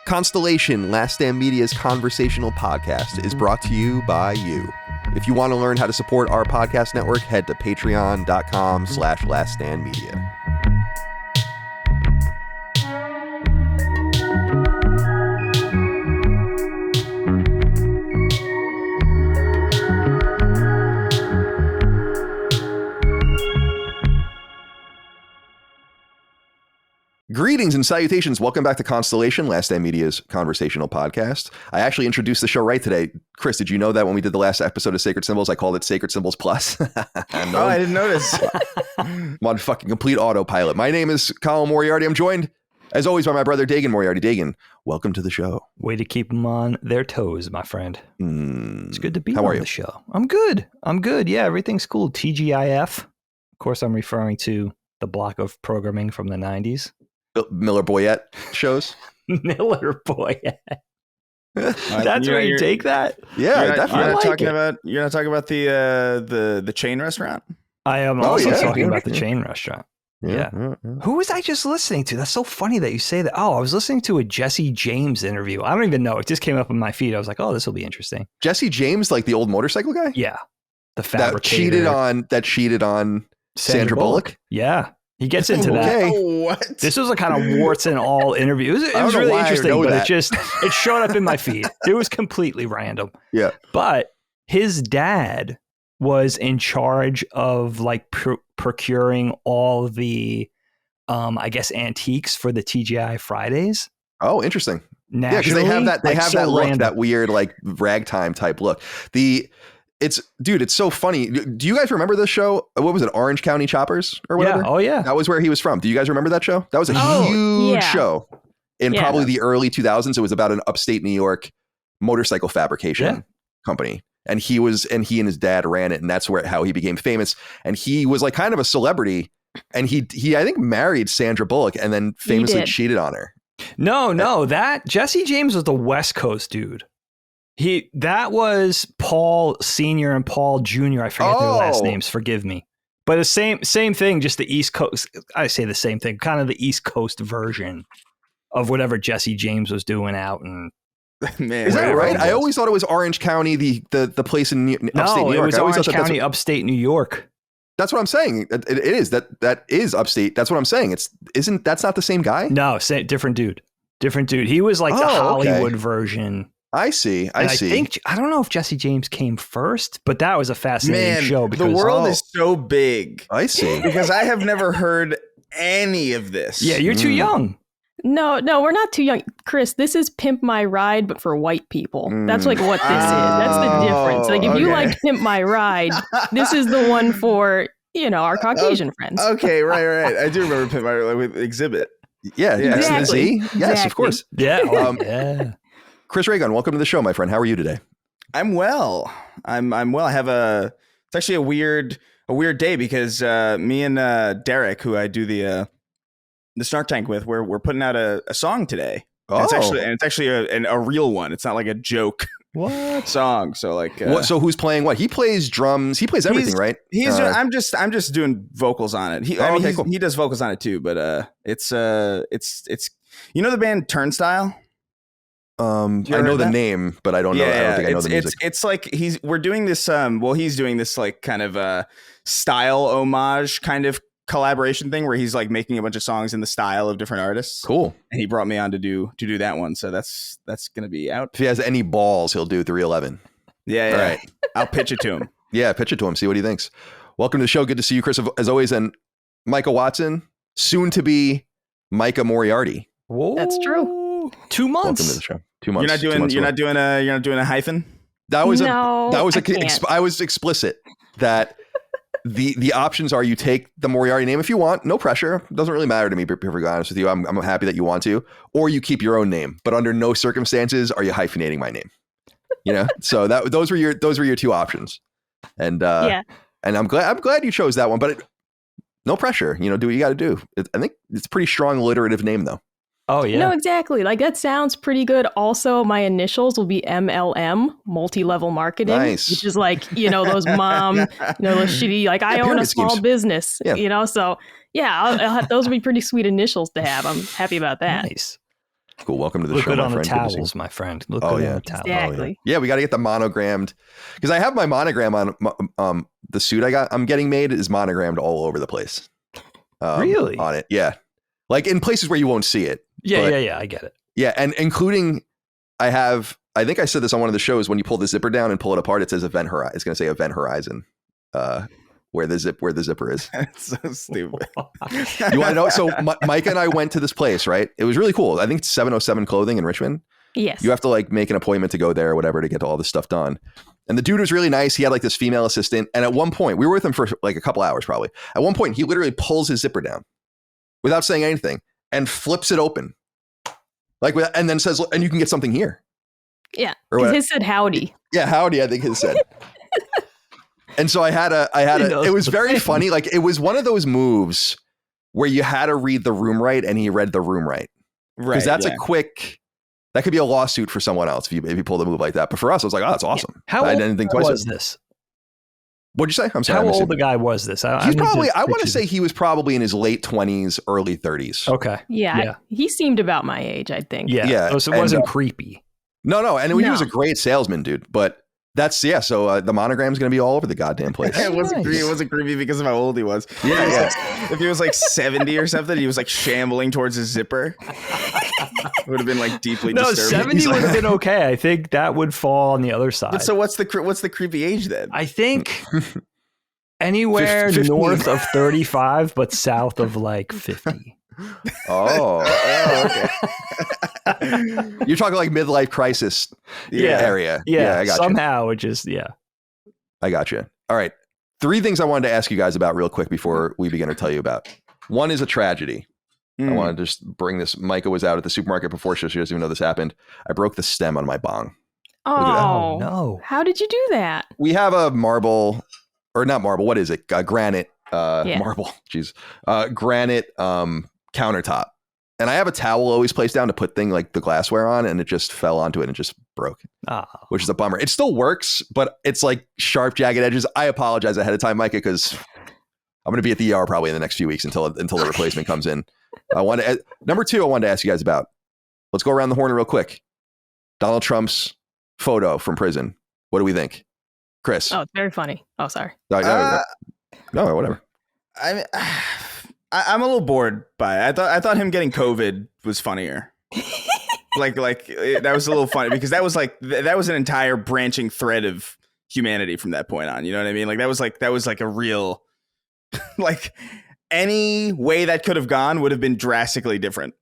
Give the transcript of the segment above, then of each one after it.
Constellation, Last Stand Media's conversational podcast, is brought to you by you. If you want to learn how to support our podcast network, head to patreon.com/laststandmedia. Greetings and salutations. Welcome back to Constellation, Last Stand Media's conversational podcast. I actually introduced the show right today. Chris, did you know that when we did the last episode of Sacred Symbols, I called it Sacred Symbols Plus? Oh, I didn't notice. I'm on fucking complete autopilot. My name is Colin Moriarty. I'm joined, as always, by my brother Dagan Moriarty. Dagan, welcome to the show. Way to keep them on their toes, my friend. It's good to be on the show. I'm good. Yeah, everything's cool. TGIF. Of course, I'm referring to the block of programming from the 90s. Miller Boyette shows. Miller Boyette. That's where you take that? Yeah, definitely. You're not talking about the chain restaurant? I am also talking about the chain restaurant. Yeah. Who was I just listening to? That's so funny that you say that. Oh, I was listening to a Jesse James interview. I don't even know. It just came up on my feed. I was like, oh, this will be interesting. Jesse James, like the old motorcycle guy? Yeah. The fabricator. That cheated on Sandra Bullock? Yeah. He gets into that. What? This was a kind of warts and all interview. It was really interesting, but it showed up in my feed. It was completely random. Yeah. But his dad was in charge of like procuring all the, I guess, antiques for the TGI Fridays. Oh, interesting. Nationally, yeah, because they have that look, random. that weird like ragtime type look. It's so funny. Do you guys remember this show? What was it? Orange County Choppers or whatever? Yeah. Oh, yeah. That was where he was from. Do you guys remember that show? That was a huge show in probably the early 2000s. It was about an upstate New York motorcycle fabrication company. And he and his dad ran it. And that's how he became famous. And he was like kind of a celebrity. And he I think married Sandra Bullock and then famously cheated on her. No, that Jesse James was the West Coast dude. That was Paul Sr. and Paul Jr. I forget their last names. Forgive me. But the same thing, just the East Coast. I say the same thing, kind of the East Coast version of whatever Jesse James was doing out. And man, is that right? I always thought it was Orange County, the place in upstate New York. It was Orange County, upstate New York. That's what I'm saying. It is that is upstate. That's what I'm saying. That's not the same guy? No, different dude. He was like the Hollywood version. I see. I don't know if Jesse James came first, but that was a fascinating show. Because the world is so big. I see. Because I have never heard any of this. Yeah, you're too young. No, we're not too young. Chris, this is Pimp My Ride, but for white people. That's like what this is. That's the difference. Like if you like Pimp My Ride, this is the one for, our Caucasian friends. Okay, right. I do remember Pimp My Ride with Exhibit. Yeah, exactly. Yes, of course. Yeah. Yeah. Chris Ragon, welcome to the show, my friend. How are you today? I'm well. I'm well. I have it's actually a weird day because me and Derek, who I do the Snark Tank with, we're putting out a song today. Oh. It's actually a real one. It's not like a joke song. So like so who's playing what? He plays drums. He plays everything, right? I'm just doing vocals on it. Cool. He does vocals on it too, but it's the band Turnstile? I know the name, but I don't know. I don't think I know the music. It's like we're doing this. He's doing this like kind of style homage kind of collaboration thing where he's like making a bunch of songs in the style of different artists. Cool. And he brought me on to do that one. So that's gonna be out. If he has any balls, he'll do 311. Yeah. All right. I'll pitch it to him. Yeah, pitch it to him. See what he thinks. Welcome to the show. Good to see you, Chris, as always, and Micah Watson, soon to be Micah Moriarty. Whoa. That's true. 2 months. Welcome to the show. 2 months. You're not doing a hyphen. I was explicit that the options are you take the Moriarty name if you want, no pressure. Doesn't really matter to me, to be perfectly honest with you. I'm happy that you want to, or you keep your own name, but under no circumstances are you hyphenating my name. So those were your two options. And and I'm glad you chose that one, but no pressure. Do what you got to do. I think it's a pretty strong alliterative name though. Oh, yeah. No, exactly. Like that sounds pretty good. Also, my initials will be MLM, multi-level marketing, which is like, those those shitty, like I own a small business, So yeah, those would be pretty sweet initials to have. I'm happy about that. Nice. Cool. Welcome to the Look show, good my on friend. the towels, my friend. Look Oh, good yeah. on the towels. Exactly. Yeah, we got to get the monogrammed, because I have my monogram on the suit I'm getting made is monogrammed all over the place. Really? On it. Yeah. Like in places where you won't see it. Yeah, yeah. I get it. Yeah. And including I think I said this on one of the shows, when you pull the zipper down and pull it apart, it says Event Horizon. It's going to say Event Horizon, where the zipper is. That's so stupid. You want to know? So Micah and I went to this place, right? It was really cool. I think it's 707 Clothing in Richmond. Yes. You have to like make an appointment to go there or whatever to get all this stuff done. And the dude was really nice. He had like this female assistant. And at one point, we were with him for like a couple hours probably. At one point, he literally pulls his zipper down without saying anything and flips it open. And then says, and you can get something here. Yeah. Because his said howdy. Yeah, howdy, I think his said. And so it was very funny. Like it was one of those moves where you had to read the room right, and he read the room right. Right. Because that's that could be a lawsuit for someone else if you pull the move like that. But for us, I was like, oh, that's awesome. Yeah. How old was this? What'd you say? I'm sorry. How old the guy was this? I want to say he was probably in his late 20s, early 30s. Okay. Yeah. He seemed about my age, I think. Yeah. So it wasn't creepy. No. And he was a great salesman, dude. But so the monogram's going to be all over the goddamn place. It wasn't creepy because of how old he was. Yeah. If he was like 70 or something, he was like shambling towards his zipper. It would have been like deeply disturbing. 70 would have been okay. I think that would fall on the other side. But so what's the creepy age then? I think anywhere 15. North of 35, but south of like 50. Okay. You're talking like midlife crisis area. Yeah, I got somehow it just, I got you. All right. 3 things I wanted to ask you guys about real quick before we begin to tell you about. One is a tragedy. I want to just bring this. Micah was out at the supermarket before she doesn't even know this happened. I broke the stem on my bong. Oh, no. How did you do that? We have a marble, or not marble. What is it? Granite marble. Jeez. Granite countertop. And I have a towel always placed down to put like the glassware on, and it just fell onto it and just broke, which is a bummer. It still works, but it's like sharp, jagged edges. I apologize ahead of time, Micah, because I'm going to be at the ER probably in the next few weeks until the replacement comes in. Number 2, I wanted to ask you guys about. Let's go around the horn real quick. Donald Trump's photo from prison. What do we think? Chris? Oh, it's very funny. Oh, sorry. No, whatever. I'm a little bored by it. I thought him getting COVID was funnier. like that was a little funny because that was an entire branching thread of humanity from that point on. You know what I mean? Like that was like a real like any way that could have gone would have been drastically different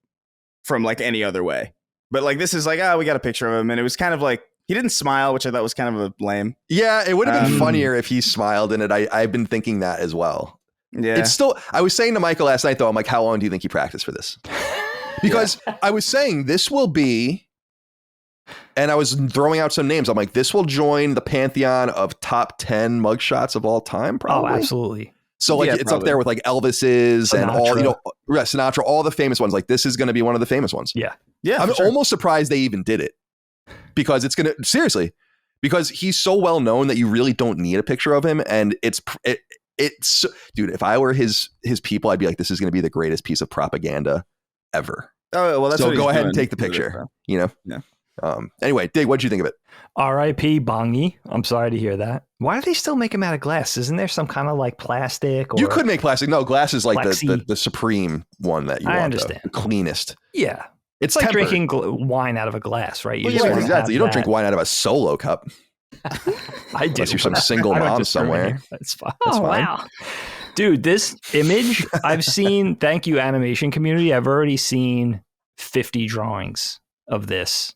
from like any other way. But like this is like, we got a picture of him, and it was kind of like he didn't smile, which I thought was kind of a lame. Yeah, it would have been funnier if he smiled in it. I've been thinking that as well. Yeah. It's still, I was saying to Michael last night, though, I'm like, how long do you think he practiced for this? Because I was saying this will be, and I was throwing out some names. I'm like, this will join the pantheon of top 10 mugshots of all time, probably. Oh, absolutely. So like, it's probably up there with like Elvis's Sinatra. And all, Sinatra, all the famous ones. Like this is going to be one of the famous ones. Yeah. Yeah. I'm almost surprised they even did it because it's going to, seriously, because he's so well known that you really don't need a picture of him. And it's dude, if I were his people, I'd be like, this is going to be the greatest piece of propaganda ever. Oh, well, that's so go ahead and take the picture, you know? Yeah. Anyway, Dig, what'd you think of it? R.I.P. Bongi. I'm sorry to hear that. Why do they still make him out of glass? Isn't there some kind of like plastic? Or you could make plastic. No, glass is like the supreme one that you want. I understand. The cleanest. Yeah. It's like drinking wine out of a glass, right? You exactly. You don't drink wine out of a Solo cup. I do. Unless you're some single mom somewhere. That's fine. That's fine. Wow. Dude, this image I've seen, thank you, animation community. I've already seen 50 drawings of this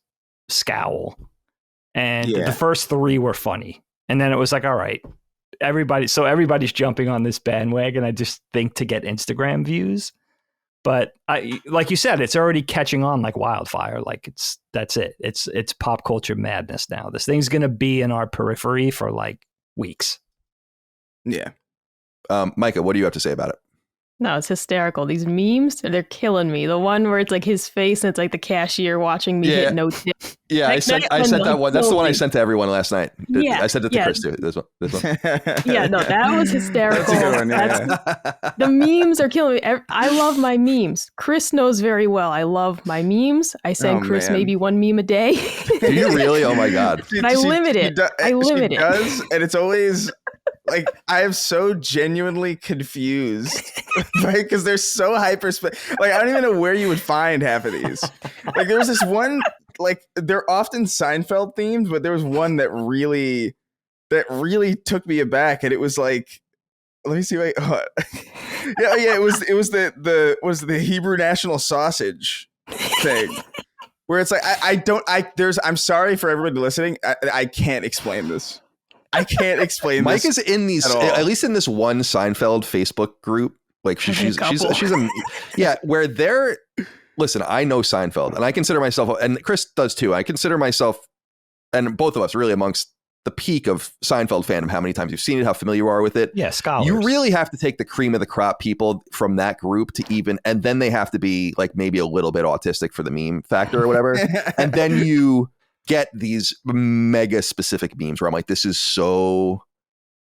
scowl. And the first 3 were funny. And then it was like, all right, everybody's jumping on this bandwagon, I just think, to get Instagram views. But like you said, it's already catching on like wildfire. Like that's it. It's pop culture madness now. This thing's going to be in our periphery for like weeks. Yeah. Micah, what do you have to say about it? No, it's hysterical. These memes, they're killing me. The one where it's like his face and it's like the cashier watching me hit no tip. Yeah, I sent that one. That's the one I sent to everyone last night. Yeah, I sent it to Chris too. This one. Yeah, no, that was hysterical. That's a good one, yeah. The memes are killing me. I love my memes. Chris knows very well. I love my memes. I send Chris maybe one meme a day. Do you really? Oh my God. And I limit it. I limit it. Does, and it's always like I am so genuinely confused, right? Because they're so hyper. Like I don't even know where you would find half of these. Like there was this one. Like they're often Seinfeld themed, but there was one that really took me aback, and it was like, let me see, wait, yeah, it was the Hebrew national sausage thing, where it's like I'm sorry for everybody listening, I can't explain this. I can't explain. Mike this is in these, at least in this one Seinfeld Facebook group, like she's where they're. Listen, I know Seinfeld, and I consider myself, and Chris does too. I consider myself, and both of us, really amongst the peak of Seinfeld fandom. How many times you've seen it, how familiar you are with it. Yeah, scholars. You really have to take the cream of the crop people from that group to even, and then they have to be like maybe a little bit autistic for the meme factor or whatever. And then you get these mega specific memes where I'm like, this is so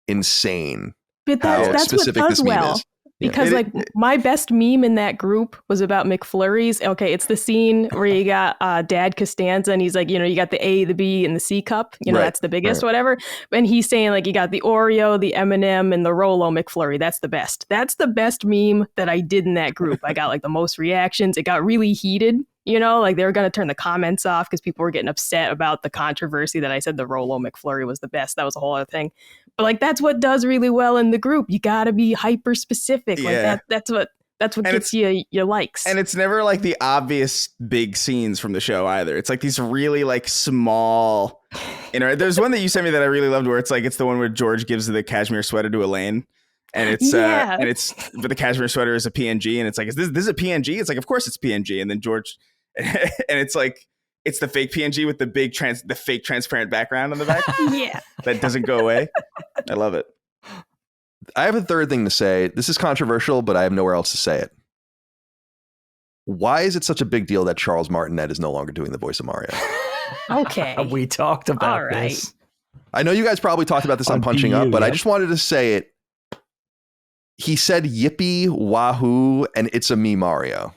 insane. But that's specific what does this meme well. is. Because my best meme in that group was about McFlurries. Okay, it's the scene where you got Dad Costanza, and he's like, you got the A, the B, and the C cup. That's the biggest, whatever. And he's saying like, you got the Oreo, the M&M, and the Rolo McFlurry. That's the best. That's the best meme that I did in that group. I got like the most reactions. It got really heated. Like they were going to turn the comments off because people were getting upset about the controversy that I said the Rolo McFlurry was the best. That was a whole other thing. But like, that's what does really well in the group. You got to be hyper specific. Like that's what gets you your likes. And it's never like the obvious big scenes from the show either. It's like these really like small, there's one that you sent me that I really loved where it's the one where George gives the cashmere sweater to Elaine. And it's but the cashmere sweater is a PNG, and it's like, is this a PNG? It's like, of course it's PNG. And then George, and it's like, it's the fake PNG with the fake transparent background on the back. Yeah, that doesn't go away. I love it. I have a third thing to say. This is controversial, but I have nowhere else to say it. Why is it such a big deal that Charles Martinet is no longer doing the voice of Mario? Okay, we talked about this. I know you guys probably talked about this on Punching Up, but I just wanted to say it. He said yippee, wahoo, and it's a me, Mario.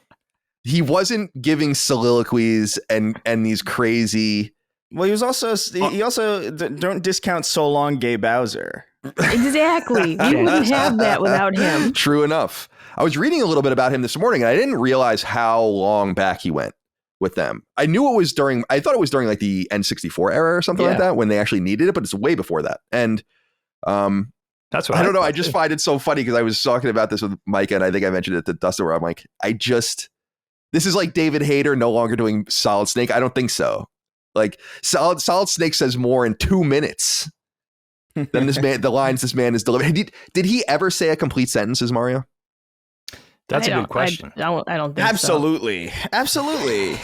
He wasn't giving soliloquies and these crazy. Well, he also don't discount so long gay Bowser. Exactly. We wouldn't have that without him. True enough. I was reading a little bit about him this morning, and I didn't realize how long back he went with them. I thought it was during like the N64 era or something like that when they actually needed it, but it's way before that. And that's what I don't know. I just find it so funny because I was talking about this with Micah, and I think I mentioned it to Dustin where I'm like, this is like David Hayter no longer doing Solid Snake. I don't think so. Like Solid Snake says more in 2 minutes than the lines this man is delivering. Did he ever say a complete sentence as Mario? That's a good question. I don't think Absolutely. so. Absolutely.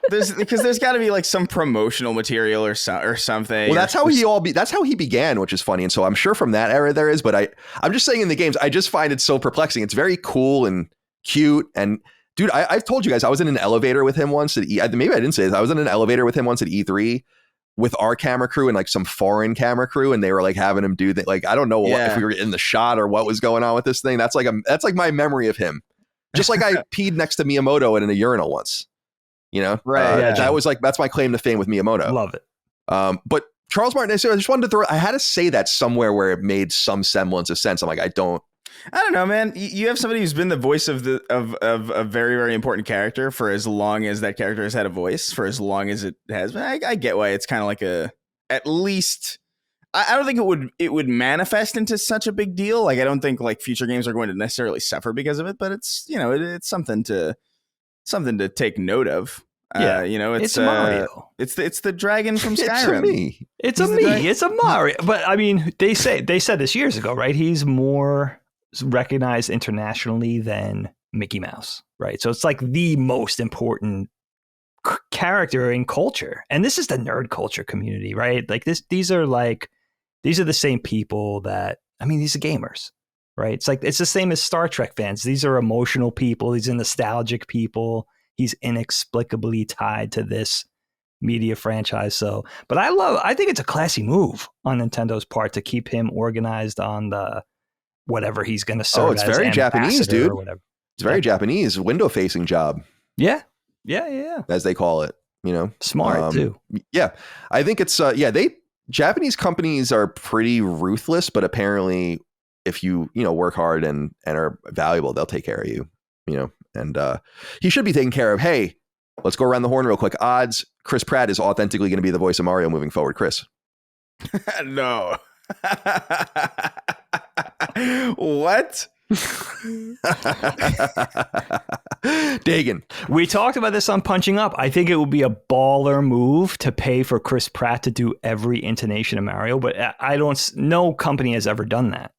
There's got to be like some promotional material or something. Well, that's how he began, which is funny. And so I'm sure from that era there is, but I'm just saying in the games, I just find it so perplexing. It's very cool and cute. And dude, I've told you guys, I was in an elevator with him once at maybe I didn't say this. I was in an elevator with him once at E3 with our camera crew and like some foreign camera crew. And they were like having him do that. Like, I don't know if we were in the shot or what was going on with this thing. That's like my memory of him. Just like I peed next to Miyamoto in a urinal once. Right. That's my claim to fame with Miyamoto. Love it. But Charles Martinet, I just wanted to I had to say that somewhere where it made some semblance of sense. I'm like, I don't know, man. You have somebody who's been the voice of a very, very important character for as long as that character has had a voice, for as long as it has been. I get why it's kind of like at least. I don't think it would manifest into such a big deal. Like, I don't think like future games are going to necessarily suffer because of it, but it's, it's something to take note of. Yeah, it's Mario. It's the dragon from Skyrim. It's a Mario. But I mean, they said this years ago, right? He's more recognized internationally than Mickey Mouse, right? So it's like the most important character in culture, and this is the nerd culture community, right? Like these are the same people that, I mean, these are gamers, right? It's like, it's the same as Star Trek fans. These are emotional people. These are nostalgic people. He's inexplicably tied to this media franchise. So, but I think it's a classy move on Nintendo's part to keep him organized on the whatever he's going to serve. Oh, it's very Japanese, dude. Or whatever. It's very Japanese, window facing job. Yeah. As they call it, Smart too. Yeah. I think it's, Japanese companies are pretty ruthless, but apparently if you work hard and are valuable, they'll take care of you, and he should be taken care of. Hey, let's go around the horn real quick. Odds Chris Pratt is authentically going to be the voice of Mario moving forward. Chris. No. What? Dagan. We talked about this on Punching Up. I think it would be a baller move to pay for Chris Pratt to do every intonation of Mario, but no company has ever done that.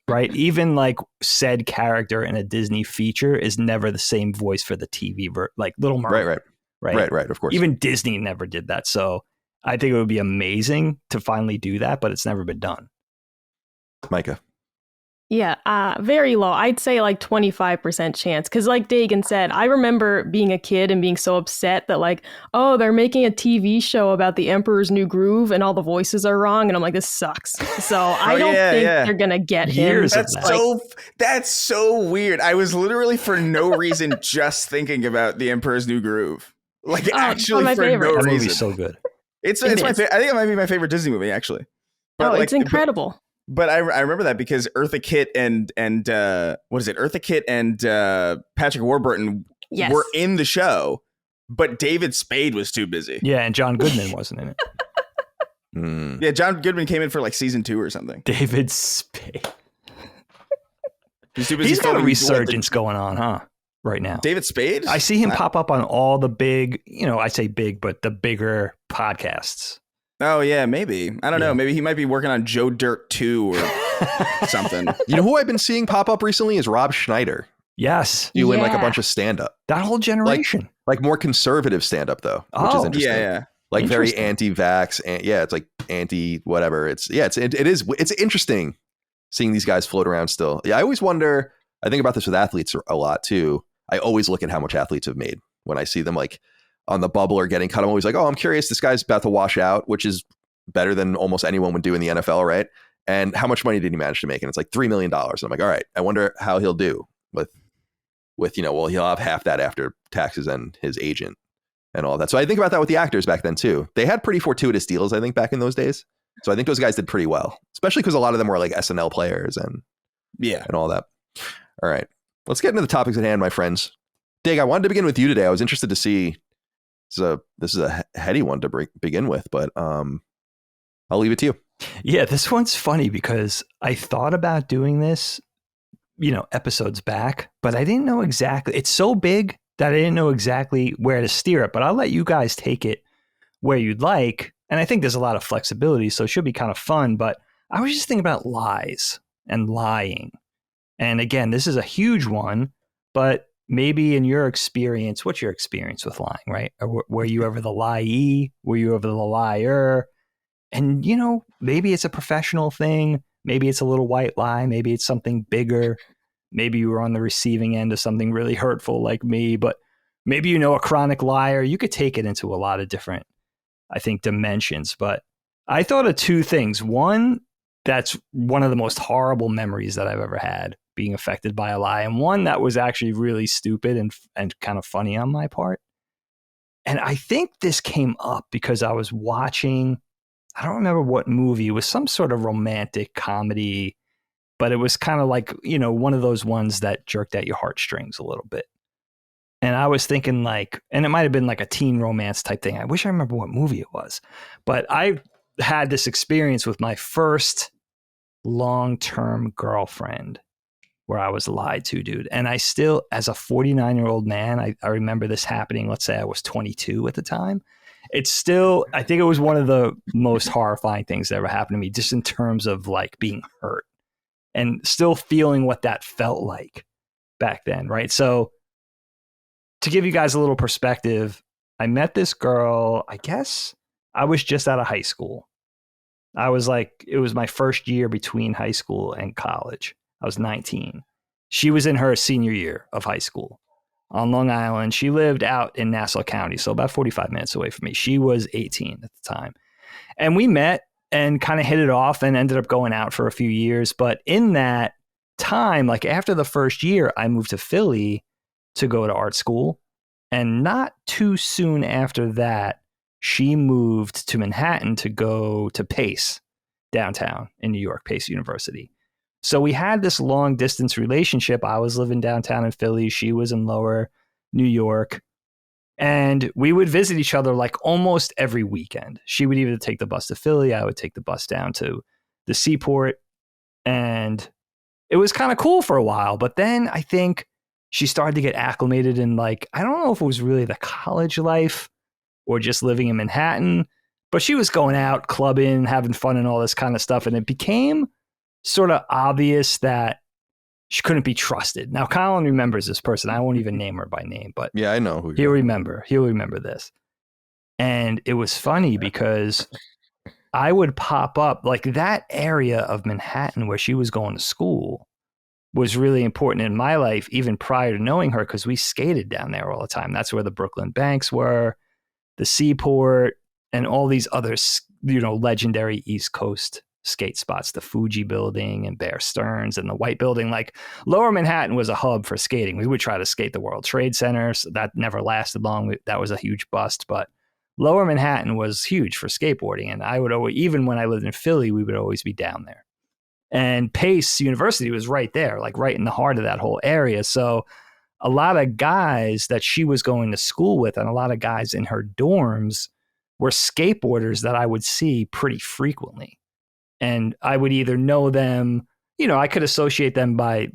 Right? Even like said character in a Disney feature is never the same voice for the TV, like Little Mermaid. Right. Of course. Even Disney never did that. So I think it would be amazing to finally do that, but it's never been done. Micah. Yeah, very low. I'd say like 25% chance. Because like Dagan said, I remember being a kid and being so upset that like, oh, they're making a TV show about the Emperor's New Groove and all the voices are wrong. And I'm like, this sucks. So I don't think they're going to get him. That's so weird. I was literally for no reason just thinking about the Emperor's New Groove. Like actually for favorite. no That reason. movie's so good. It's my favorite. I think it might be my favorite Disney movie actually. But it's incredible. But I remember that because Eartha Kitt and what is it? Eartha Kitt and Patrick Warburton were in the show, but David Spade was too busy. Yeah, and John Goodman wasn't in it. Yeah, John Goodman came in for like season 2 or something. David Spade. He's too busy. He's got a resurgence going on, huh? Right now. David Spade? I see him pop up on all the big, I say big, but the bigger podcasts. Oh, yeah, maybe. I don't know. Maybe he might be working on Joe Dirt 2 or something. You know who I've been seeing pop up recently is Rob Schneider. Yes. Doing like a bunch of stand-up. That whole generation. Like more conservative stand-up, though, which is interesting. Yeah. Like very anti-vax. And it's like anti-whatever. It's interesting seeing these guys float around still. Yeah, I always wonder, I think about this with athletes a lot, too. I always look at how much athletes have made when I see them like on the bubble or getting cut. I'm always like, oh, I'm curious. This guy's about to wash out, which is better than almost anyone would do in the NFL, right? And how much money did he manage to make? And it's like $3 million. And I'm like, all right, I wonder how he'll do with he'll have half that after taxes and his agent and all that. So I think about that with the actors back then too. They had pretty fortuitous deals, I think, back in those days. So I think those guys did pretty well, especially because a lot of them were like SNL players and all that. All right, let's get into the topics at hand, my friends. Dig, I wanted to begin with you today. I was interested to see. This is a heady one to begin with, but I'll leave it to you. Yeah, this one's funny because I thought about doing this, episodes back, but I didn't know exactly. It's so big that I didn't know exactly where to steer it, but I'll let you guys take it where you'd like. And I think there's a lot of flexibility, so it should be kind of fun. But I was just thinking about lies and lying. And again, this is a huge one, but maybe in your experience, what's your experience with lying, right? Or were you ever the liee? Were you ever the liar? And, maybe it's a professional thing. Maybe it's a little white lie. Maybe it's something bigger. Maybe you were on the receiving end of something really hurtful like me, but maybe a chronic liar. You could take it into a lot of different, I think, dimensions. But I thought of two things. One, that's one of the most horrible memories that I've ever had, being affected by a lie, and one that was actually really stupid and kind of funny on my part. And I think this came up because I was watching, I don't remember what movie, it was some sort of romantic comedy, but it was kind of like, one of those ones that jerked at your heartstrings a little bit. And I was thinking and it might have been like a teen romance type thing. I wish I remember what movie it was, but I had this experience with my first long-term girlfriend where I was lied to, dude. And I still, as a 49-year-old man, I remember this happening. Let's say I was 22 at the time. It's still, I think it was one of the most horrifying things that ever happened to me, just in terms of like being hurt and still feeling what that felt like back then, right? So to give you guys a little perspective, I met this girl, I guess I was just out of high school. It was my first year between high school and college. I was 19. She was in her senior year of high school. on Long Island. She lived out in Nassau County, so about 45 minutes away from me. She was 18 at the time. And we met and kind of hit it off and ended up going out for a few years. But in that time, like after the first year, I moved to Philly to go to art school. And not too soon after that, she moved to Manhattan to go to Pace downtown in New York, Pace University. So we had this long distance relationship. I was living downtown in Philly. She was in lower New York. And we would visit each other like almost every weekend. She would either take the bus to Philly. I would take the bus down to the seaport. And it was kind of cool for a while. But then I think she started to get acclimated in like, I don't know if it was really the college life or just living in Manhattan, but she was going out, clubbing, having fun and all this kind of stuff. And it became sort of obvious that she couldn't be trusted. Now, Colin remembers this person. I won't even name her by name, but yeah, I know who he'll remember. He'll remember this. And it was funny because I would pop up like that area of Manhattan where she was going to school was really important in my life, even prior to knowing her, because we skated down there all the time. That's where the Brooklyn Banks were, the Seaport, and all these other, legendary East Coast skate spots, the Fuji Building and Bear Stearns and the White Building. Like Lower Manhattan was a hub for skating. We would try to skate the World Trade Center. So that never lasted long. That was a huge bust, but Lower Manhattan was huge for skateboarding. And I would always, even when I lived in Philly, we would always be down there. And Pace University was right there, like right in the heart of that whole area. So a lot of guys that she was going to school with and a lot of guys in her dorms were skateboarders that I would see pretty frequently. And I would either know them, I could associate them by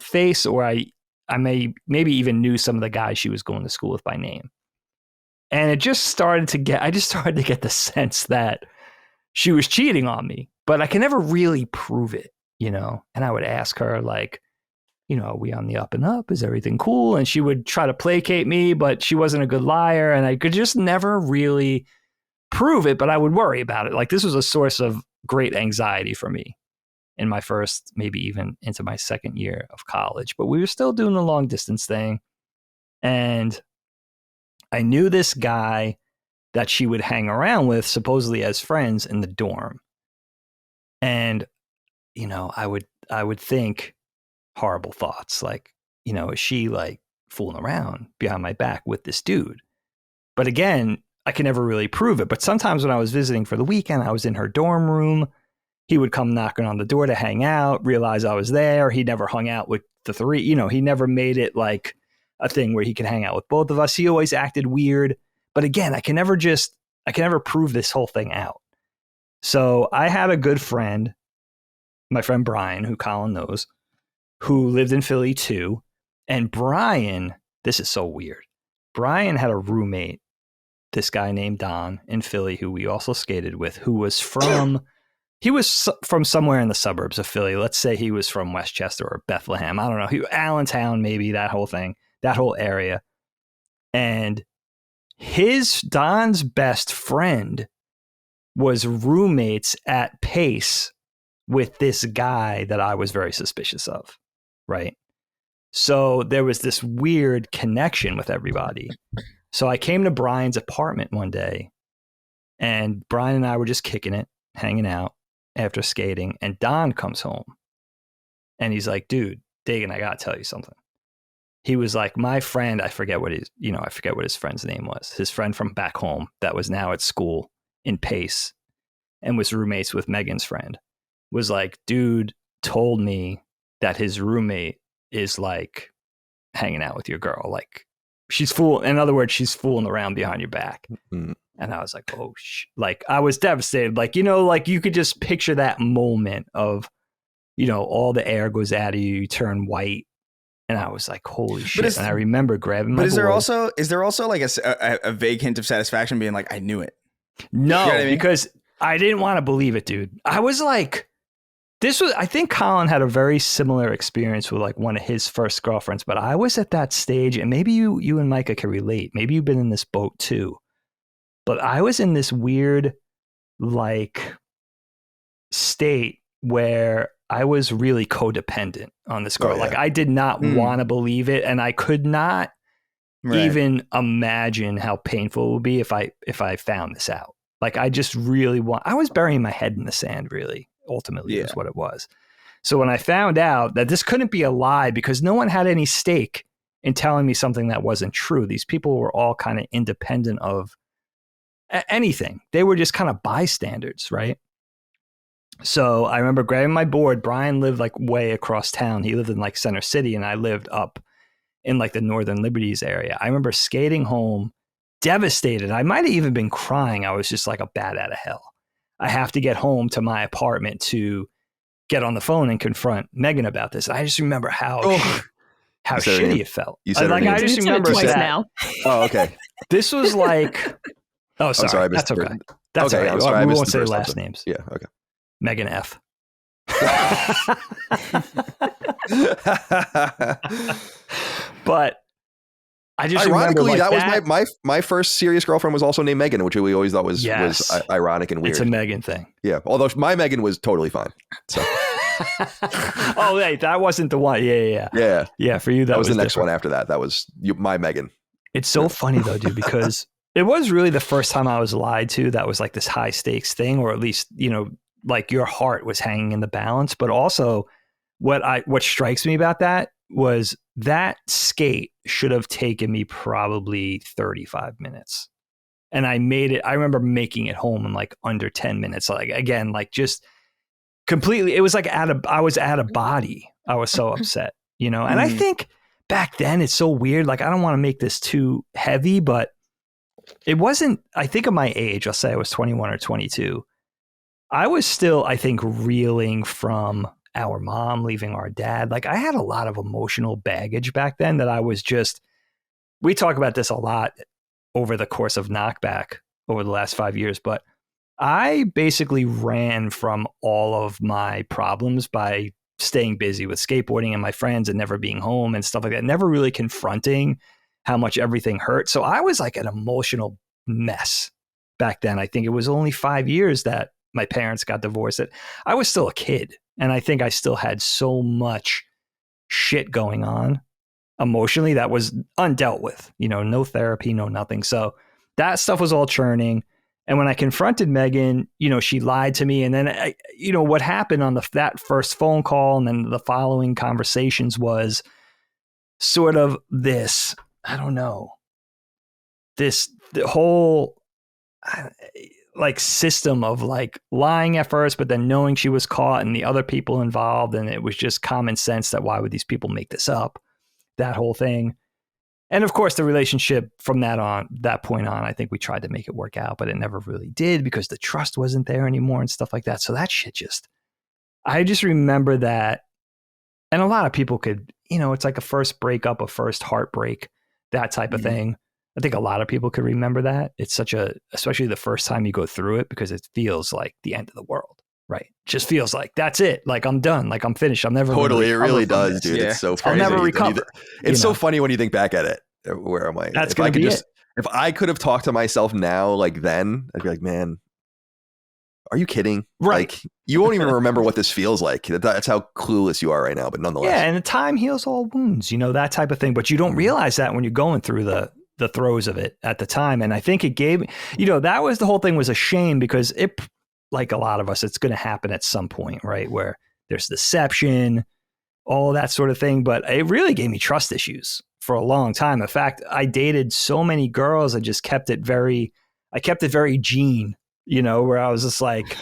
face, or I maybe even knew some of the guys she was going to school with by name. And I just started to get the sense that she was cheating on me, but I can never really prove it, And I would ask her like, are we on the up and up? Is everything cool? And she would try to placate me, but she wasn't a good liar. And I could just never really prove it, but I would worry about it. Like this was a source of great anxiety for me in my first, maybe even into my second year of college. But we were still doing the long distance thing. And I knew this guy that she would hang around with, supposedly as friends, in the dorm. And, I would think horrible thoughts like, is she like fooling around behind my back with this dude? But again, I can never really prove it. But sometimes when I was visiting for the weekend, I was in her dorm room. He would come knocking on the door to hang out, realize I was there. He never hung out with the three, he never made it like a thing where he could hang out with both of us. He always acted weird. But again, I can never prove this whole thing out. So I had a good friend, my friend Brian, who Colin knows, who lived in Philly too. And Brian, this is so weird. Brian had a roommate, this guy named Don in Philly, who we also skated with, who was from somewhere in the suburbs of Philly. Let's say he was from Westchester or Bethlehem. I don't know. Allentown, maybe, that whole thing, that whole area. And Don's best friend was roommates at Pace with this guy that I was very suspicious of, right? So there was this weird connection with everybody. So I came to Brian's apartment one day, and Brian and I were just kicking it, hanging out after skating, and Don comes home. And he's like, dude, Dagan, I got to tell you something. He was like, my friend, I forget what his friend's name was. His friend from back home that was now at school in Pace and was roommates with Megan's friend, was like, dude told me that his roommate is like hanging out with your girl. Like in other words, she's fooling around behind your back. Mm-hmm. And I was like, oh, like I was devastated. Like, like you could just picture that moment of, all the air goes out of you, you turn white. And I was like, holy shit. And I remember grabbing my board. Is there also like a vague hint of satisfaction being like, I knew it? No, you know what I mean? Because I didn't want to believe it, dude. I was like, I think Colin had a very similar experience with like one of his first girlfriends, but I was at that stage, and maybe you and Micah can relate. Maybe you've been in this boat too. But I was in this weird like state where I was really codependent on this girl. Oh, yeah. Like I did not want to believe it, and I could not even imagine how painful it would be if I found this out. Like, I just really I was burying my head in the sand, really, ultimately, is what it was. So when I found out that this couldn't be a lie, because no one had any stake in telling me something that wasn't true. These people were all kind of independent of anything. They were just kind of bystanders, right? So I remember grabbing my board. Brian lived like way across town. He lived in like Center City, and I lived up in like the Northern Liberties area. I remember skating home, devastated. I might have even been crying. I was just like a bat out of hell. I have to get home to my apartment to get on the phone and confront Megan about this. I just remember how shitty it felt. You said I just remember twice that. now. Oh, okay. This was like, oh, sorry. That's okay. That's okay. all right. We won't say last names. Yeah. Okay. Megan F. But I just ironically, remember, like, that was my first serious girlfriend was also named Megan, which we always thought was ironic and weird. It's a Megan thing. Yeah. Although my Megan was totally fine. So. Oh, wait, that wasn't the one. Yeah. For you, that was the next different. one after that. That was my Megan. It's so funny though, dude, because it was really the first time I was lied to. That was like this high stakes thing, or at least, like your heart was hanging in the balance. But also what strikes me about that was that skate should have taken me probably 35 minutes. And I remember making it home in like under 10 minutes. Like, again, like just completely, it was like I was out of body. I was so upset, and I think back then it's so weird. Like, I don't want to make this too heavy, but it wasn't, I think of my age, I'll say I was 21 or 22. I was still, I think, reeling from our mom leaving our dad. Like, I had a lot of emotional baggage back then that I was just, we talk about this a lot over the course of Knockback over the last 5 years, but I basically ran from all of my problems by staying busy with skateboarding and my friends and never being home and stuff like that, never really confronting how much everything hurt. So I was like an emotional mess back then. I think it was only 5 years that my parents got divorced. That I was still a kid. And I think I still had so much shit going on emotionally that was undealt with, no therapy, no nothing. So that stuff was all churning. And when I confronted Megan, she lied to me. And then, what happened on that first phone call and then the following conversations was sort of this, I don't know, the whole like system of like lying at first, but then knowing she was caught and the other people involved. And it was just common sense that why would these people make this up? That whole thing. And of course, the relationship from that point on, I think we tried to make it work out, but it never really did because the trust wasn't there anymore and stuff like that. So that shit I just remember that. And a lot of people could, it's like a first breakup, a first heartbreak, that type of thing. I think a lot of people could remember that. It's especially the first time you go through it, because it feels like the end of the world, right? Just feels like that's it. Like, I'm done. Like, I'm finished. I'm never totally. It really does, dude. Yeah. It's so crazy. I'll never recover. It's so funny when you think back at it. Where am I? That's going to be it. If I could have talked to myself now, like then, I'd be like, man, are you kidding? Right. Like, you won't even remember what this feels like. That's how clueless you are right now. But nonetheless. Yeah. And time heals all wounds, that type of thing. But you don't realize that when you're going through the throes of it at the time. And I think it gave, that was the whole thing, was a shame, because it, like a lot of us, it's going to happen at some point, right? Where there's deception, all that sort of thing. But it really gave me trust issues for a long time. In fact, I dated so many girls. I just kept it very Gene, where I was just like,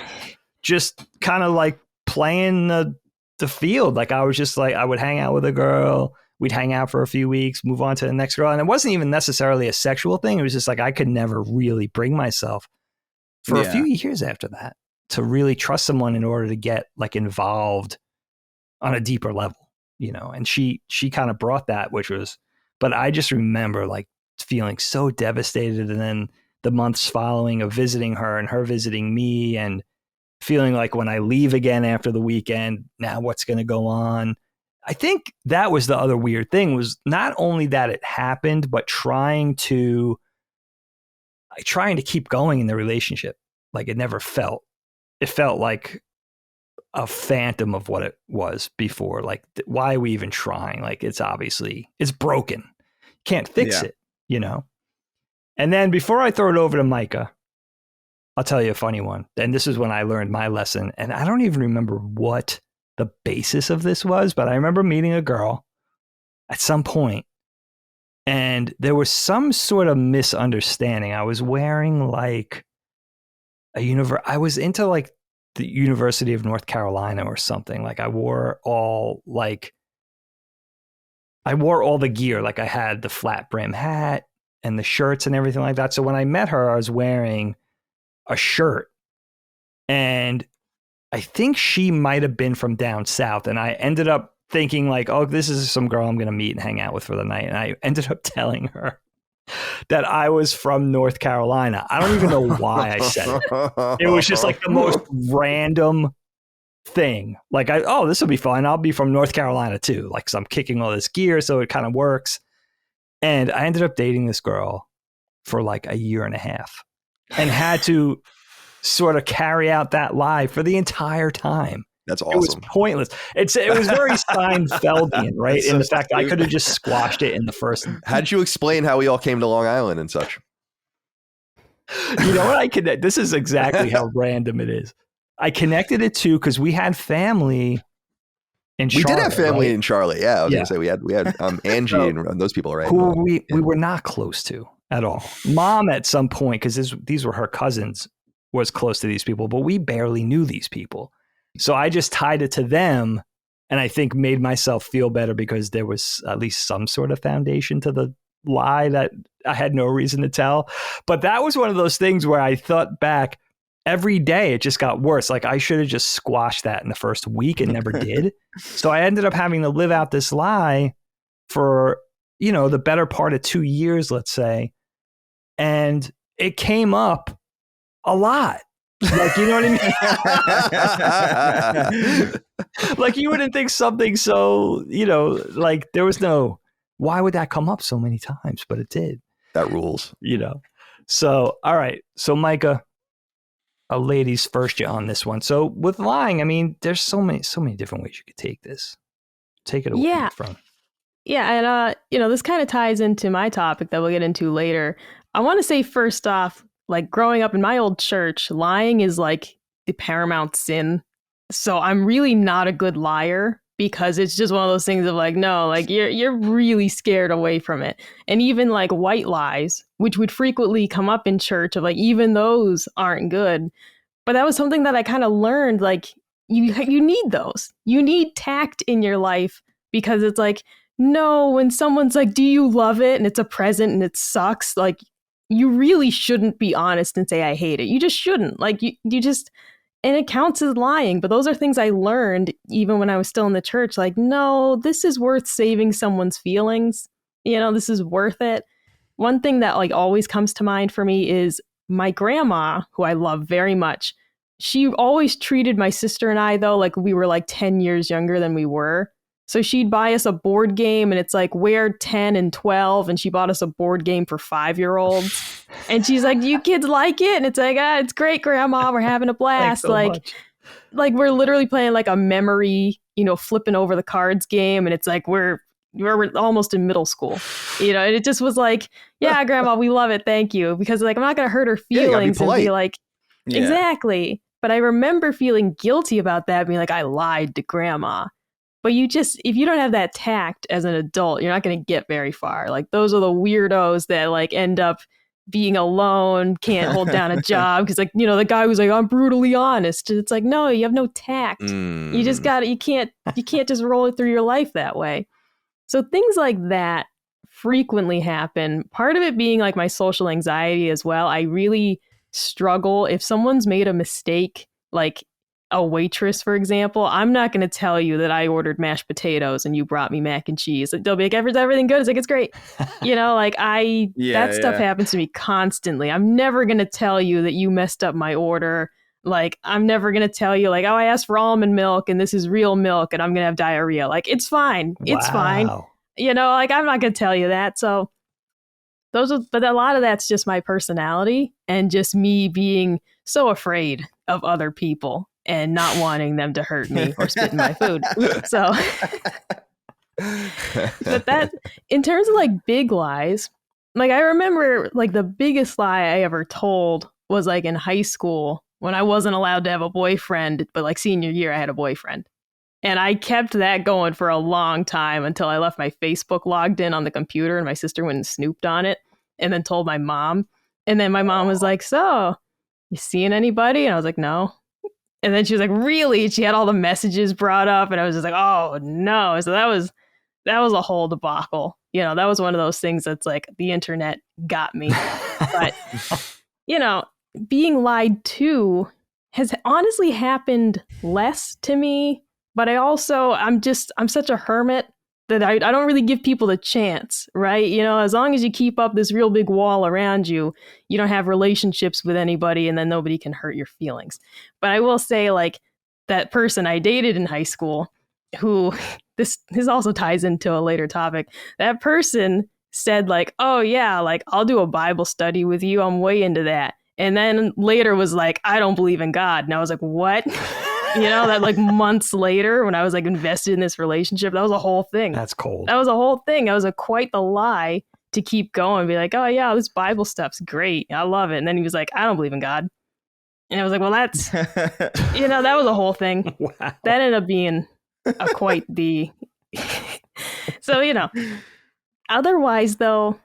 just kind of like playing the field. Like, I was just like, I would hang out with a girl. We'd hang out for a few weeks, move on to the next girl. And it wasn't even necessarily a sexual thing. It was just like, I could never really bring myself for a few years after that to really trust someone in order to get like involved on a deeper level, and she kind of brought that, but I just remember like feeling so devastated. And then the months following of visiting her and her visiting me and feeling like when I leave again after the weekend, now what's going to go on? I think that was the other weird thing, was not only that it happened, but trying to keep going in the relationship. Like, it felt like a phantom of what it was before. Like, why are we even trying? Like, it's broken. Can't fix it. you know? And then before I throw it over to Micah, I'll tell you a funny one. And this is when I learned my lesson. And I don't even remember what the basis of this was, but I remember meeting a girl at some point, and there was some sort of misunderstanding. I was wearing like I was into like the University of North Carolina or something. Like I wore all the gear. Like I had the flat brim hat and the shirts and everything like that. So when I met her, I was wearing a shirt, and I think she might have been from down south. And I ended up thinking like, oh, this is some girl I'm going to meet and hang out with for the night. And I ended up telling her that I was from North Carolina. I don't even know why I said it. It was just like the most random thing. Like, this will be fun. I'll be from North Carolina too. Like, 'cause I'm kicking all this gear, so it kind of works. And I ended up dating this girl for like a year and a half and had to sort of carry out that lie for the entire time. That's awesome. It was pointless. It was very Seinfeldian, right? In the fact that I could have just squashed it in the first. How did you explain how we all came to Long Island and such? You know what? I connect. This is exactly how random it is. I connected it to because we had family in Charlotte. We did have family right? in Charlotte. Yeah, I was going to say we had Angie and those people, right? Who we were not close to at all. Mom at some point, because these were her cousins, was close to these people, but we barely knew these people. So I just tied it to them, and I think made myself feel better because there was at least some sort of foundation to the lie that I had no reason to tell. But that was one of those things where I thought back, every day it just got worse. Like I should have just squashed that in the first week and never did. So I ended up having to live out this lie for, the better part of 2 years, let's say. And it came up a lot. Like, you know what I mean? Like you wouldn't think something so, like there was no, why would that come up so many times? But it did. That rules. So, all right. So Micah, a ladies first on this one. So with lying, I mean, there's so many different ways you could take this. Take it away from. Yeah. And, this kind of ties into my topic that we'll get into later. I want to say first off, like growing up in my old church, lying is like the paramount sin. So I'm really not a good liar because it's just one of those things of like, no, like you're really scared away from it. And even like white lies, which would frequently come up in church, of like, even those aren't good. But that was something that I kind of learned, like you need those. You need tact in your life because it's like, no, when someone's like, do you love it? And it's a present and it sucks. Like, you really shouldn't be honest and say, I hate it. You just shouldn't. Like, you just, and it counts as lying. But those are things I learned even when I was still in the church. Like, no, this is worth saving someone's feelings. This is worth it. One thing that like always comes to mind for me is my grandma, who I love very much. She always treated my sister and I, though, like we were like 10 years younger than we were. So she'd buy us a board game and it's like, we're 10 and 12. And she bought us a board game for 5-year-olds. And she's like, do you kids like it? And it's like, it's great, Grandma. We're having a blast. So like we're literally playing like a memory, flipping over the cards game. And it's like, we're almost in middle school, and it just was like, yeah, Grandma, we love it. Thank you. Because like, I'm not going to hurt her feelings and be like, exactly. But I remember feeling guilty about that, being like, I lied to Grandma. But if you don't have that tact as an adult, you're not going to get very far. Like those are the weirdos that like end up being alone, can't hold down a job. Cause like, the guy who's like, I'm brutally honest. It's like, no, you have no tact. You just you can't just roll it through your life that way. So things like that frequently happen. Part of it being like my social anxiety as well. I really struggle if someone's made a mistake, like a waitress, for example. I'm not going to tell you that I ordered mashed potatoes and you brought me mac and cheese. Like, they'll be like, everything good? It's like, it's great. That stuff happens to me constantly. I'm never going to tell you that you messed up my order. Like, I'm never going to tell you like, oh, I asked for almond milk and this is real milk and I'm going to have diarrhea. Like, it's fine. It's fine. Like, I'm not going to tell you that. So but a lot of that's just my personality and just me being so afraid of other people and not wanting them to hurt me or spit in my food. So, but that, in terms of like big lies, like I remember like the biggest lie I ever told was like in high school when I wasn't allowed to have a boyfriend, but like senior year I had a boyfriend. And I kept that going for a long time until I left my Facebook logged in on the computer and my sister went and snooped on it and then told my mom. And then my mom was like, so you seeing anybody? And I was like, no. And then she was like, really? She had all the messages brought up and I was just like, oh no. So that was a whole debacle. You know, that was one of those things that's like the internet got me. But, you know, being lied to has honestly happened less to me. But I'm such a hermit that I don't really give people the chance, right? You know, as long as you keep up this real big wall around you, you don't have relationships with anybody and then nobody can hurt your feelings. But I will say, like, that person I dated in high school who this also ties into a later topic. That person said like, oh yeah, like I'll do a Bible study with you. I'm way into that. And then later was like, I don't believe in God. And I was like, what? You know, that like months later when I was like invested in this relationship, that was a whole thing. That's cold. That was a whole thing. That was quite the lie to keep going and be like, oh yeah, this Bible stuff's great. I love it. And then he was like, I don't believe in God. And I was like, well, that's, you know, that was a whole thing. Wow. That ended up being quite the, so, you know, otherwise though,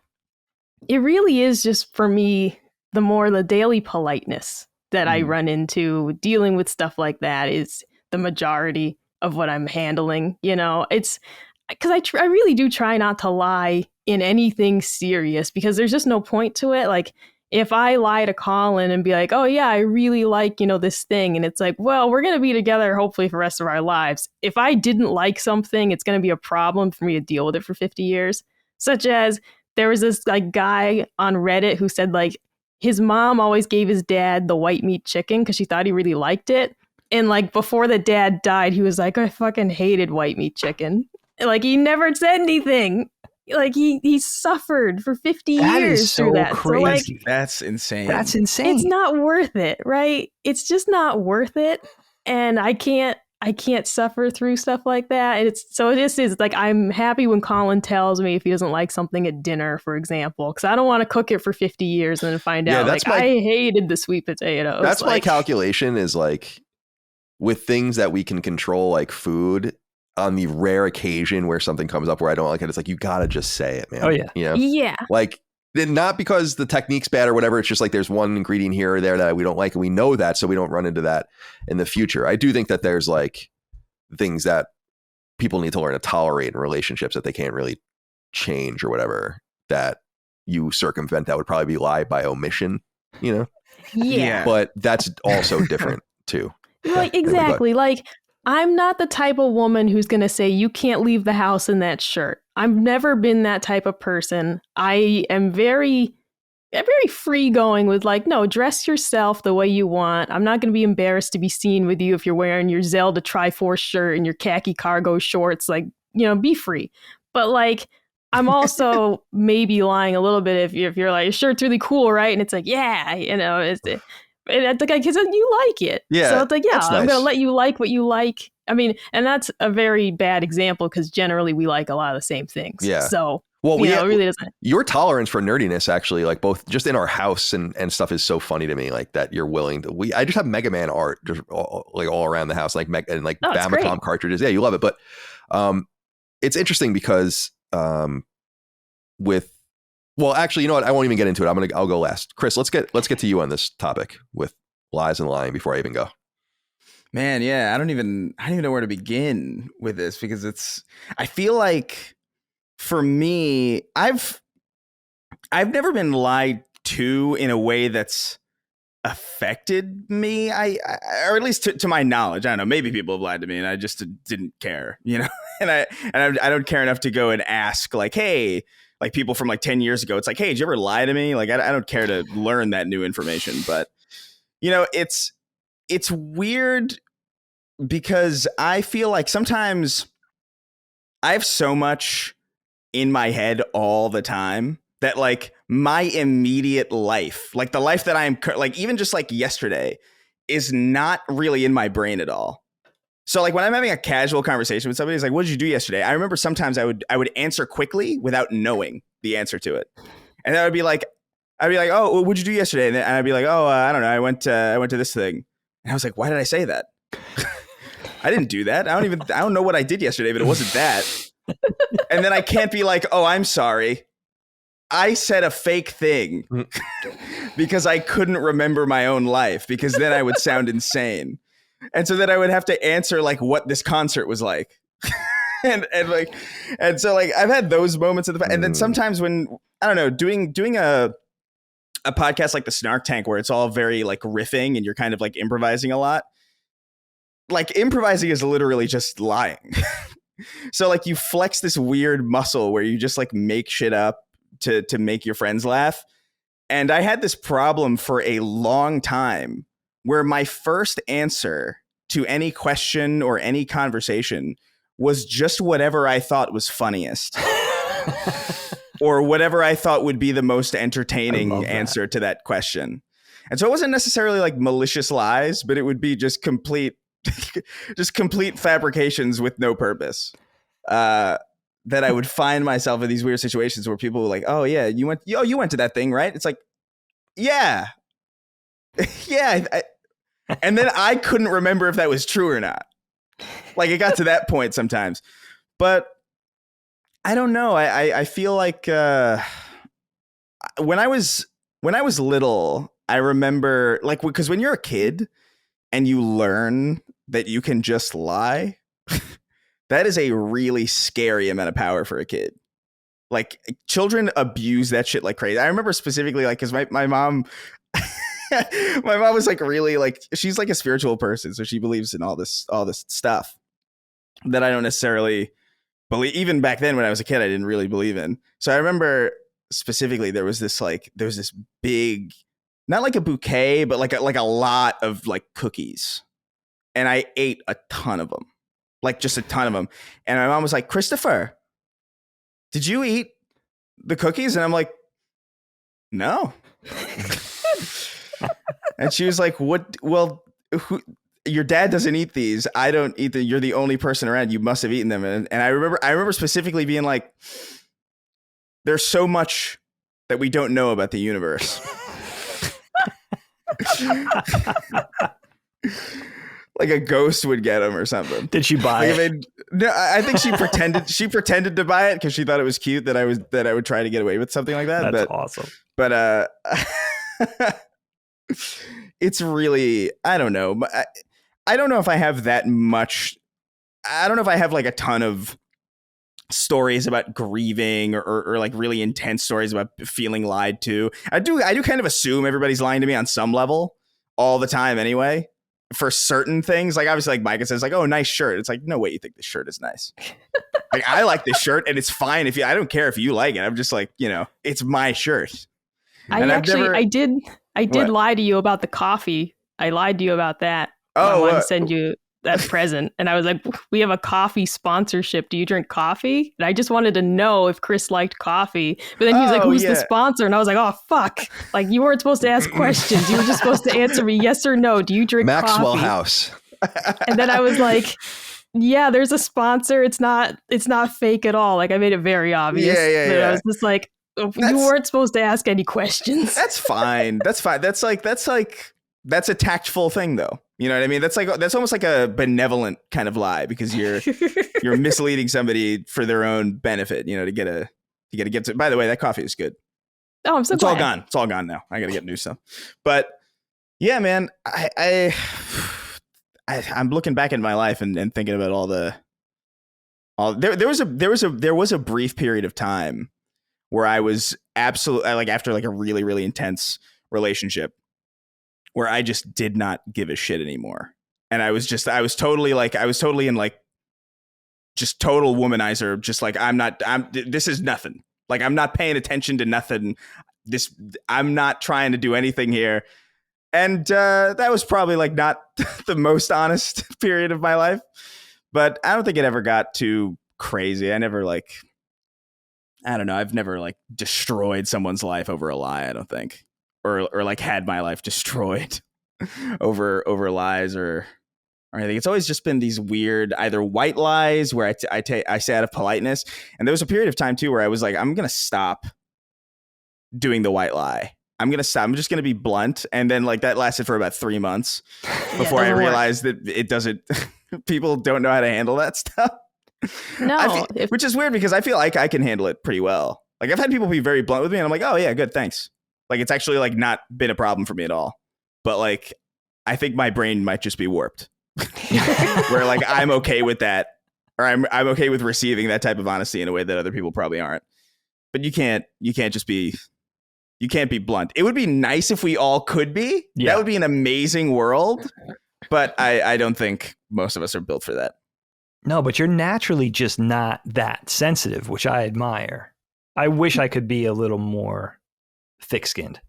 it really is just for me, the daily politeness that I run into dealing with stuff like that is the majority of what I'm handling. You know, it's because I really do try not to lie in anything serious because there's just no point to it. Like if I lie to Colin and be like, oh yeah, I really like, you know, this thing. And it's like, well, we're going to be together hopefully for the rest of our lives. If I didn't like something, it's going to be a problem for me to deal with it for 50 years. Such as there was this like guy on Reddit who said like, his mom always gave his dad the white meat chicken because she thought he really liked it. And like before the dad died, he was like, I fucking hated white meat chicken. Like he never said anything. Like he suffered for 50 years through that. Crazy. So like, that's insane. That's insane. It's not worth it, right? It's just not worth it. And I can't suffer through stuff like that. And this is like, I'm happy when Colin tells me if he doesn't like something at dinner, for example, because I don't want to cook it for 50 years and then find out like I hated the sweet potatoes. That's like, my calculation is like with things that we can control, like food, on the rare occasion where something comes up where I don't like it, it's like, you got to just say it, man. Oh yeah. You know? Yeah. Like, not because the technique's bad or whatever. It's just like there's one ingredient here or there that we don't like, and we know that, so we don't run into that in the future. I do think that there's like things that people need to learn to tolerate in relationships that they can't really change or whatever, that you circumvent. That would probably be lie by omission, you know? Yeah. But that's also different too. Like, exactly. Like, I'm not the type of woman who's going to say, you can't leave the house in that shirt. I've never been that type of person. I am very free going with like, no, dress yourself the way you want. I'm not going to be embarrassed to be seen with you if you're wearing your Zelda Triforce shirt and your khaki cargo shorts. Like, you know, be free. But like, I'm also maybe lying a little bit if you're like, your shirt's really cool, right? And it's like, yeah, you know, it's like, because you like it. Yeah. So it's like, yeah, I'm nice. going to let you like what you like. I mean, and that's a very bad example because generally we like a lot of the same things. Yeah. So, well, it really doesn't. Your tolerance for nerdiness actually, like both just in our house and stuff, is so funny to me. Like that you're willing to. I just have Mega Man art just all around the house, like and like Famicom cartridges. Yeah, you love it, but it's interesting because well, actually, you know what? I won't even get into it. I'll go last. Chris, let's get to you on this topic with lies and lying before I even go. Man, yeah, I don't even know where to begin with this because I feel like for me, I've never been lied to in a way that's affected me. Or at least to my knowledge. I don't know. Maybe people have lied to me and I just didn't care, you know. And I don't care enough to go and ask like, hey, like people from like 10 years ago. It's like, hey, did you ever lie to me? Like I don't care to learn that new information, but you know, it's weird because I feel like sometimes I have so much in my head all the time that like my immediate life, like the life that I am like, even just like yesterday, is not really in my brain at all. So like when I'm having a casual conversation with somebody, it's like, what did you do yesterday? I remember sometimes I would answer quickly without knowing the answer to it. And I'd be like, oh, what'd you do yesterday? And I'd be like, oh, I don't know. I went to this thing. And I was like, why did I say that? I didn't do that. I don't know what I did yesterday, but it wasn't that. And then I can't be like, oh, I'm sorry. I said a fake thing because I couldn't remember my own life, because then I would sound insane. And so then I would have to answer like what this concert was like. and so like I've had those moments in the past. And then sometimes when, I don't know, doing a podcast like the Snark Tank, where it's all very like riffing and you're kind of like improvising a lot. Like improvising is literally just lying. So like you flex this weird muscle where you just like make shit up to make your friends laugh. And I had this problem for a long time where my first answer to any question or any conversation was just whatever I thought was funniest. Or whatever I thought would be the most entertaining answer to that question. And so it wasn't necessarily like malicious lies, but it would be just complete fabrications with no purpose. That I would find myself in these weird situations where people were like, oh yeah, you went to that thing, right? It's like, yeah. Yeah. And then I couldn't remember if that was true or not. Like it got to that point sometimes, but I don't know. I feel like when I was little, I remember like, because when you're a kid and you learn that you can just lie, that is a really scary amount of power for a kid. Like children abuse that shit like crazy. I remember specifically like, cause my mom, my mom was like really like, she's like a spiritual person. So she believes in all this stuff that I don't necessarily believe. Even back then when I was a kid, I didn't really believe in. So I remember specifically there was this big, not like a bouquet, but like a lot of like cookies. And I ate a ton of them. Like just a ton of them. And my mom was like, Christopher, did you eat the cookies? And I'm like, no. And she was like, what? Well, your dad doesn't eat these. I don't eat them. You're the only person around. You must have eaten them. And I remember specifically being like, there's so much that we don't know about the universe. Like a ghost would get them or something. Did she buy it? No, I think she pretended. She pretended to buy it because she thought it was cute that I would try to get away with something like that. That's awesome. But it's really, I don't know. I don't know if I have that much. I don't know if I have like a ton of stories about grieving or like really intense stories about feeling lied to. I do kind of assume everybody's lying to me on some level all the time anyway. For certain things, like obviously like Micah says like, oh, nice shirt. It's like, no way you think this shirt is nice. Like I like this shirt and it's fine I don't care if you like it. I'm just like, it's my shirt. I did lie to you about the coffee. I lied to you about that. I wanted to send you that present. And I was like, we have a coffee sponsorship. Do you drink coffee? And I just wanted to know if Chris liked coffee. But then he was like, who's the sponsor? And I was like, oh, fuck. Like you weren't supposed to ask questions. You were just supposed to answer me yes or no. Do you drink Maxwell coffee? House. And then I was like, yeah, there's a sponsor. It's not fake at all. Like I made it very obvious. Yeah. I was just like, you weren't supposed to ask any questions. That's fine. That's a tactful thing though. You know what I mean? That's almost like a benevolent kind of lie because you're misleading somebody for their own benefit, to get to. By the way, that coffee is good. Oh, I'm so glad. All gone. It's all gone now. I got to get new stuff. But yeah, man, I'm looking back at my life and thinking about there was a brief period of time where I was absolutely like after like a really, really intense relationship where I just did not give a shit anymore. And I was totally in like just total womanizer. Just like, this is nothing. Like, I'm not paying attention to nothing. I'm not trying to do anything here. And that was probably like not the most honest period of my life, but I don't think it ever got too crazy. I never like, I don't know. I've never like destroyed someone's life over a lie. I don't think. Or like had my life destroyed over lies or anything. It's always just been these weird either white lies where I say out of politeness. And there was a period of time too where I was like, I'm gonna stop doing the white lie. I'm gonna stop. I'm just gonna be blunt, and then like that lasted for about 3 months before I realized that it doesn't. People don't know how to handle that stuff. No, which is weird because I feel like I can handle it pretty well. Like I've had people be very blunt with me, and I'm like, oh yeah, good, thanks. Like it's actually like not been a problem for me at all. But like, I think my brain might just be warped, where like I'm okay with that, or I'm okay with receiving that type of honesty in a way that other people probably aren't. But you can't just be. You can't be blunt. It would be nice if we all could be. Yeah. That would be an amazing world. But I don't think most of us are built for that. No, but you're naturally just not that sensitive, which I admire. I wish I could be a little more thick-skinned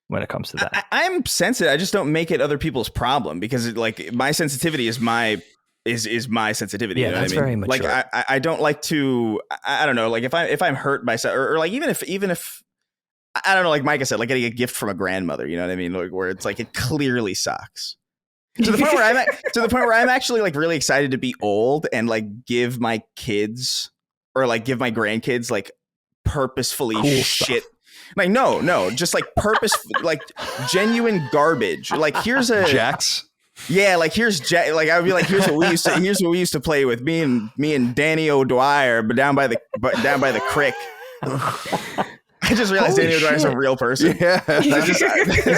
when it comes to that. I'm sensitive. I just don't make it other people's problem because like my sensitivity is my sensitivity. Yeah, you know that's what I mean? very mature. Like I don't like to. I don't know. Like if I'm hurt by or like even if. I don't know, like Micah said, like getting a gift from a grandmother, you know what I mean? Like where it's like it clearly sucks. To the point where I'm actually like really excited to be old and like give my kids or like give my grandkids like purposefully cool shit. Stuff. Like no, just like like genuine garbage. Like here's a Jax. Yeah, like like I would be like here's what we used to play with me and Danny O'Dwyer, but down by the creek. I just realized Danny O'Dwyer is a real person. Yeah. Is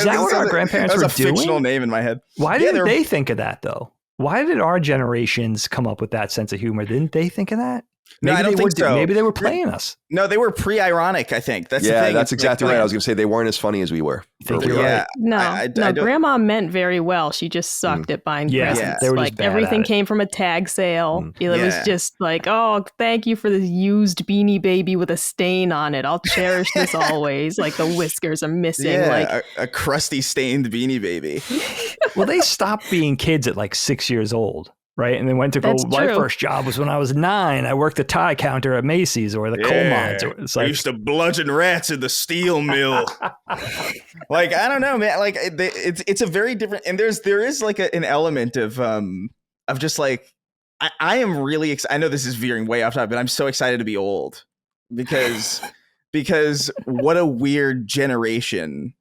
that what our grandparents were doing? That's a fictional name in my head. Why didn't they think of that, though? Why did our generations come up with that sense of humor? Didn't they think of that? No, I don't think so. Maybe they were playing us. No, they were pre-ironic, I think. That's the thing. That's exactly right. I was going to say they weren't as funny as we were. Think you're right. No, Grandma meant very well. She just sucked at buying presents. They were like everything came from a tag sale. It was just like, oh, thank you for this used Beanie Baby with a stain on it. I'll cherish this always. Like the whiskers are missing. Yeah, like a crusty stained Beanie Baby. Well, they stopped being kids at like 6 years old. Right. And then went to go. My first job was when I was 9. I worked the tie counter at Macy's or the coal mines. It's like, I used to bludgeon rats in the steel mill. Like, I don't know, man. Like it's a very different. And there is like an element of just like I am really excited. I know this is veering way off topic, but I'm so excited to be old because what a weird generation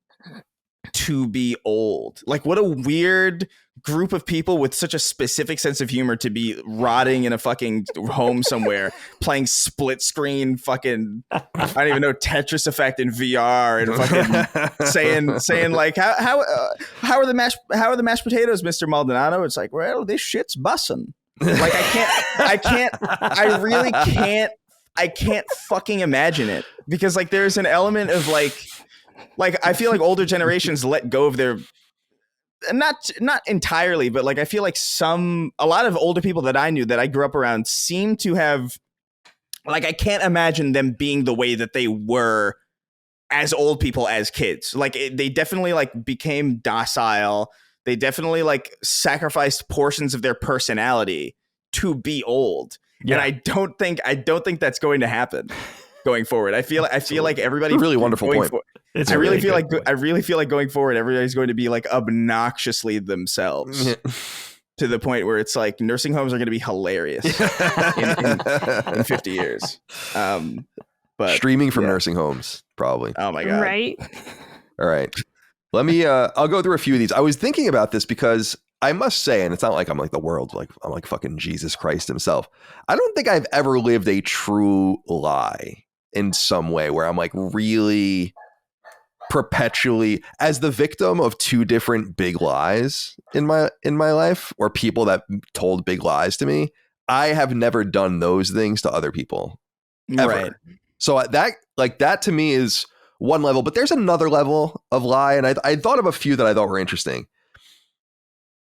to be old. Like what a weird group of people with such a specific sense of humor to be rotting in a fucking home somewhere playing split screen fucking I don't even know Tetris Effect in VR and fucking saying like how are the mashed potatoes, Mr. Maldonado? It's like, well, this shit's bussin'. Like I really can't fucking imagine it because like there's an element of like I feel like older generations let go of their not entirely, but like I feel like a lot of older people that I knew that I grew up around seem to have like I can't imagine them being the way that they were as old people as kids. Like they definitely like became docile. They definitely like sacrificed portions of their personality to be old. Yeah. And I don't think that's going to happen going forward. I feel like everybody really wonderful point. I really feel like going forward, everybody's going to be like obnoxiously themselves to the point where it's like nursing homes are going to be hilarious in 50 years. But streaming from nursing homes, probably. Oh my God. Right. All right. Let me, I'll go through a few of these. I was thinking about this because I must say, and it's not like I'm like the world, like I'm like fucking Jesus Christ himself. I don't think I've ever lived a true lie in some way where I'm like really perpetually as the victim of two different big lies in my life, or people that told big lies to me. I have never done those things to other people ever. Right. So that to me is one level, but there's another level of lie. And I thought of a few that I thought were interesting.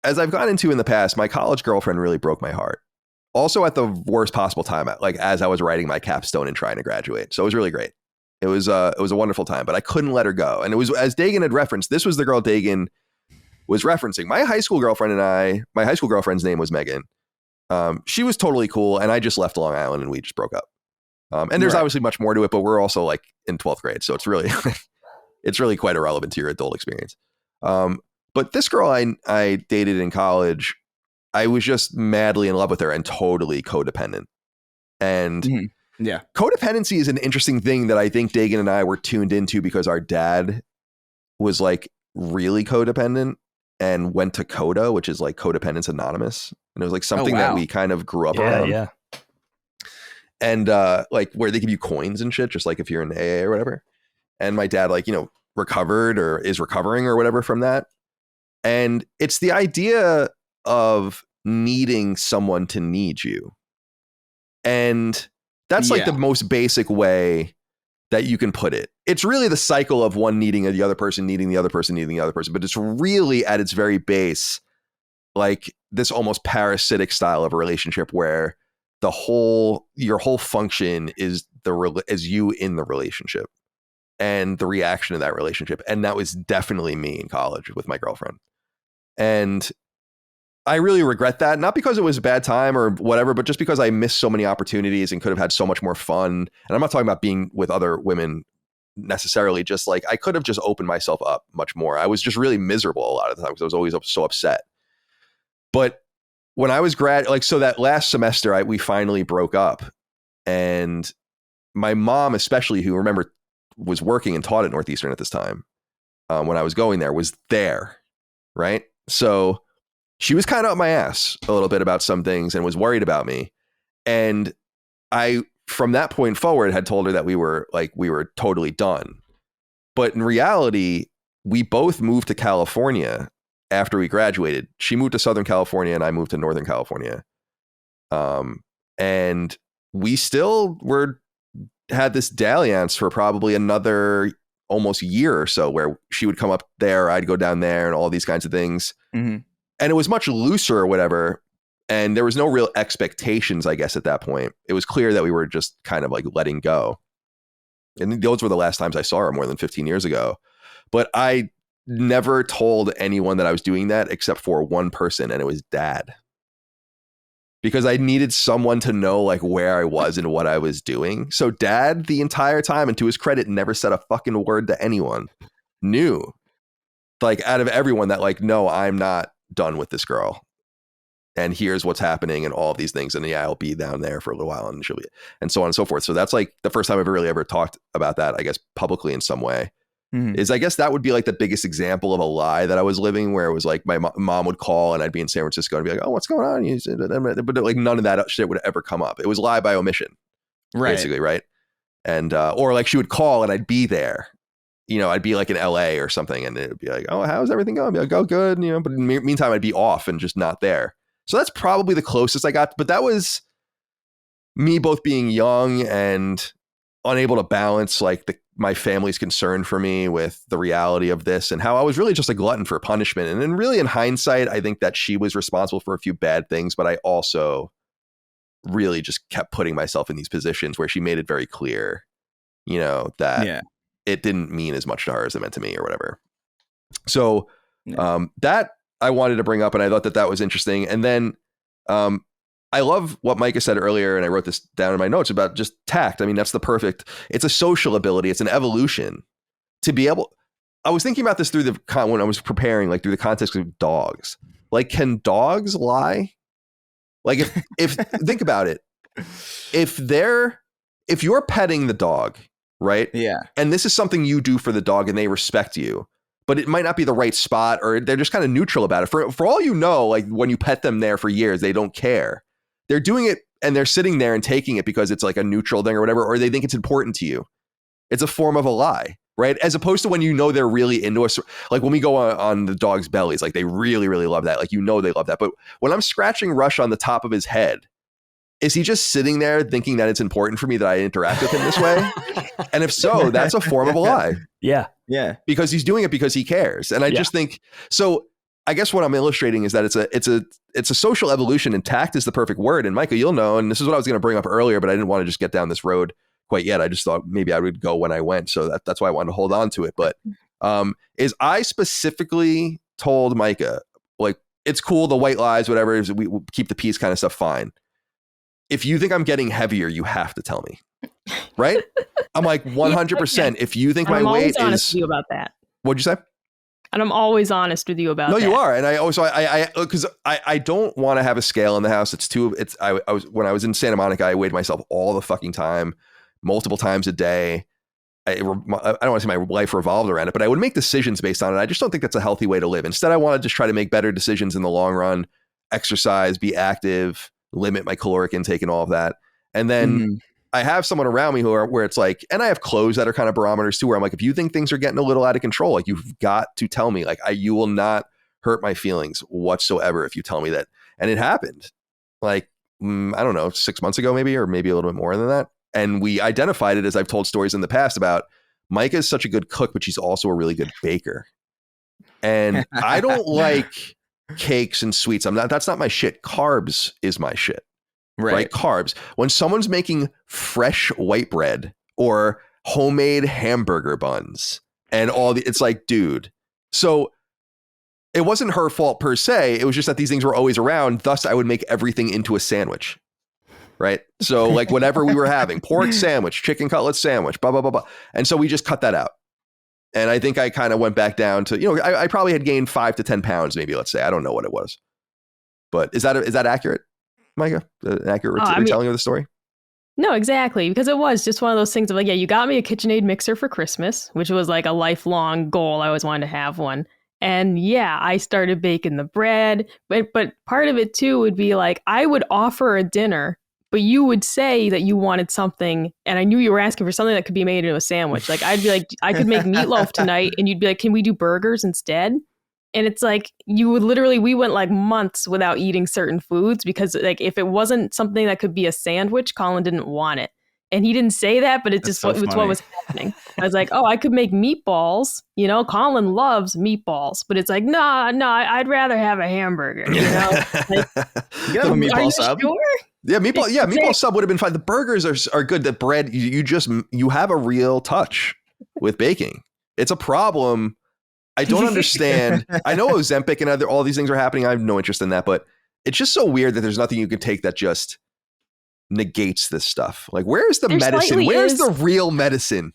As I've gone into in the past, my college girlfriend really broke my heart. Also at the worst possible time, like as I was writing my capstone and trying to graduate. So it was really great. It was a wonderful time, but I couldn't let her go. And it was, as Dagan had referenced, this was the girl Dagan was referencing. My high school girlfriend's name was Megan. She was totally cool. And I just left Long Island and we just broke up. And there's obviously much more to it, but we're also like in 12th grade. So it's really, it's really quite irrelevant to your adult experience. But this girl I dated in college, I was just madly in love with her and totally codependent. And Yeah. Codependency is an interesting thing that I think Dagan and I were tuned into because our dad was like really codependent and went to CODA, which is like Codependence Anonymous. And it was like something that we kind of grew up around. Yeah. And like where they give you coins and shit, just like if you're in AA or whatever. And my dad, like, you know, recovered or is recovering or whatever from that. And it's the idea of needing someone to need you. And that's like the most basic way that you can put it. It's really the cycle of one needing the other person, needing the other person, needing the other person. But it's really at its very base, like this almost parasitic style of a relationship where your whole function is you in the relationship and the reaction to that relationship. And that was definitely me in college with my girlfriend. And I really regret that, not because it was a bad time or whatever, but just because I missed so many opportunities and could have had so much more fun. And I'm not talking about being with other women necessarily, just like I could have just opened myself up much more. I was just really miserable a lot of the time because I was always so upset. But when I was so that last semester, we finally broke up, and my mom, especially, who remember was working and taught at Northeastern at this time, when I was going there, was there, right? So she was kind of up my ass a little bit about some things and was worried about me. And I, from that point forward, had told her that we were totally done. But in reality, we both moved to California after we graduated. She moved to Southern California and I moved to Northern California. And we still had this dalliance for probably another almost year or so, where she would come up there, I'd go down there, and all these kinds of things. Mm-hmm. And it was much looser or whatever. And there was no real expectations, I guess, at that point. It was clear that we were just kind of like letting go. And those were the last times I saw her, more than 15 years ago. But I never told anyone that I was doing that except for one person, and it was Dad. Because I needed someone to know like where I was and what I was doing. So Dad, the entire time, and to his credit, never said a fucking word to anyone. Knew, like, out of everyone, that like, no, I'm not done with this girl. And here's what's happening and all of these things. And yeah, I'll be down there for a little while and she'll be, and so on and so forth. So that's like the first time I've really ever talked about that, I guess, publicly in some way. Is I guess that would be like the biggest example of a lie that I was living, where it was like my mom would call and I'd be in San Francisco and be like, oh, what's going on? But like none of that shit would ever come up. It was lie by omission, basically. Right. And, or like she would call and I'd be there, you know, I'd be like in LA or something, and it'd be like, oh, how's everything going? I'd be like, oh, good. You know, but in the meantime, I'd be off and just not there. So that's probably the closest I got. But that was me both being young and unable to balance like my family's concern for me with the reality of this, and how I was really just a glutton for punishment. And then really in hindsight, I think that she was responsible for a few bad things, but I also really just kept putting myself in these positions where she made it very clear, you know, that it didn't mean as much to her as it meant to me or whatever. So that I wanted to bring up, and I thought that was interesting. And then I love what Micah said earlier, and I wrote this down in my notes about just tact. I mean, that's it's a social ability. It's an evolution to be able. I was thinking about this when I was preparing, like through the context of dogs. Like, can dogs lie? Like if think about it, if you're petting the dog, right? Yeah. And this is something you do for the dog and they respect you, but it might not be the right spot, or they're just kind of neutral about it. For all you know, like when you pet them there for years, they don't care. They're doing it and they're sitting there and taking it because it's like a neutral thing or whatever, or they think it's important to you. It's a form of a lie, right? As opposed to when you know they're really into us. Like when we go on the dog's bellies, like they really, really love that. Like, you know, they love that. But when I'm scratching Rush on the top of his head, is he just sitting there thinking that it's important for me that I interact with him this way? And if so, that's a form of a lie. Yeah. Yeah. Because he's doing it because he cares. And I just think, so I guess what I'm illustrating is that it's a social evolution, and tact is the perfect word. And Micah, you'll know, and this is what I was going to bring up earlier, but I didn't want to just get down this road quite yet. I just thought maybe I would go when I went. So that's why I wanted to hold on to it. But is I specifically told Micah, like, it's cool, the white lies, whatever, we keep the peace kind of stuff, fine. If you think I'm getting heavier, you have to tell me. Right? I'm like 100%. If you think my weight is, honest with you about that. What'd you say? And I'm always honest with you about that. No, you are. And I also, because I don't want to have a scale in the house. When I was in Santa Monica, I weighed myself all the fucking time, multiple times a day. I don't want to say my life revolved around it, but I would make decisions based on it. I just don't think that's a healthy way to live. Instead, I want to just try to make better decisions in the long run, exercise, be active, limit my caloric intake and all of that. And then I have someone around me where it's like, and I have clothes that are kind of barometers too, where I'm like, if you think things are getting a little out of control, like you've got to tell me, like you will not hurt my feelings whatsoever if you tell me that. And it happened like, I don't know, 6 months ago, maybe, or maybe a little bit more than that. And we identified it, as I've told stories in the past about Micah is such a good cook, but she's also a really good baker. And I don't like cakes and sweets. That's not my shit. Carbs is my shit. Right? Carbs. When someone's making fresh white bread or homemade hamburger buns and it's like, dude. So it wasn't her fault per se. It was just that these things were always around. Thus, I would make everything into a sandwich. Right. So like whatever we were having, pork sandwich, chicken cutlet sandwich, blah, blah, blah, blah. And so we just cut that out. And I think I kind of went back down to, I probably had gained 5 to 10 pounds, maybe, let's say. I don't know what it was. But is that accurate, Micah? An accurate retelling of the story? No, exactly. Because it was just one of those things of like, yeah, you got me a KitchenAid mixer for Christmas, which was like a lifelong goal. I always wanted to have one. And yeah, I started baking the bread. But part of it too would be like, I would offer a dinner, but you would say that you wanted something, and I knew you were asking for something that could be made into a sandwich. Like I'd be like, I could make meatloaf tonight, and you'd be like, can we do burgers instead? And it's like, we went like months without eating certain foods because like if it wasn't something that could be a sandwich, Colin didn't want it. And he didn't say that, but it's what was happening. I was like, oh, I could make meatballs. Colin loves meatballs, but it's like, no, I'd rather have a hamburger. Like, you have a meatball sub. Sure? Yeah, meatball sub would have been fine. The burgers are good. The bread, you have a real touch with baking. It's a problem. I don't understand. I know Ozempic and all these things are happening. I have no interest in that, but it's just so weird that there's nothing you can take that just negates this stuff. Like, where's the medicine? Where's the real medicine?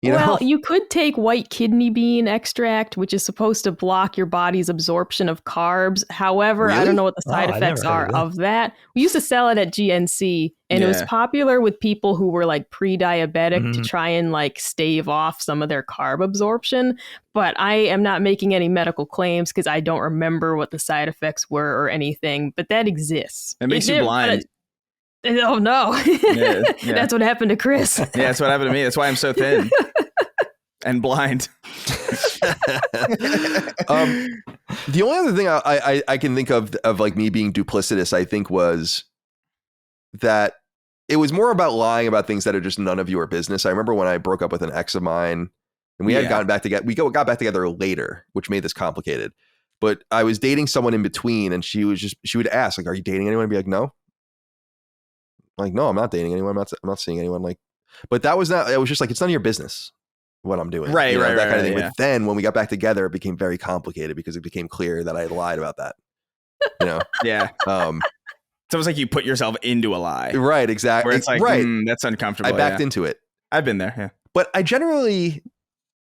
Well, you could take white kidney bean extract, which is supposed to block your body's absorption of carbs. However, really? I don't know what the side effects are of that. We used to sell it at GNC, and it was popular with people who were like pre-diabetic to try and like stave off some of their carb absorption. But I am not making any medical claims because I don't remember what the side effects were or anything, but that exists. It makes you blind. Oh no. Yeah. That's what happened to Chris. Yeah, that's what happened to me. That's why I'm so thin and blind. The only other thing I can think of like me being duplicitous, I think, was that it was more about lying about things that are just none of your business. I remember when I broke up with an ex of mine and we had gotten back together. We got back together later, which made this complicated. But I was dating someone in between, and she would ask, like, are you dating anyone? I'd be like, no. Like, no, I'm not dating anyone. I'm not seeing anyone. Like, but that was not, it was just like, it's none of your business what I'm doing. Right, that kind of thing. Yeah. But then when we got back together, it became very complicated because it became clear that I had lied about that. Yeah. It's almost like you put yourself into a lie. Right, exactly. Where it's like, that's uncomfortable. I backed into it. I've been there, yeah. But I generally,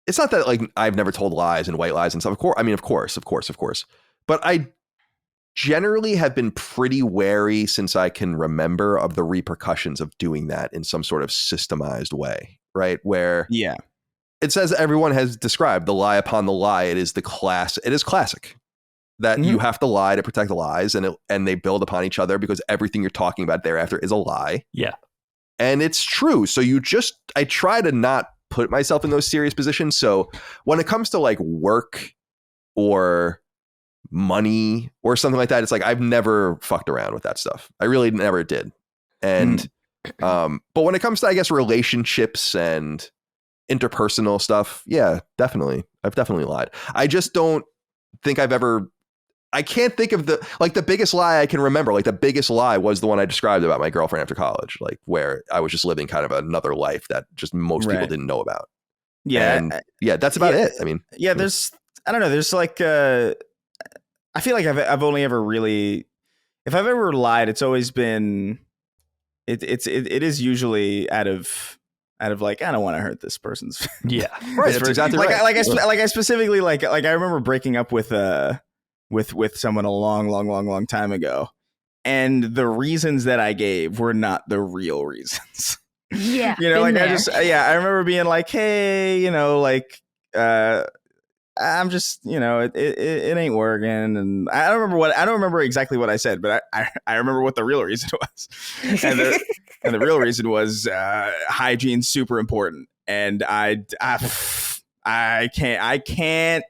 it's not that like I've never told lies and white lies and stuff. Of course. But I generally have been pretty wary since I can remember of the repercussions of doing that in some sort of systemized way, right? Where it says everyone has described the lie upon the lie. It is classic that you have to lie to protect the lies, and they build upon each other because everything you're talking about thereafter is a lie. Yeah. And it's true. So I try to not put myself in those serious positions. So when it comes to like work or money or something like that, it's like I've never fucked around with that stuff. I really never did. And but when it comes to, I guess, relationships and interpersonal stuff, yeah, definitely. I've definitely lied. I just don't think I can't think of the biggest lie I can remember. Like the biggest lie was the one I described about my girlfriend after college, like where I was just living kind of another life that just most people didn't know about. Yeah. And that's about it. I mean, I don't know. There's like, I feel like I've only ever really, if I've ever lied, it's always been, it is usually out of out of like, I don't want to hurt this person's. Yeah, right. That's exactly right. I specifically like I remember breaking up with someone a long time ago, and the reasons that I gave were not the real reasons. Yeah, you know, like there. I remember being like, hey, you know, like I'm just, you know, it ain't working, and I don't remember exactly what I said, but I remember what the real reason was, and the real reason was hygiene's super important, and I can't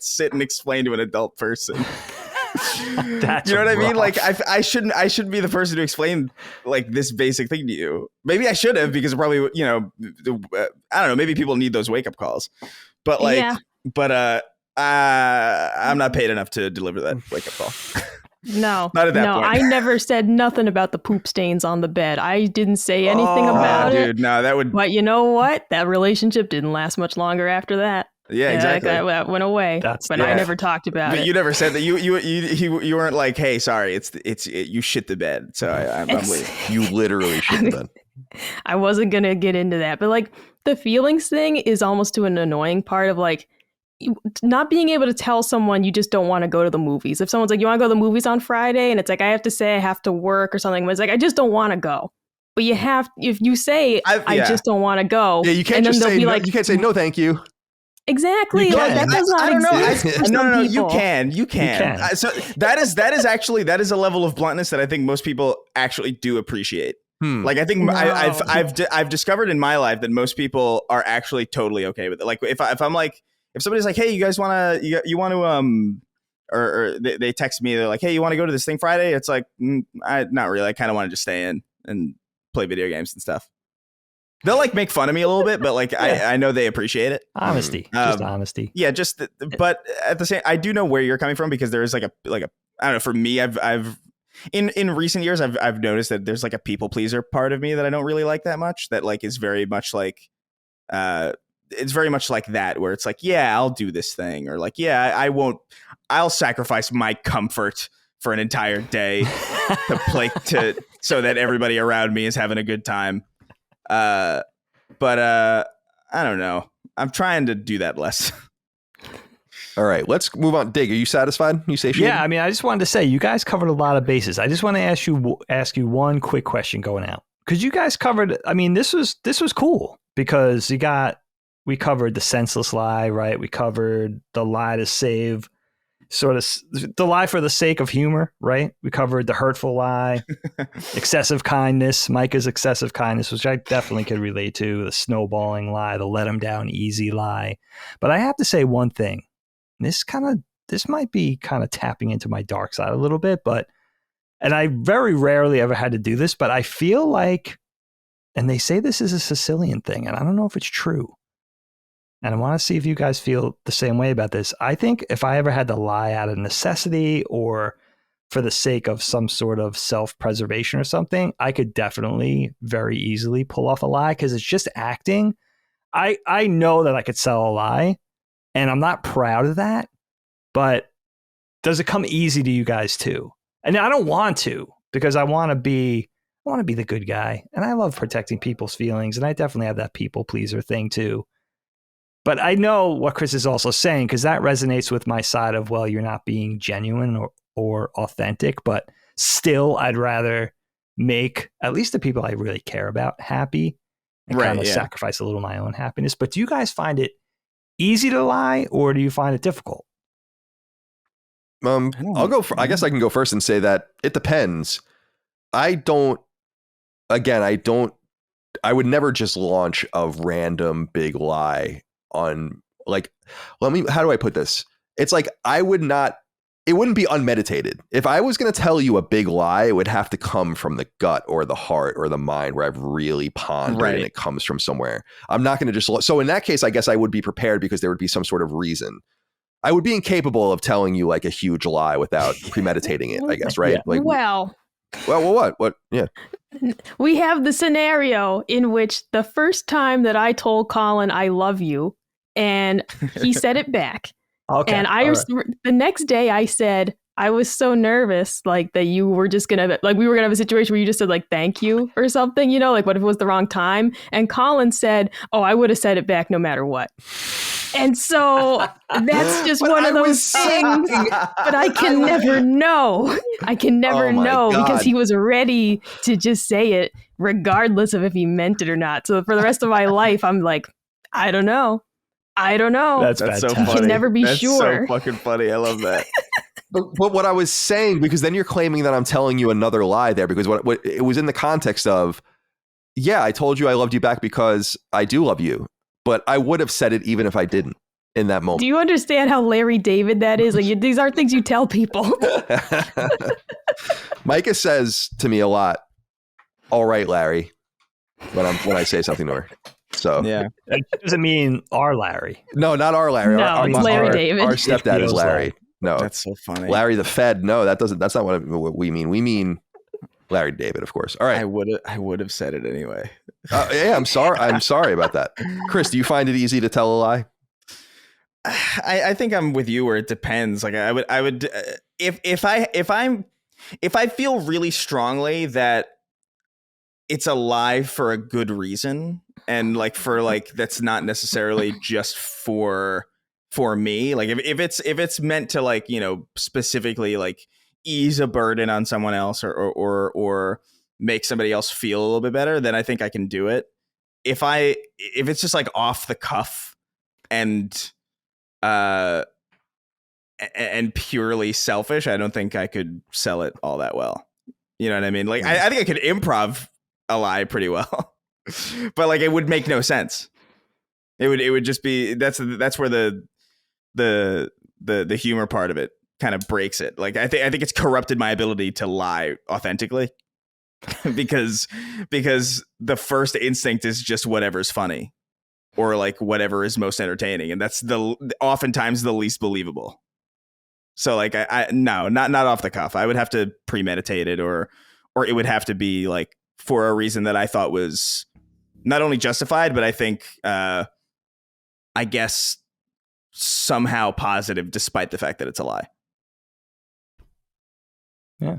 sit and explain to an adult person. That's you know what rough. I mean? Like I shouldn't be the person to explain like this basic thing to you. Maybe I should have, because probably, you know, I don't know. Maybe people need those wake up calls, but like, I'm not paid enough to deliver that wake up call. No, not at that point. I never said nothing about the poop stains on the bed. I didn't say anything about it. Dude, no, that would. But you know what? That relationship didn't last much longer after that. Yeah, exactly. That went away. I never talked about it. But you never said that. You weren't like, hey, sorry, it's you shit the bed. So I'm leaving. You literally shit the bed. I wasn't gonna get into that, but like the feelings thing is almost to an annoying part of like not being able to tell someone you just don't want to go to the movies. If someone's like, you want to go to the movies on Friday, and it's like I have to say I have to work or something, but it's like I just don't want to go. But you have, if you say I just don't want to go, yeah, you can't just say no, you can't say no, thank you. Exactly. Like that does not exist. No, you can. So that is actually a level of bluntness that I think most people actually do appreciate. Like I think I've discovered in my life that most people are actually totally okay with it. Like if I'm like, if somebody's like, hey, you guys want to or they text me, they're like, hey, you want to go to this thing Friday? It's like, not really. I kind of want to just stay in and play video games and stuff. They'll like make fun of me a little bit, but like I know they appreciate it. Honesty, just honesty. Yeah, but at the same, I do know where you're coming from, because there is like a I don't know. For me, I've in recent years I've noticed that there's like a people pleaser part of me that I don't really like that much. That like is very much like it's very much like that, where it's like, yeah, I'll do this thing, or like, yeah, I'll sacrifice my comfort for an entire day so that everybody around me is having a good time. But I don't know. I'm trying to do that less. All right, let's move on. Dig, are you satisfied? You say yeah. I mean, I just wanted to say you guys covered a lot of bases. I just want to ask you one quick question going out, because you guys covered. I mean, this was cool, because we covered the senseless lie, right? We covered the lie to save, sort of the lie for the sake of humor, right? We covered the hurtful lie, excessive kindness, Micah's excessive kindness, which I definitely could relate to, the snowballing lie, the let him down easy lie. But I have to say one thing. This might be kind of tapping into my dark side a little bit, and I very rarely ever had to do this, but I feel like, and they say this is a Sicilian thing, and I don't know if it's true. And I want to see if you guys feel the same way about this. I think if I ever had to lie out of necessity or for the sake of some sort of self-preservation or something, I could definitely very easily pull off a lie, because it's just acting. I know that I could sell a lie, and I'm not proud of that, but does it come easy to you guys too? And I don't want to, because I want to be the good guy, and I love protecting people's feelings, and I definitely have that people pleaser thing too. But I know what Chris is also saying, because that resonates with my side of, well, you're not being genuine or authentic, but still I'd rather make at least the people I really care about happy and kind of sacrifice a little of my own happiness. But do you guys find it easy to lie, or do you find it difficult? I'll go. I guess I can go first and say that it depends. I would never just launch a random big lie on, like, how do I put this? It's like it wouldn't be unmeditated. If I was going to tell you a big lie, it would have to come from the gut or the heart or the mind, where I've really pondered and it comes from somewhere. I'm not going to just, so in that case, I guess I would be prepared, because there would be some sort of reason. I would be incapable of telling you like a huge lie without premeditating it, I guess, right? Yeah. Like, well, what? Yeah. We have the scenario in which the first time that I told Colin I love you, and he said it back. Okay. And the next day I said, I was so nervous, like that you were just gonna, like we were gonna have a situation where you just said like thank you or something, you know, like what if it was the wrong time? And Colin said, "Oh, I would have said it back no matter what." And so that's just one of those things. But I can never know. I can never know because he was ready to just say it regardless of if he meant it or not. So for the rest of my life, I'm like, I don't know. That's so funny. You can never be That's sure. So fucking funny. I love that. But what I was saying, because then you're claiming that I'm telling you another lie there, because what it was in the context of, yeah, I told you I loved you back because I do love you, but I would have said it even if I didn't in that moment. Do you understand how Larry David that is? Like these aren't things you tell people. Micah says to me a lot, "All right, Larry," when I say something to her. So yeah, that doesn't mean our Larry. No, not our Larry. No, it's Larry David. Our stepdad is Larry. No, that's so funny. Larry the Fed. No, that's not what we mean. We mean Larry David, of course. All right. I would have said it anyway. Yeah, I'm sorry. I'm sorry about that. Chris, do you find it easy to tell a lie? I think I'm with you where it depends. Like I would if I feel really strongly that it's a lie for a good reason, and like for like that's not necessarily just for me. Like if it's meant to like, you know, specifically like ease a burden on someone else or make somebody else feel a little bit better, then I think I can do it. If it's just like off the cuff and purely selfish, I don't think I could sell it all that well. You know what I mean? Like I think I could improv a lie pretty well, but like it would make no sense. It would just be that's where the humor part of it kind of breaks it. Like I think it's corrupted my ability to lie authentically because the first instinct is just whatever's funny or like whatever is most entertaining, and that's oftentimes the least believable. So like no, not off the cuff. I would have to premeditate it or it would have to be like for a reason that I thought was not only justified, but I think I guess somehow positive despite the fact that it's a lie. Yeah.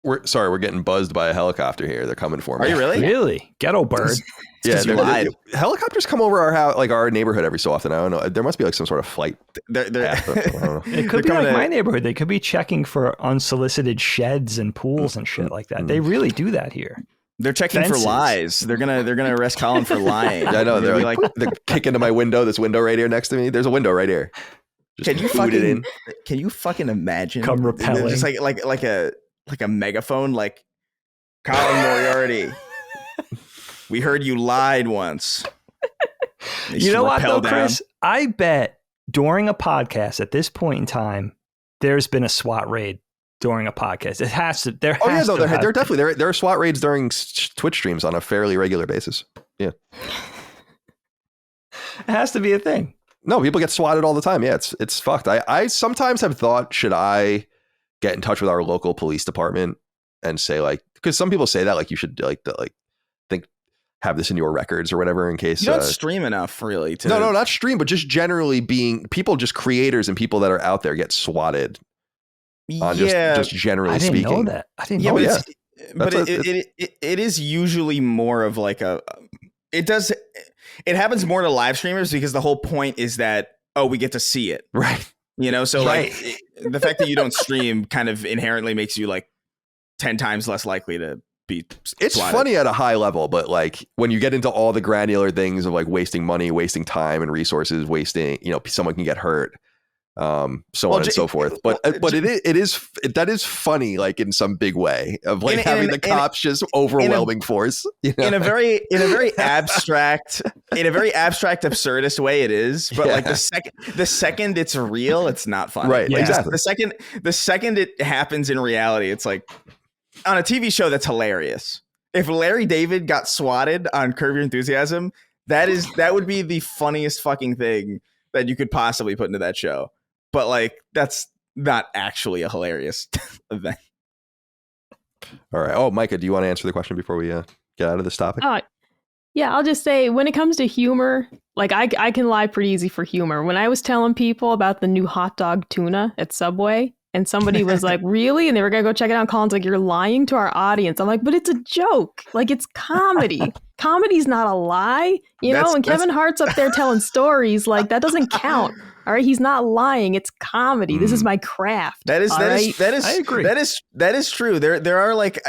We're getting buzzed by a helicopter here. They're coming for me. Are you really? Really? Ghetto bird. Yeah, helicopters come over our neighborhood every so often. I don't know. There must be like some sort of flight. It could be like my neighborhood. They could be checking for unsolicited sheds and pools and shit like that. They really do that here. They're checking for lies. They're gonna arrest Colin for lying. Yeah, I know. They're like they're kicking into my window. This window right here next to me. There's a window right here. Can you fucking imagine? Come repelling. Just like a megaphone, like Colin Moriarty. We heard you lied once. You know what, though, Chris? I bet during a podcast at this point in time, there's been a SWAT raid during a podcast. It has to. There are definitely there are SWAT raids during Twitch streams on a fairly regular basis. Yeah, it has to be a thing. No, people get swatted all the time. Yeah, it's fucked. I sometimes have thought, should I get in touch with our local police department and say like, because some people say that like you should have this in your records or whatever in case you don't stream enough really to no not stream, but just generally being people, just creators and people that are out there get swatted on just generally speaking. I didn't know that. I didn't know that. But it is usually more of like it happens more to live streamers because the whole point is that we get to see it, right? You know, so like the fact that you don't stream kind of inherently makes you like 10 times less likely to be it's swatted. Funny at a high level, but like when you get into all the granular things of like wasting money, wasting time and resources, wasting, you know, someone can get hurt, on and so forth. But that is funny, like in some big way of like having the cops just overwhelming force. You know? in a very abstract, absurdist way it is. But like the second it's real, it's not funny. Right. Like, exactly. The second it happens in reality, it's like on a TV show that's hilarious. If Larry David got swatted on Curb Your Enthusiasm, that would be the funniest fucking thing that you could possibly put into that show. But like, that's not actually a hilarious event. All right. Oh, Micah, do you want to answer the question before we get out of this topic? Yeah, I'll just say when it comes to humor, like I can lie pretty easy for humor. When I was telling people about the new hot dog tuna at Subway, And somebody was like, really? And they were going to go check it out. And Colin's like, you're lying to our audience. I'm like, but it's a joke. Like, it's comedy. Comedy's not a lie, you know? And Kevin Hart's up there telling stories. Like, that doesn't count. All right. He's not lying. It's comedy. This is my craft. That is I agree. That is true. There are like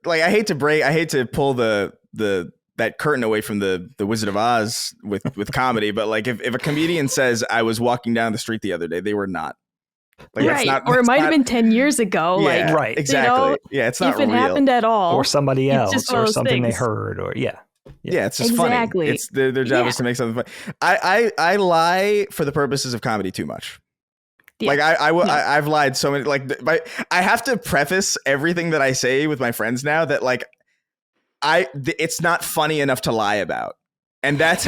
I hate to pull that curtain away from the Wizard of Oz with comedy, but like if a comedian says I was walking down the street the other day, they were not. Like, right. Or it might have been 10 years ago. Yeah, like, right. Exactly. You know, yeah. It's not if it real. happened at all. Or somebody else, or something things. they heard, or yeah. It's just exactly. funny. It's their job is to make something funny. I lie for the purposes of comedy too much. Yeah. Like I've lied so many. Like I have to preface everything that I say with my friends now that like it's not funny enough to lie about, and that's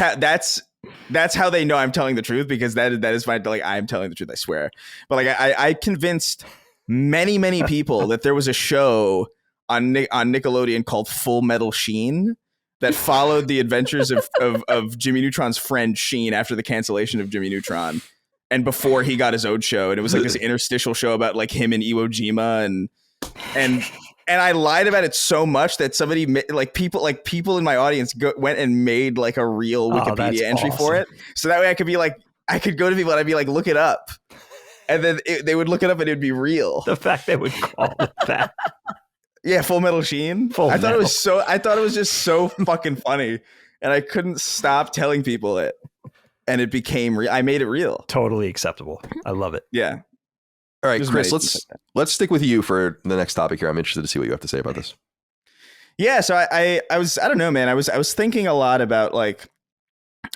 how they know I'm telling the truth, because that is my, like, I'm telling the truth, I swear. But like I convinced many people that there was a show on Nickelodeon called Full Metal Sheen that followed the adventures of Jimmy Neutron's friend Sheen after the cancellation of Jimmy Neutron and before he got his own show. And it was like this interstitial show about like him and Iwo Jima and I lied about it so much that somebody people in my audience went and made like a real Wikipedia entry for it. So that way I could be like, I could go to people and I'd be like, look it up. And then they would look it up and it'd be real. The fact they would call it that. Yeah, Full Metal Sheen. I thought it was just so fucking funny. And I couldn't stop telling people it. And it became real. I made it real. Totally acceptable. I love it. Yeah. All right, Chris, let's stick with you for the next topic here. I'm interested to see what you have to say about this. Yeah, so I don't know, man. I was thinking a lot about, like,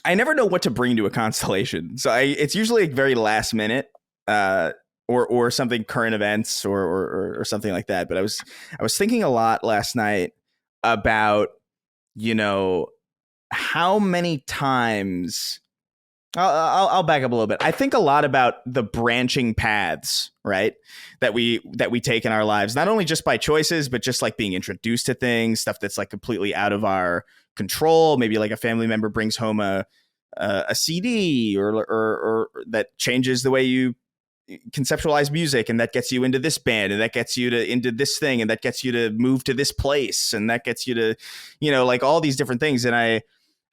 I never know what to bring to a constellation. So it's usually like very last minute, or something, current events or something like that. But I was thinking a lot last night about, you know, how many times. I'll back up a little bit. I think a lot about the branching paths, right, that we take in our lives, not only just by choices, but just like being introduced to things, stuff that's like completely out of our control. Maybe like a family member brings home a CD or that changes the way you conceptualize music, and that gets you into this band, and that gets you into this thing, and that gets you to move to this place, and that gets you to, you know, like all these different things. And I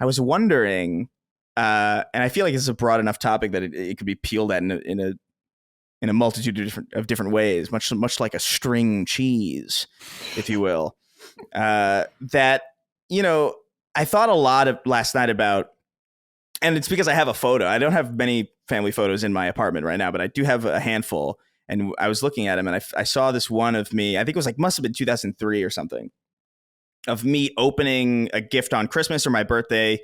was wondering. And I feel like it's a broad enough topic that it could be peeled at in a multitude of different ways, much like a string cheese, if you will. That, you know, I thought a lot of last night about, and it's because I have a photo. I don't have many family photos in my apartment right now, but I do have a handful. And I was looking at them, and I saw this one of me. I think it was like, must have been 2003 or something, of me opening a gift on Christmas or my birthday.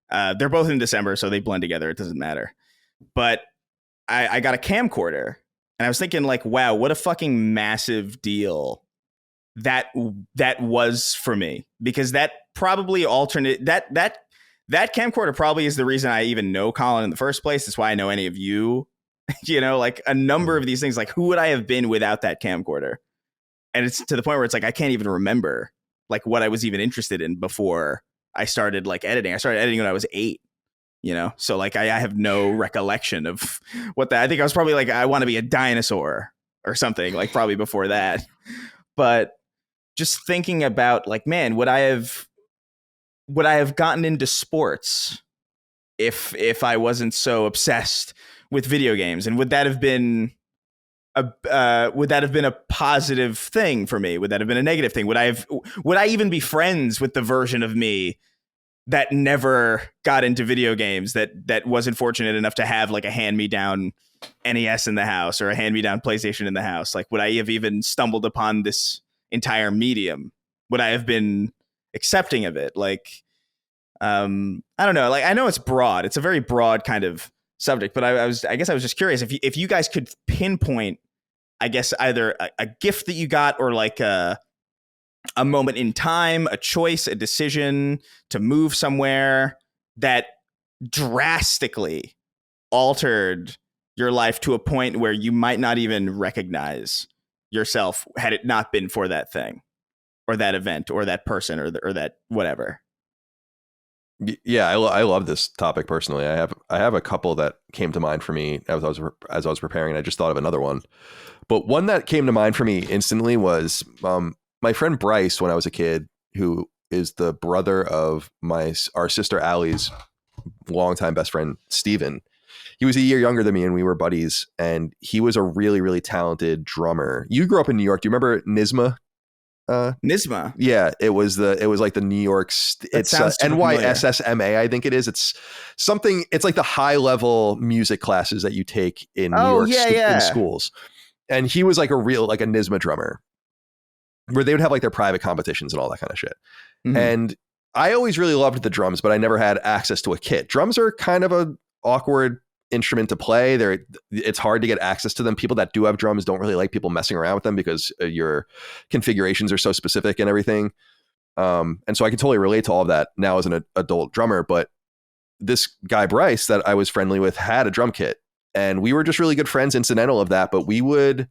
They're both in December, so they blend together. It doesn't matter. But I got a camcorder, and I was thinking, like, wow, what a fucking massive deal that was for me, because that probably that camcorder probably is the reason I even know Colin in the first place. That's why I know any of you. You know, like a number of these things. Like, who would I have been without that camcorder? And it's to the point where it's like I can't even remember like what I was even interested in before I started like editing. I started editing when I was 8, you know? So like, I have no recollection of what that, I think I was probably like, I want to be a dinosaur or something, like probably before that. But just thinking about like, man, would I have gotten into sports if I wasn't so obsessed with video games? And would that have been a positive thing for me? Would that have been a negative thing? Would I even be friends with the version of me that never got into video games, that wasn't fortunate enough to have like a hand-me-down NES in the house or a hand-me-down PlayStation in the house? Like, would I have even stumbled upon this entire medium? Would I have been accepting of it? Like, I don't know. Like, I know it's broad. It's a very broad kind of subject, but I guess I was just curious if you guys could pinpoint, I guess, either a gift that you got, or like a moment in time, a choice, a decision to move somewhere that drastically altered your life to a point where you might not even recognize yourself had it not been for that thing or that event or that person or that whatever. Yeah, I love this topic personally. I have I have a couple that came to mind for me as I was preparing. And I just thought of another one, but one that came to mind for me instantly was my friend Bryce when I was a kid, who is the brother of our sister Allie's longtime best friend Steven. He was a year younger than me and we were buddies, and he was a really, really talented drummer. You grew up in New York. Do you remember NYSSMA? NYSSMA. Yeah, it was like the New York. It's NYSSMA, I think it is. It's something. It's like the high level music classes that you take in New York in schools. And he was like a NYSSMA drummer, where they would have like their private competitions and all that kind of shit. Mm-hmm. And I always really loved the drums, but I never had access to a kit. Drums are kind of a awkward instrument to play. It's hard to get access to them. People that do have drums don't really like people messing around with them because your configurations are so specific and everything. And so I can totally relate to all of that now as an adult drummer. But this guy Bryce that I was friendly with had a drum kit, and we were just really good friends incidental of that. But we would,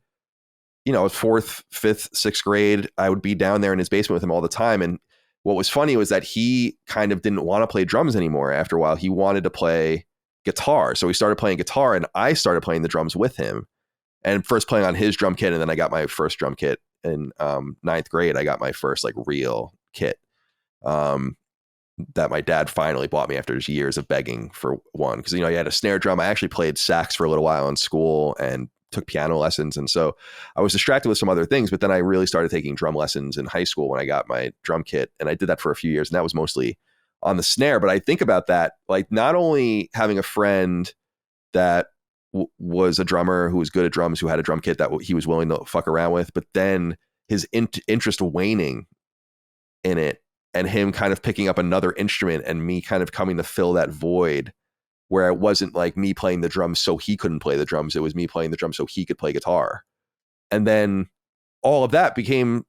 4th, 5th, 6th grade, I would be down there in his basement with him all the time. And what was funny was that he kind of didn't want to play drums anymore. After a while, he wanted to play guitar. So we started playing guitar, and I started playing the drums with him, and first playing on his drum kit. And then I got my first drum kit in 9th grade. I got my first like real kit that my dad finally bought me after years of begging for one. Cause he had a snare drum. I actually played sax for a little while in school and took piano lessons. And so I was distracted with some other things, but then I really started taking drum lessons in high school when I got my drum kit. And I did that for a few years, and that was mostly on the snare. But I think about that, like not only having a friend that was a drummer who was good at drums, who had a drum kit that he was willing to fuck around with, but then his interest waning in it, and him kind of picking up another instrument, and me kind of coming to fill that void where it wasn't like me playing the drums so he couldn't play the drums. It was me playing the drums so he could play guitar. And then all of that became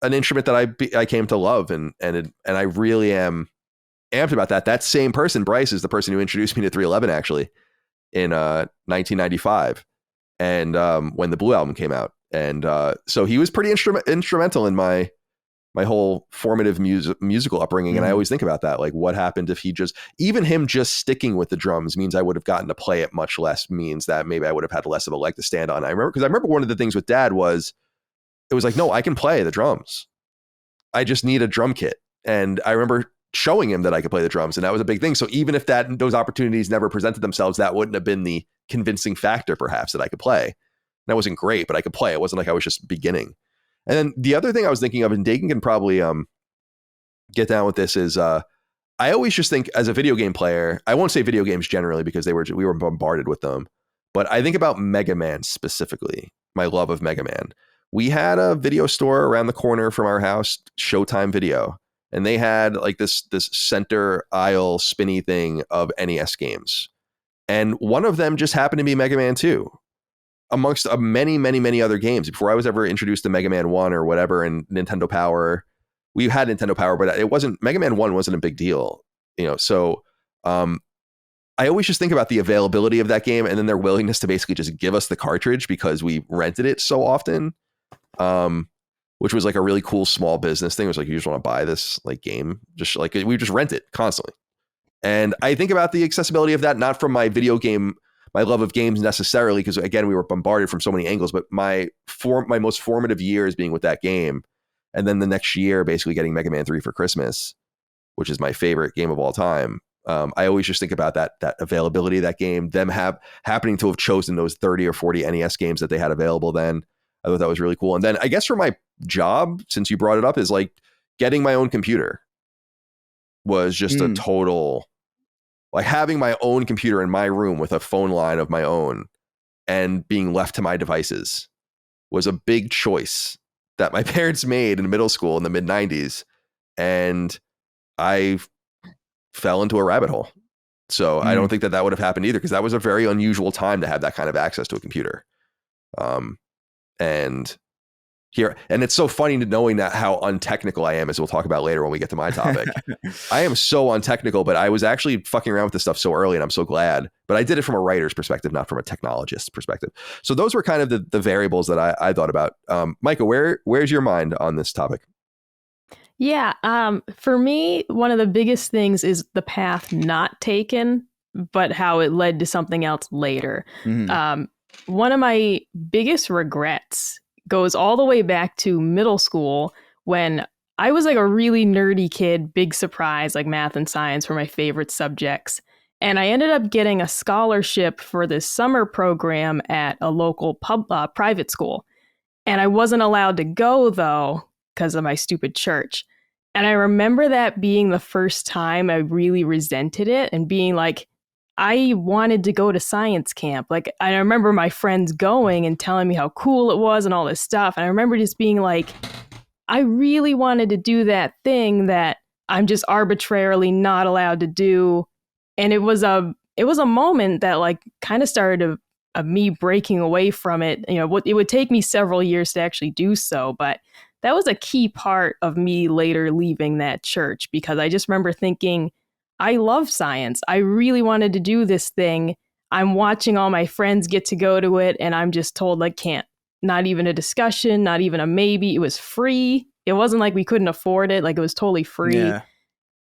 an instrument that I came to love. And I really am amped about that. That same person, Bryce, is the person who introduced me to 311 actually in 1995, and when the Blue album came out. And so he was pretty instrumental in my whole formative musical upbringing. And I always think about that, like what happened if even him just sticking with the drums means I would have gotten to play it much less, means that maybe I would have had less of a leg to stand on. I remember one of the things with Dad was, it was like, no, I can play the drums. I just need a drum kit. And I remember showing him that I could play the drums, and that was a big thing. So even if those opportunities never presented themselves, that wouldn't have been the convincing factor perhaps that I could play. That wasn't great, but I could play. It wasn't like I was just beginning. And then the other thing I was thinking of, and Dagan can probably get down with this, is I always just think as a video game player, I won't say video games generally because we were bombarded with them, but I think about Mega Man specifically, my love of Mega Man. We had a video store around the corner from our house, Showtime Video, and they had like this center aisle spinny thing of NES games. And one of them just happened to be Mega Man 2. Amongst many, many, many other games. Before I was ever introduced to Mega Man 1 or whatever, and Nintendo Power, we had Nintendo Power, but Mega Man 1 wasn't a big deal, so I always just think about the availability of that game, and then their willingness to basically just give us the cartridge because we rented it so often, which was like a really cool small business thing. It was like, you just want to buy this like game, just like we just rent it constantly. And I think about the accessibility of that, not from my love of games necessarily, because again, we were bombarded from so many angles, but my most formative years being with that game. And then the next year, basically getting Mega Man 3 for Christmas, which is my favorite game of all time. I always just think about that availability of that game, them happening to have chosen those 30 or 40 NES games that they had available then. I thought that was really cool. And then I guess for my job, since you brought it up, is like getting my own computer was just a total, like having my own computer in my room with a phone line of my own and being left to my devices was a big choice that my parents made in middle school in the mid 90s. And I fell into a rabbit hole. So I don't think that would have happened either, because that was a very unusual time to have that kind of access to a computer. And it's so funny knowing that how untechnical I am, as we'll talk about later when we get to my topic. I am so untechnical, but I was actually fucking around with this stuff so early, and I'm so glad. But I did it from a writer's perspective, not from a technologist's perspective. So those were kind of the variables that I thought about. Micah, where's your mind on this topic? Yeah, for me, one of the biggest things is the path not taken but how it led to something else later. Mhm. One of my biggest regrets goes all the way back to middle school when I was like a really nerdy kid, big surprise, like math and science were my favorite subjects. And I ended up getting a scholarship for this summer program at a local private school. And I wasn't allowed to go, though, because of my stupid church. And I remember that being the first time I really resented it and being like, I wanted to go to science camp. Like, I remember my friends going and telling me how cool it was and all this stuff. And I remember just being like, I really wanted to do that thing that I'm just arbitrarily not allowed to do. And it was a moment that like kind of started me breaking away from it. You know, it would take me several years to actually do so, but that was a key part of me later leaving that church, because I just remember thinking, I love science. I really wanted to do this thing. I'm watching all my friends get to go to it, and I'm just told, like, can't. Not even a discussion, not even a maybe. It was free. It wasn't like we couldn't afford it. Like, it was totally free. Yeah.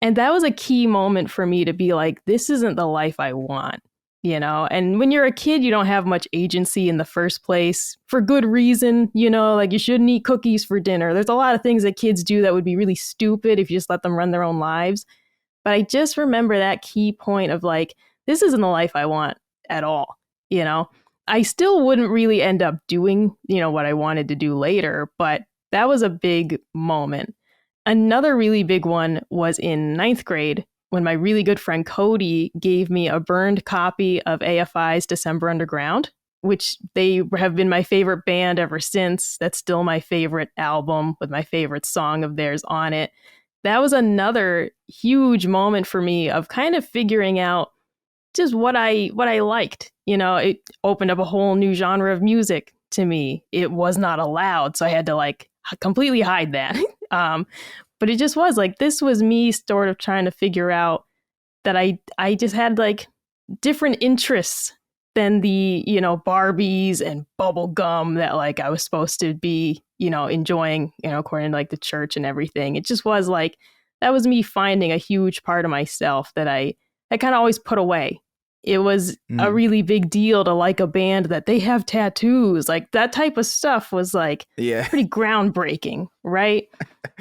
And that was a key moment for me to be like, this isn't the life I want, you know? And when you're a kid, you don't have much agency in the first place for good reason, you know, like you shouldn't eat cookies for dinner. There's a lot of things that kids do that would be really stupid if you just let them run their own lives. But I just remember that key point of like, this isn't the life I want at all, you know? I still wouldn't really end up doing, you know, what I wanted to do later, but that was a big moment. Another really big one was in 9th grade when my really good friend Cody gave me a burned copy of AFI's December Underground, which they have been my favorite band ever since. That's still my favorite album with my favorite song of theirs on it. That was another huge moment for me of kind of figuring out just what I liked. You know, it opened up a whole new genre of music to me. It was not allowed, so I had to like completely hide that. But it just was like, this was me sort of trying to figure out that I just had like different interests than the, you know, Barbies and bubble gum that like I was supposed to be, you know, enjoying, you know, according to like the church and everything. It just was like, that was me finding a huge part of myself that I kind of always put away. It was a really big deal to like a band that they have tattoos. Like that type of stuff was like pretty groundbreaking, right?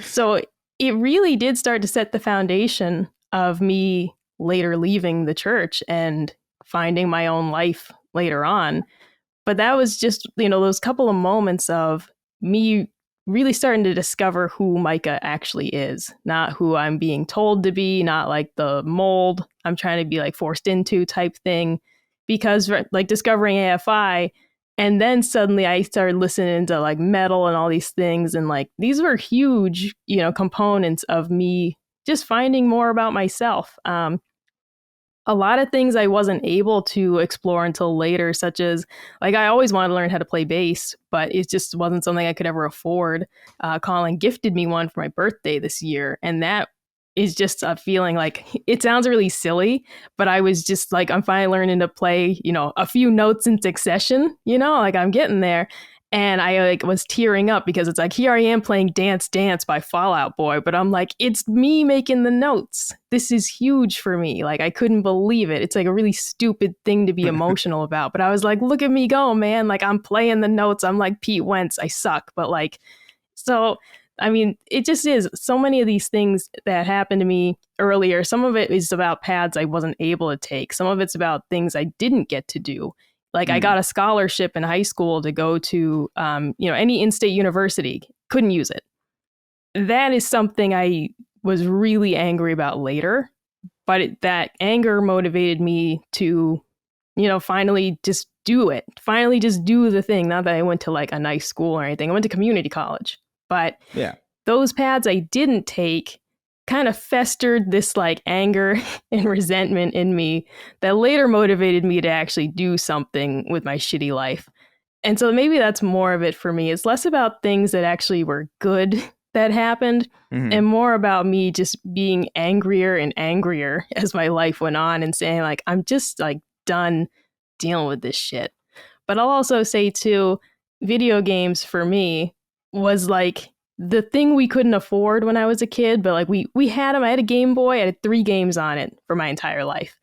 So it really did start to set the foundation of me later leaving the church and finding my own life later on. But that was just, you know, those couple of moments of me really starting to discover who Micah actually is, not who I'm being told to be, not like the mold I'm trying to be like forced into type thing. Because like discovering AFI, and then suddenly I started listening to like metal and all these things, and like these were huge, you know, components of me just finding more about myself. A lot of things I wasn't able to explore until later, such as like I always wanted to learn how to play bass, but it just wasn't something I could ever afford. Colin gifted me one for my birthday this year, and that is just a feeling like, it sounds really silly, but I was just like, I'm finally learning to play, you know, a few notes in succession, you know, like I'm getting there. And I like was tearing up because it's like, here I am playing Dance Dance by Fall Out Boy, but I'm like, it's me making the notes. This is huge for me. Like, I couldn't believe it. It's like a really stupid thing to be emotional about, but I was like, look at me go, man. Like, I'm playing the notes. I'm like Pete Wentz. I suck. But like, so, I mean, it just is so many of these things that happened to me earlier. Some of it is about paths I wasn't able to take. Some of it's about things I didn't get to do. Like I got a scholarship in high school to go to, you know, any in-state university. Couldn't use it. That is something I was really angry about later. But that anger motivated me to, you know, finally just do it. Finally just do the thing. Not that I went to like a nice school or anything. I went to community college. But those paths I didn't take kind of festered this like anger and resentment in me that later motivated me to actually do something with my shitty life. And so maybe that's more of it for me. It's less about things that actually were good that happened and more about me just being angrier and angrier as my life went on and saying like, I'm just like done dealing with this shit. But I'll also say too, video games for me was like the thing we couldn't afford when I was a kid, but like we had them. I had a Game Boy. I had 3 games on it for my entire life.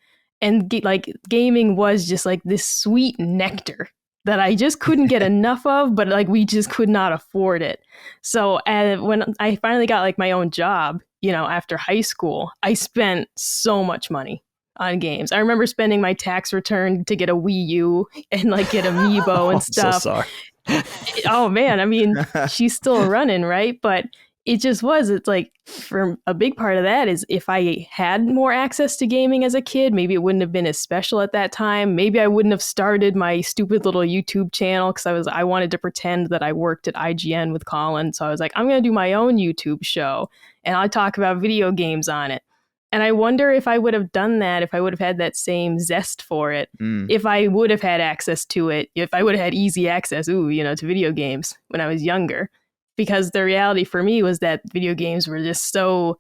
And like gaming was just like this sweet nectar that I just couldn't get enough of, but like we just could not afford it. So when I finally got like my own job, after high school, I spent so much money on games. I remember spending my tax return to get a Wii U and like get Amiibo and stuff. So sorry. Oh man, I mean, she's still running, right? But it's like, for a big part of that is if I had more access to gaming as a kid, maybe it wouldn't have been as special at that time. Maybe I wouldn't have started my stupid little YouTube channel because I wanted to pretend that I worked at IGN with Colin. So I was like, I'm going to do my own YouTube show and I'll talk about video games on it. And I wonder if I would have done that, if I would have had that same zest for it, if I would have had access to it, if I would have had easy access, to video games when I was younger. Because the reality for me was that video games were just so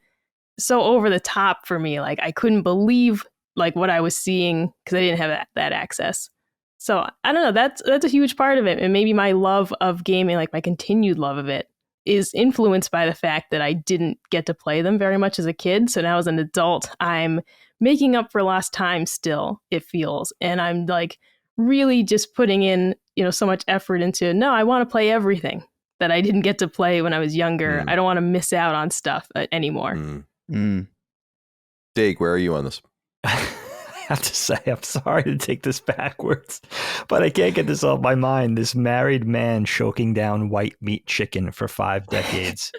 over the top for me. Like I couldn't believe like what I was seeing because I didn't have that access. So I don't know. That's a huge part of it. And maybe my love of gaming, like my continued love of it, is influenced by the fact that I didn't get to play them very much as a kid. So now as an adult, I'm making up for lost time still, it feels. And I'm like really just putting in, so much effort into, no, I want to play everything that I didn't get to play when I was younger. I don't want to miss out on stuff anymore. Dig, where are you on this? I have to say, I'm sorry to take this backwards, but I can't get this off my mind. This married man choking down white meat chicken for 5 decades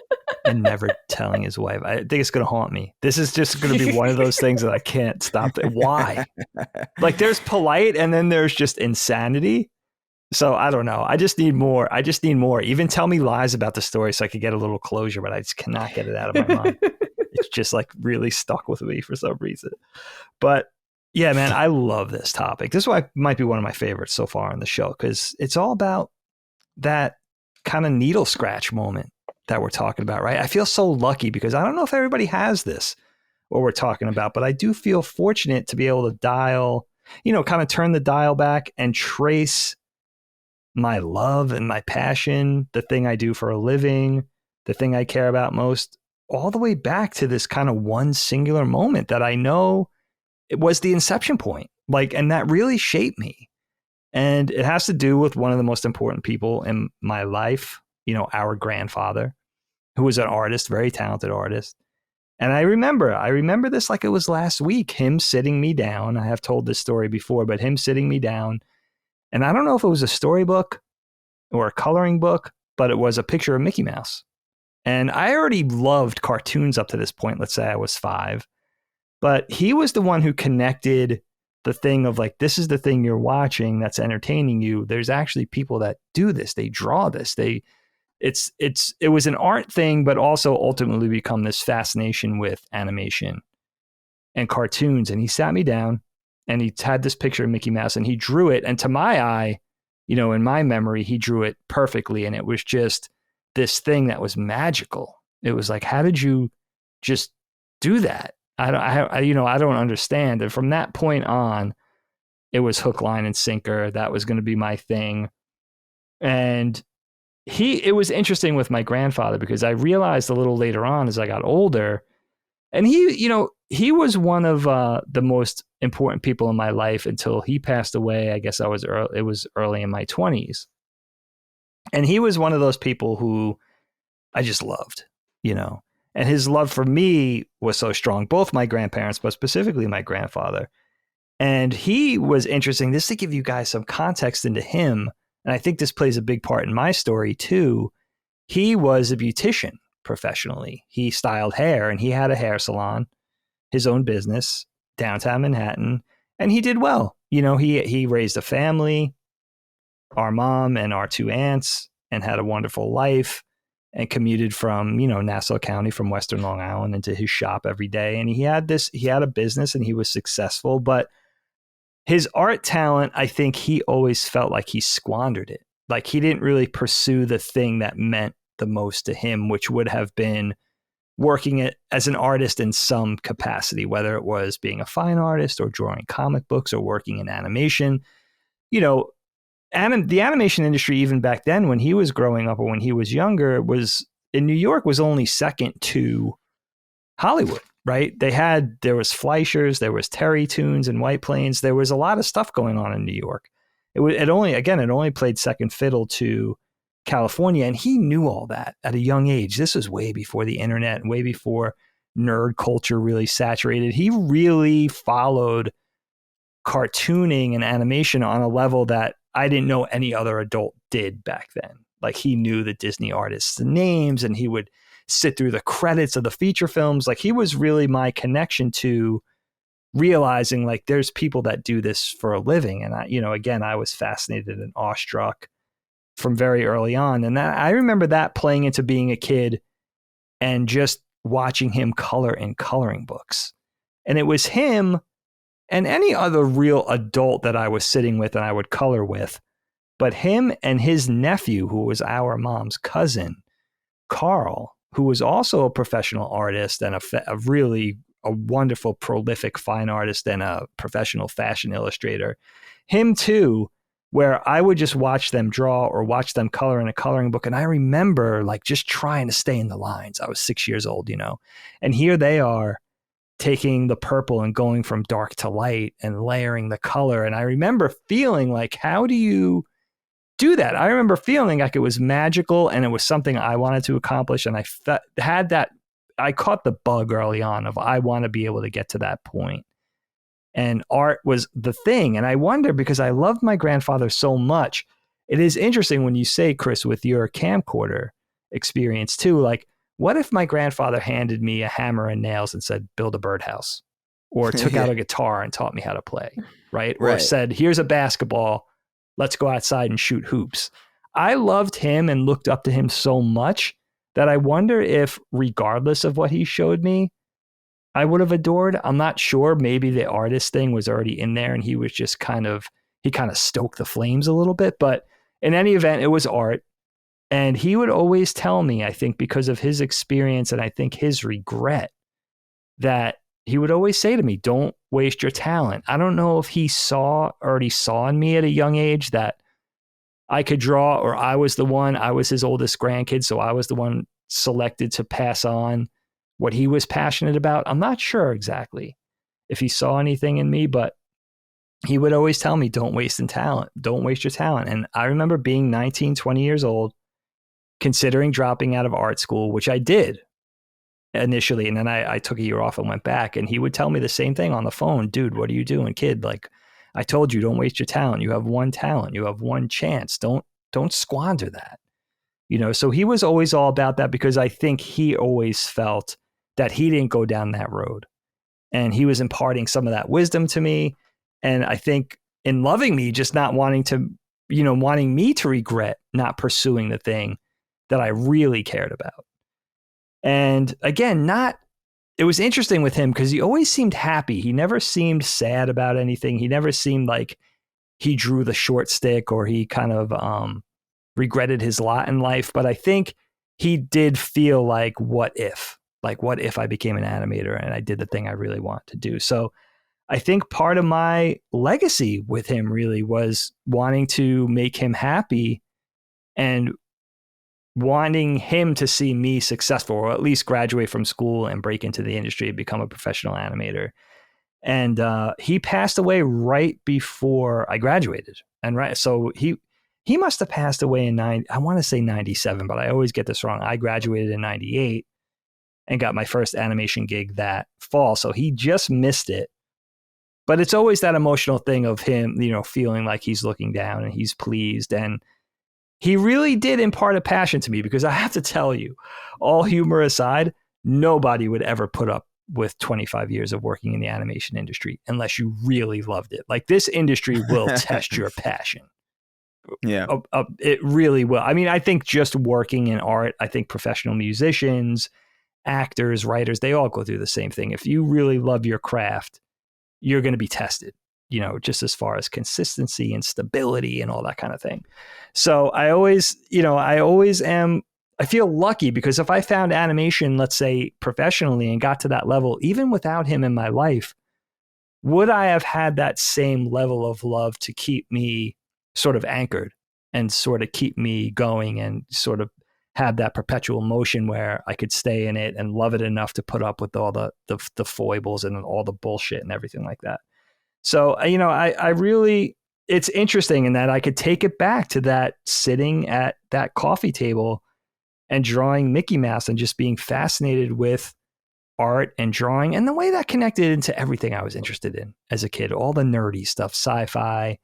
and never telling his wife. I think it's going to haunt me. This is just going to be one of those things that I can't stop. Why? Like there's polite and then there's just insanity. So I don't know. I just need more. Even tell me lies about the story so I could get a little closure, but I just cannot get it out of my mind. It's just like really stuck with me for some reason. But yeah, man, I love this topic. This might be one of my favorites so far on the show because it's all about that kind of needle scratch moment that we're talking about, right? I feel so lucky because I don't know if everybody has this, what we're talking about, but I do feel fortunate to be able to dial, kind of turn the dial back and trace my love and my passion, the thing I do for a living, the thing I care about most, all the way back to this kind of one singular moment that I know it was the inception point. Like, and that really shaped me. And it has to do with one of the most important people in my life, our grandfather, who was an artist, very talented artist. And I remember this like it was last week, him sitting me down. I have told this story before, but him sitting me down. And I don't know if it was a storybook or a coloring book, but it was a picture of Mickey Mouse. And I already loved cartoons up to this point. Let's say I was 5. But he was the one who connected the thing of like, this is the thing you're watching that's entertaining you. There's actually people that do this. They draw this. It was an art thing, but also ultimately become this fascination with animation and cartoons. And he sat me down and he had this picture of Mickey Mouse and he drew it. And to my eye, in my memory, he drew it perfectly. And it was just this thing that was magical. It was like, how did you just do that? I don't understand. And from that point on, it was hook, line, and sinker. That was going to be my thing. And it was interesting with my grandfather because I realized a little later on as I got older, and he was one of the most important people in my life until he passed away. I guess it was early in my 20s. And he was one of those people who I just loved, and his love for me was so strong, both my grandparents, but specifically my grandfather. And he was interesting. This to give you guys some context into him. And I think this plays a big part in my story too. He was a beautician professionally. He styled hair and he had a hair salon, his own business, downtown Manhattan, and he did well. He raised a family, our mom and our 2 aunts, and had a wonderful life and commuted from, Nassau County from Western Long Island into his shop every day. And he had a business and he was successful, but his art talent, I think he always felt like he squandered it. Like he didn't really pursue the thing that meant the most to him, which would have been working it as an artist in some capacity, whether it was being a fine artist or drawing comic books or working in animation. The animation industry, even back then when he was growing up or when he was younger, was in New York was only second to Hollywood. right? There was Fleischers, there was Terry Tunes and White Plains. There was a lot of stuff going on in New York. It only played second fiddle to California. And he knew all that at a young age. This was way before the internet, way before nerd culture really saturated. He really followed cartooning and animation on a level that I didn't know any other adult did back then. Like, he knew the Disney artists' names, and he would sit through the credits of the feature films. Like, he was really my connection to realizing, like, there's people that do this for a living. And I was fascinated and awestruck from very early on. And I remember that playing into being a kid and just watching him color in coloring books. And it was him and any other real adult that I was sitting with and I would color with, but him and his nephew, who was our mom's cousin, Carl, who was also a professional artist and a wonderful, prolific fine artist and a professional fashion illustrator. Him too, where I would just watch them draw or watch them color in a coloring book. And I remember, like, just trying to stay in the lines. I was 6 years old, and here they are taking the purple and going from dark to light and layering the color. And I remember feeling like, how do you do that? I remember feeling like it was magical and it was something I wanted to accomplish. And I caught the bug early on of, I want to be able to get to that point. And art was the thing. And I wonder, because I loved my grandfather so much, it is interesting when you say, Chris, with your camcorder experience too, like, what if my grandfather handed me a hammer and nails and said, build a birdhouse, or took out a guitar and taught me how to play, right? Or said, here's a basketball, let's go outside and shoot hoops. I loved him and looked up to him so much that I wonder if, regardless of what he showed me, I would have adored. I'm not sure. Maybe the artist thing was already in there and he was just kind of stoked the flames a little bit. But in any event, it was art. And he would always tell me, I think because of his experience and I think his regret, that he would always say to me, don't waste your talent. I don't know if he already saw in me at a young age that I could draw, or I was his oldest grandkid. So I was the one selected to pass on what he was passionate about. I'm not sure exactly if he saw anything in me, but he would always tell me, don't waste your talent. And I remember being 19, 20 years old, considering dropping out of art school, which I did initially. And then I took a year off and went back, and he would tell me the same thing on the phone. Dude, what are you doing, kid? Like, I told you, don't waste your talent. You have one talent. You have one chance. Don't squander that. So he was always all about that, because I think he always felt that he didn't go down that road, and he was imparting some of that wisdom to me. And I think in loving me, just not wanting me to regret not pursuing the thing that I really cared about. And again, it was interesting with him because he always seemed happy. He never seemed sad about anything. He never seemed like he drew the short stick or he kind of regretted his lot in life. But I think he did feel like, what if I became an animator and I did the thing I really want to do? So I think part of my legacy with him really was wanting to make him happy and wanting him to see me successful, or at least graduate from school and break into the industry and become a professional animator. And he passed away right before I graduated. And so he must have passed away in I want to say 97, but I always get this wrong. I graduated in 98 and got my first animation gig that fall. So he just missed it. But it's always that emotional thing of him, feeling like he's looking down and he's pleased. And he really did impart a passion to me, because I have to tell you, all humor aside, nobody would ever put up with 25 years of working in the animation industry unless you really loved it. Like, this industry will test your passion. Yeah. It really will. I mean, I think just working in art, I think professional musicians, actors, writers, they all go through the same thing. If you really love your craft, you're going to be tested, just as far as consistency and stability and all that kind of thing. So I feel lucky, because if I found animation, let's say professionally, and got to that level, even without him in my life, would I have had that same level of love to keep me sort of anchored and sort of keep me going and sort of have that perpetual motion where I could stay in it and love it enough to put up with all the foibles and all the bullshit and everything like that. So, I really, it's interesting in that I could take it back to that sitting at that coffee table and drawing Mickey Mouse and just being fascinated with art and drawing and the way that connected into everything I was interested in as a kid, all the nerdy stuff, sci-fi,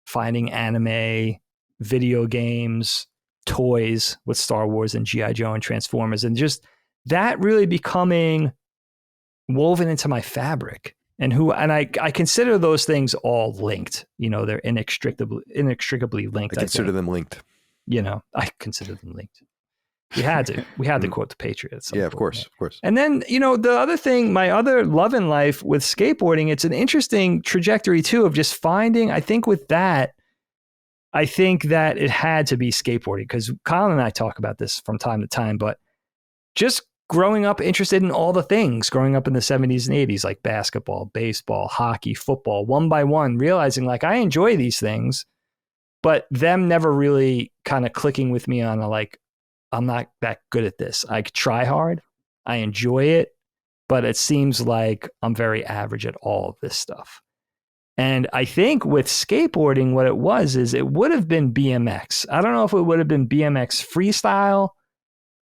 finding anime, video games, toys with Star Wars and G.I. Joe and Transformers, and just that really becoming woven into my fabric. And I consider those things all linked. They're inextricably linked. I consider them linked. I consider them linked. We had to quote the Patriots. Yeah, of course. And then, the other thing, my other love in life with skateboarding, it's an interesting trajectory too of just finding, I think that it had to be skateboarding, because Colin and I talk about this from time to time, but just growing up interested in all the things, growing up in the 70s and 80s, like basketball, baseball, hockey, football, one by one, realizing like I enjoy these things, but them never really kind of clicking with me on I'm not that good at this. I try hard. I enjoy it, but it seems like I'm very average at all of this stuff. And I think with skateboarding, what it was is it would have been BMX. I don't know if it would have been BMX freestyle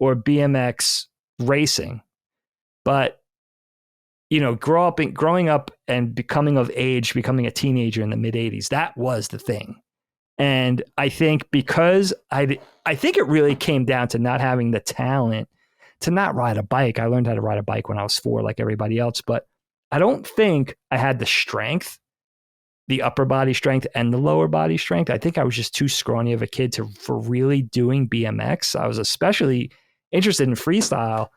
or BMX racing, but growing up and becoming of age, becoming a teenager in the mid 80s, that was the thing. And I think because I think it really came down to not having the talent to not ride a bike. I learned how to ride a bike when I was 4, like everybody else, but I don't think I had the strength, the upper body strength and the lower body strength. I think I was just too scrawny of a kid for really doing BMX. I was especially interested in freestyle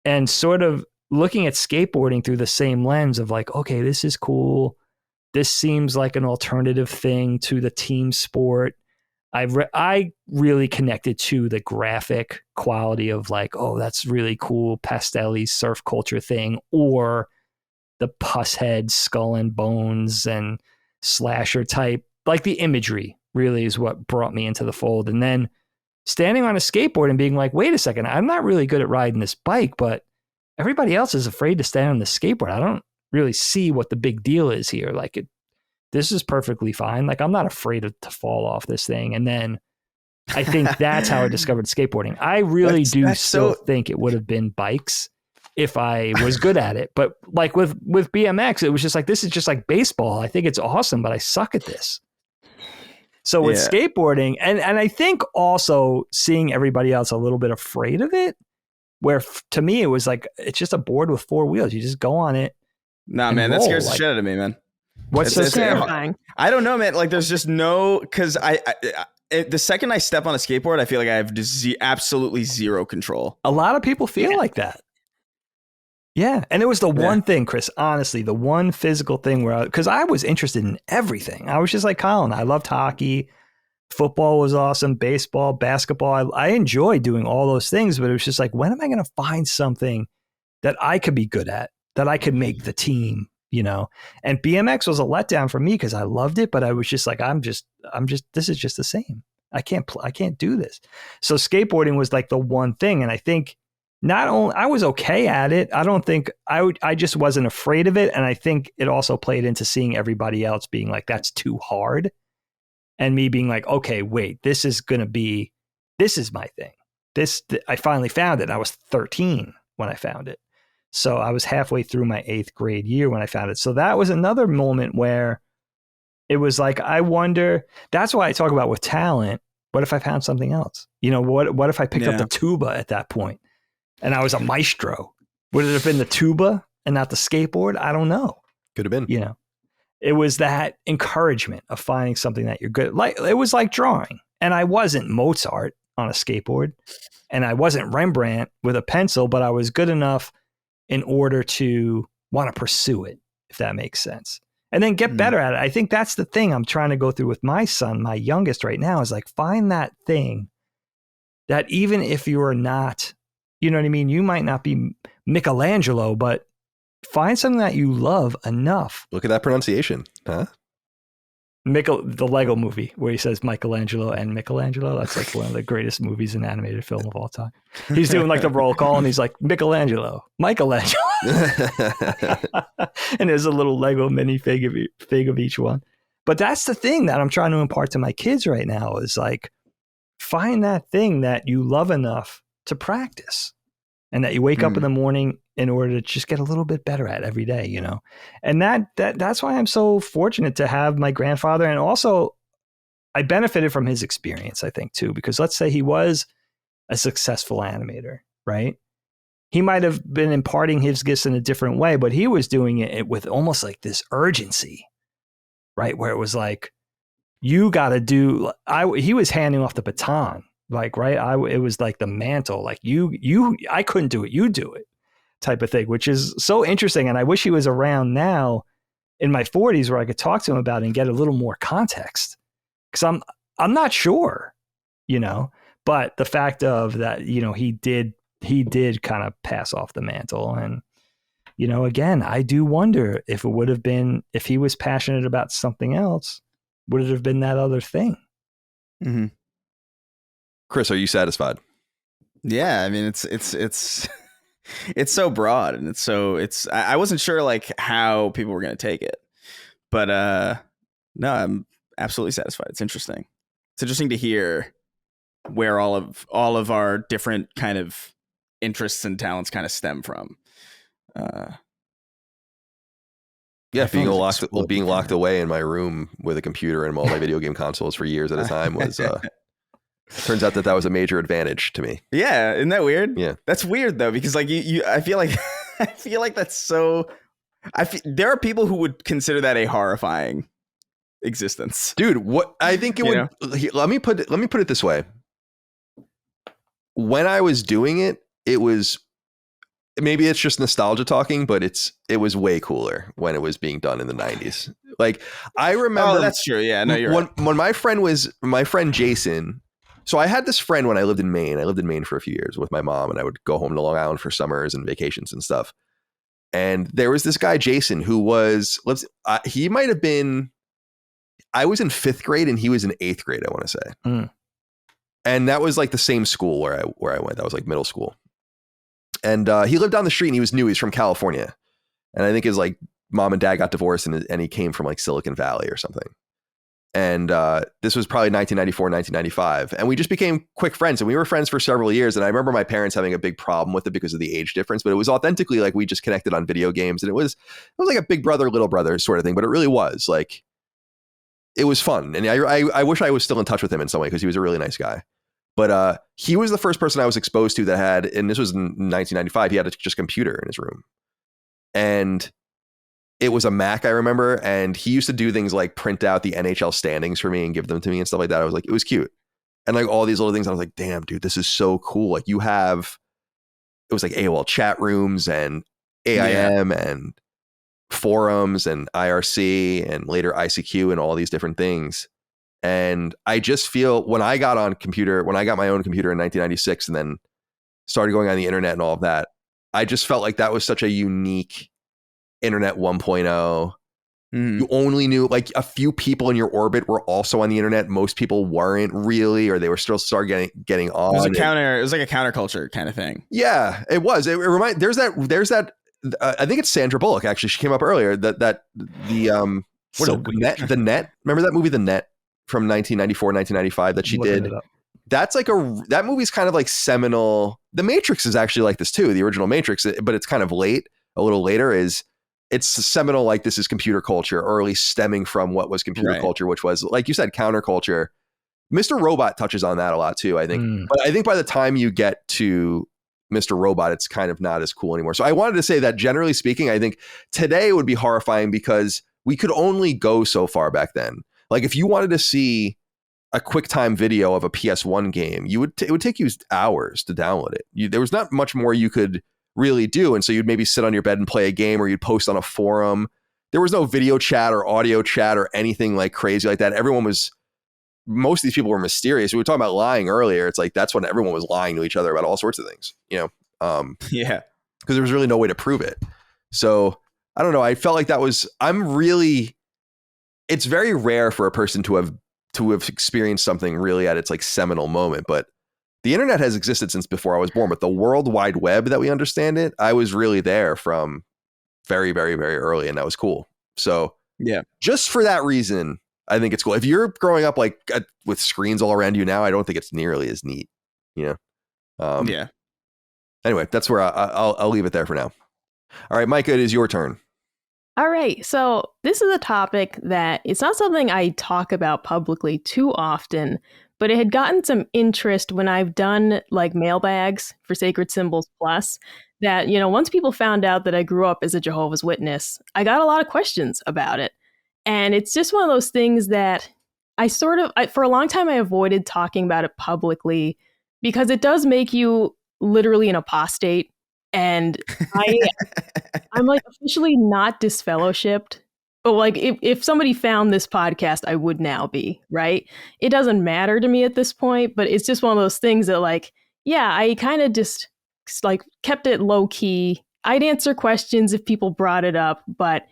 and sort of looking at skateboarding through the same lens of like, okay, this is cool. This seems like an alternative thing to the team sport. I really connected to the graphic quality of like, oh, that's really cool, pastel-y surf culture thing, or the pus head, skull and bones and slasher type, like the imagery really is what brought me into the fold. And then standing on a skateboard and being like, wait a second, I'm not really good at riding this bike, but everybody else is afraid to stand on the skateboard. I don't really see what the big deal is here. Like this is perfectly fine. Like I'm not afraid to fall off this thing. And then I think that's how I discovered skateboarding. I really still think it would have been bikes if I was good at it. But like with BMX, it was just like, this is just like baseball. I think it's awesome, but I suck at this. So with skateboarding, and I think also seeing everybody else a little bit afraid of it, where to me, it was like, it's just a board with 4 wheels. You just go on it. Nah, man, that scares the shit out of me, man. What's so terrifying? I don't know, man. Like there's just no, because the second I step on a skateboard, I feel like I have absolutely zero control. A lot of people feel like that. Yeah. And it was the one thing, Chris, honestly, the one physical thing because I was interested in everything. I was just like Colin. I loved hockey. Football was awesome. Baseball, basketball. I enjoyed doing all those things, but it was just like, when am I going to find something that I could be good at, that I could make the team, And BMX was a letdown for me because I loved it, but I was just like, this is just the same. I can't do this. So skateboarding was like the one thing. And I think not only I was okay at it, I don't think I just wasn't afraid of it. And I think it also played into seeing everybody else being like, that's too hard. And me being like, okay, wait, this is my thing. I finally found it. I was 13 when I found it. So I was halfway through my 8th grade year when I found it. So that was another moment where it was like, I wonder, that's why I talk about with talent. What if I found something else? What if I picked up the tuba at that point and I was a maestro? Would it have been the tuba and not the skateboard? I don't know. Could have been. It was that encouragement of finding something that you're good at. Like, it was like drawing. And I wasn't Mozart on a skateboard and I wasn't Rembrandt with a pencil, but I was good enough in order to want to pursue it, if that makes sense. And then get better at it. I think that's the thing I'm trying to go through with my son, my youngest right now, is like, find that thing that even if you're not, you know what I mean? You might not be Michelangelo, but find something that you love enough. Look at that pronunciation, huh? The Lego movie where he says Michelangelo and Michelangelo. That's like one of the greatest movies in animated film of all time. He's doing like the roll call and he's like, Michelangelo. And there's a little Lego mini fig of each one. But that's the thing that I'm trying to impart to my kids right now is like, find that thing that you love enough to practice and that you wake up in the morning in order to just get a little bit better at every day, you know? And that's why I'm so fortunate to have my grandfather. And also I benefited from his experience, I think too, because let's say he was a successful animator, right? He might have been imparting his gifts in a different way, but he was doing it with almost like this urgency, right? Where it was like, you got to do, he was handing off the baton, like, right. It was like the mantle, like I couldn't do it. You do it type of thing, which is so interesting. And I wish he was around now in my 40s where I could talk to him about it and get a little more context. Cause I'm not sure, you know, but the fact of that, you know, he did kind of pass off the mantle. And, you know, again, I do wonder if it would have been, if he was passionate about something else, would it have been that other thing? Mm-hmm. Chris, are you satisfied? Yeah. I mean, it's so broad and I wasn't sure like how people were going to take it, but no, I'm absolutely satisfied. It's interesting. It's interesting to hear where all of our different kind of interests and talents kind of stem from. Yeah, being locked away in my room with a computer and all my video game consoles for years at a time was turns out that was a major advantage to me. Yeah, isn't that weird? Yeah, that's weird though, because like you I feel like that's so. There are people who would consider that a horrifying existence, dude. What I think it would. Let me put it this way. When I was doing it, it was. Maybe it's just nostalgia talking, but it was way cooler when it was being done in the 90s. Like I remember. Oh, that's true. Yeah, no, you're right. When my friend Jason. So I had this friend when I lived in Maine. I lived in Maine for a few years with my mom, and I would go home to Long Island for summers and vacations and stuff. And there was this guy, Jason, who was, he might have been, I was in 5th grade and he was in 8th grade, I want to say. And that was like the same school where I went. That was like middle school. And he lived down the street and he was new. He's from California. And I think his like mom and dad got divorced and he came from like Silicon Valley or something. And this was probably 1994, 1995. And we just became quick friends. And we were friends for several years. And I remember my parents having a big problem with it because of the age difference. But it was authentically like we just connected on video games. And it was like a big brother, little brother sort of thing. But it really was like, it was fun. And I wish I was still in touch with him in some way because he was a really nice guy. But he was the first person I was exposed to that had, and this was in 1995, he had just a computer in his room. And it was a Mac, I remember. And he used to do things like print out the NHL standings for me and give them to me and stuff like that. I was like, it was cute. And like all these little things, I was like, damn, dude, this is so cool. Like you have, it was like AOL chat rooms and AIM and forums and IRC and later ICQ and all these different things. And I just feel when I got my own computer in 1996 and then started going on the internet and all of that, I just felt like that was such a unique internet 1.0. You only knew like a few people in your orbit were also on the internet. Most people weren't really, or they were still getting on. It was like a counterculture kind of thing. Yeah, it was. There's that. I think it's Sandra Bullock. Actually, she came up earlier. The Net. Remember that movie, The Net, from 1994, 1995 that she did. That's like that movie's kind of like seminal. The Matrix is actually like this too. The original Matrix, but it's kind of late. A little later it's seminal. Like this is computer culture, or at least stemming from what was computer culture, which was, like you said, counterculture. Mr. Robot touches on that a lot too, I think. But I think by the time you get to Mr. Robot, it's kind of not as cool anymore. So I wanted to say that generally speaking, I think today would be horrifying because we could only go so far back then. Like if you wanted to see a QuickTime video of a PS1 game, it would take you hours to download it. There was not much more you could really do. And so you'd maybe sit on your bed and play a game, or you'd post on a forum. There was no video chat or audio chat or anything like crazy like that. Most of these people were mysterious. We were talking about lying earlier. It's like, that's when everyone was lying to each other about all sorts of things, you know? Yeah. Because there was really no way to prove it. So I don't know. I felt like I'm really it's very rare for a person to have experienced something really at its like seminal moment. But the internet has existed since before I was born. But the World Wide Web that we understand it, I was really there from very, very, very early, and that was cool. So yeah, just for that reason, I think it's cool. If you're growing up like with screens all around you now, I don't think it's nearly as neat. You know? Yeah. Anyway, that's where I'll leave it there for now. All right, Micah, it is your turn. All right. So this is a topic that it's not something I talk about publicly too often, but it had gotten some interest when I've done like mailbags for Sacred Symbols Plus. That, you know, once people found out that I grew up as a Jehovah's Witness, I got a lot of questions about it. And it's just one of those things that for a long time, I avoided talking about it publicly because it does make you literally an apostate. And I'm like officially not disfellowshipped. But like if somebody found this podcast, I would now be, right? It doesn't matter to me at this point, but it's just one of those things that like, yeah, I kind of just like kept it low key. I'd answer questions if people brought it up, but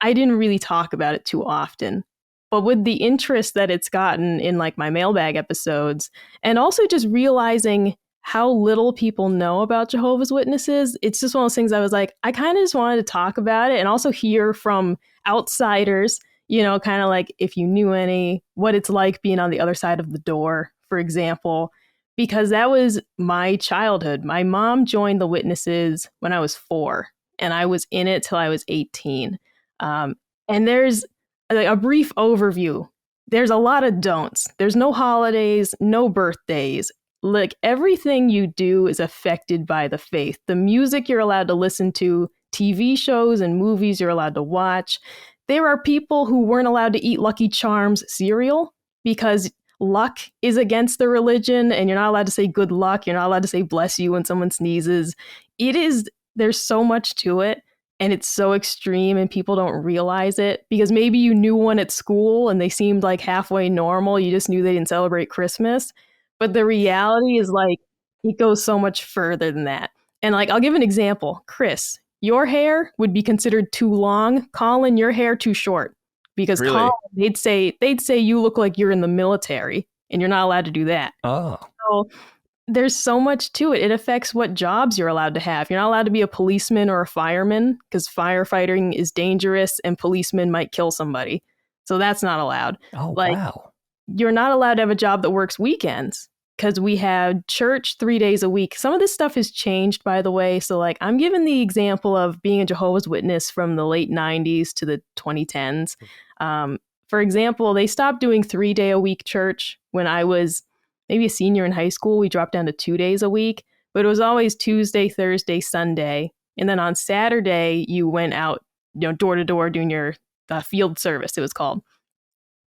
I didn't really talk about it too often. But with the interest that it's gotten in like my mailbag episodes, and also just realizing how little people know about Jehovah's Witnesses, it's just one of those things I was like, I kind of just wanted to talk about it and also hear from outsiders, you know, kind of like if you knew any, what it's like being on the other side of the door, for example, because that was my childhood. My mom joined the Witnesses when I was 4, and I was in it till I was 18. And there's a brief overview. There's a lot of don'ts. There's no holidays, no birthdays. Like everything you do is affected by the faith. The music you're allowed to listen to, TV shows and movies you're allowed to watch. There are people who weren't allowed to eat Lucky Charms cereal because luck is against the religion, and you're not allowed to say good luck. You're not allowed to say bless you when someone sneezes. There's so much to it, and it's so extreme, and people don't realize it because maybe you knew one at school and they seemed like halfway normal. You just knew they didn't celebrate Christmas. But the reality is like, it goes so much further than that. And like, I'll give an example. Chris, your hair would be considered too long. Colin, your hair too short. Because really? Colin, they'd say you look like you're in the military, and you're not allowed to do that. Oh. So there's so much to it. It affects what jobs you're allowed to have. You're not allowed to be a policeman or a fireman because firefighting is dangerous and policemen might kill somebody. So that's not allowed. Oh, wow. You're not allowed to have a job that works weekends because we have church 3 days a week. Some of this stuff has changed, by the way. So like I'm giving the example of being a Jehovah's Witness from the late 90s to the 2010s. For example, they stopped doing 3-day-a-week church when I was maybe a senior in high school. We dropped down to 2 days a week, but it was always Tuesday, Thursday, Sunday. And then on Saturday, you went out, you know, door to door doing your field service, it was called.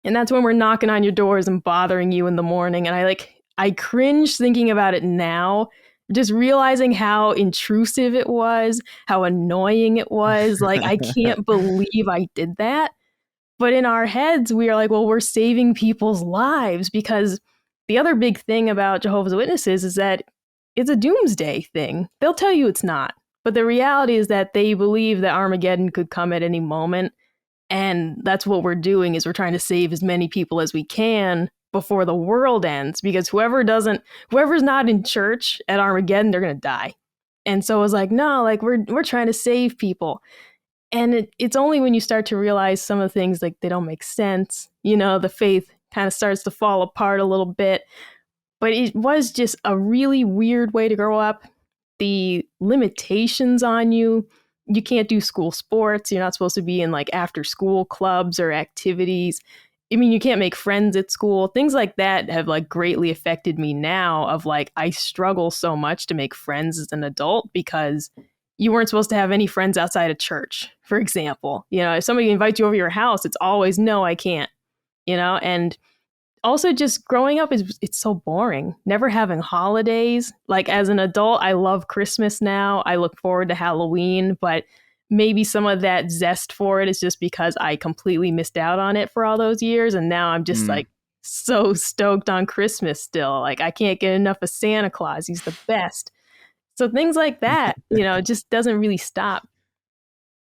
And that's when we're knocking on your doors and bothering you in the morning. And I cringe thinking about it now, just realizing how intrusive it was, how annoying it was. Like, I can't believe I did that. But in our heads, we are like, well, we're saving people's lives, because the other big thing about Jehovah's Witnesses is that it's a doomsday thing. They'll tell you it's not. But the reality is that they believe that Armageddon could come at any moment. And that's what we're doing, is we're trying to save as many people as we can before the world ends, because whoever's not in church at Armageddon, they're going to die. And so it was like, no, like we're trying to save people. And it's only when you start to realize some of the things, like they don't make sense, you know, the faith kind of starts to fall apart a little bit. But it was just a really weird way to grow up. The limitations on you can't do school sports. You're not supposed to be in like after school clubs or activities. I mean, you can't make friends at school. Things like that have like greatly affected me now, of like, I struggle so much to make friends as an adult because you weren't supposed to have any friends outside of church, for example. You know, if somebody invites you over to your house, it's always, no, I can't, you know. And also just growing up it's so boring, never having holidays. Like as an adult, I love Christmas now. I look forward to Halloween, but maybe some of that zest for it is just because I completely missed out on it for all those years. And now I'm just like so stoked on Christmas still. Like I can't get enough of Santa Claus. He's the best. So things like that, you know, it just doesn't really stop.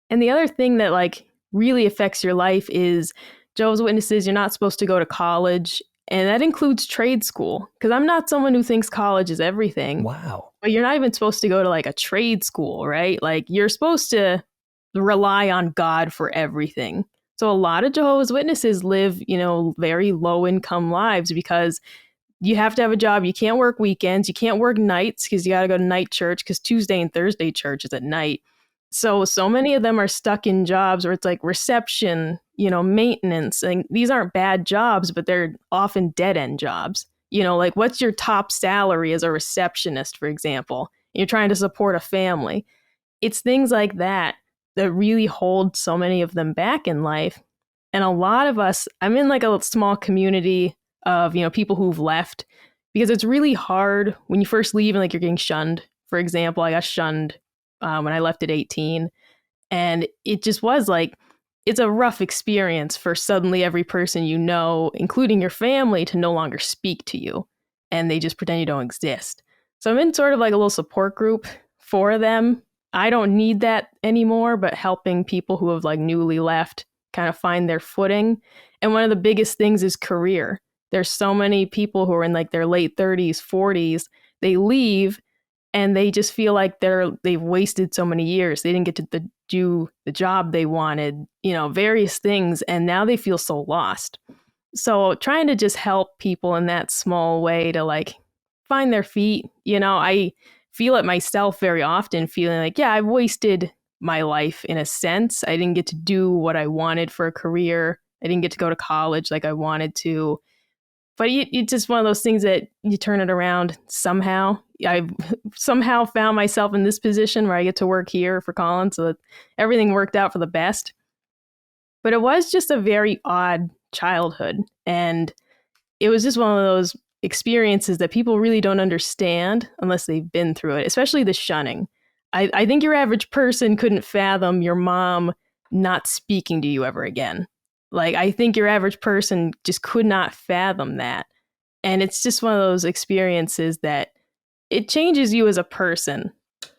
And the other thing that like really affects your life is Jehovah's Witnesses, you're not supposed to go to college. And that includes trade school. Because I'm not someone who thinks college is everything. Wow. But you're not even supposed to go to like a trade school, right? Like you're supposed to rely on God for everything. So a lot of Jehovah's Witnesses live, very low income lives because you have to have a job. You can't work weekends. You can't work nights because you got to go to night church because Tuesday and Thursday church is at night. So many of them are stuck in jobs where it's like reception, maintenance. And these aren't bad jobs, but they're often dead end jobs. Like what's your top salary as a receptionist, for example? You're trying to support a family. It's things like that really hold so many of them back in life. And a lot of us, I'm in like a small community of, people who've left because it's really hard when you first leave and like you're getting shunned. For example, I got shunned when I left at 18. And it just was like, it's a rough experience for suddenly every person including your family, to no longer speak to you. And they just pretend you don't exist. So I'm in sort of like a little support group for them. I don't need that anymore, but helping people who have like newly left kind of find their footing. And one of the biggest things is career. There's so many people who are in like their late 30s, 40s. They leave and they just feel like they've wasted so many years. They didn't get to do the job they wanted, various things. And now they feel so lost. So trying to just help people in that small way to like find their feet. I feel it myself very often, feeling like, yeah, I've wasted my life in a sense. I didn't get to do what I wanted for a career. I didn't get to go to college like I wanted to. But it's just one of those things that you turn it around somehow. I've somehow found myself in this position where I get to work here for Colin, so that everything worked out for the best. But it was just a very odd childhood. And it was just one of those experiences that people really don't understand unless they've been through it, especially the shunning. I think your average person couldn't fathom your mom not speaking to you ever again. Like, I think your average person just could not fathom that. And it's just one of those experiences that it changes you as a person.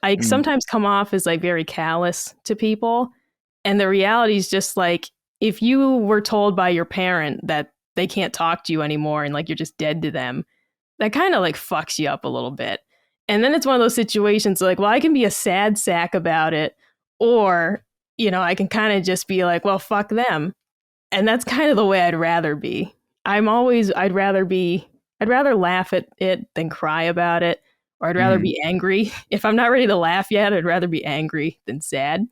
I sometimes come off as like very callous to people. And the reality is just like, if you were told by your parent that they can't talk to you anymore and like you're just dead to them, that kind of like fucks you up a little bit. And then it's one of those situations like, well, I can be a sad sack about it, or, I can kind of just be like, well, fuck them. And that's kind of the way I'd rather be. I'd rather laugh at it than cry about it, or I'd rather be angry. If I'm not ready to laugh yet, I'd rather be angry than sad.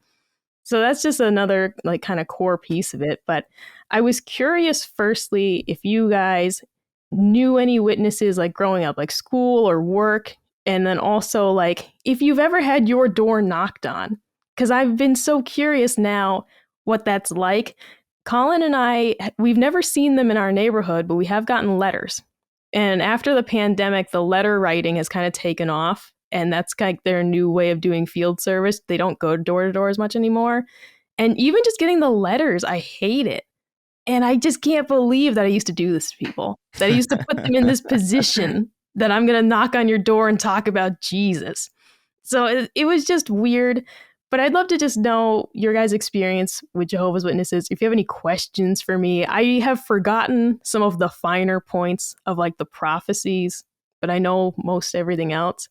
So that's just another like kind of core piece of it. But I was curious, firstly, if you guys knew any witnesses like growing up, like school or work, and then also like if you've ever had your door knocked on, because I've been so curious now what that's like. Colin and we've never seen them in our neighborhood, but we have gotten letters. And after the pandemic, the letter writing has kind of taken off. And that's like their new way of doing field service. They don't go door to door as much anymore. And even just getting the letters, I hate it. And I just can't believe that I used to do this to people, that I used to put them in this position that I'm going to knock on your door and talk about Jesus. So it was just weird. But I'd love to just know your guys' experience with Jehovah's Witnesses. If you have any questions for me, I have forgotten some of the finer points of like the prophecies, but I know most everything else.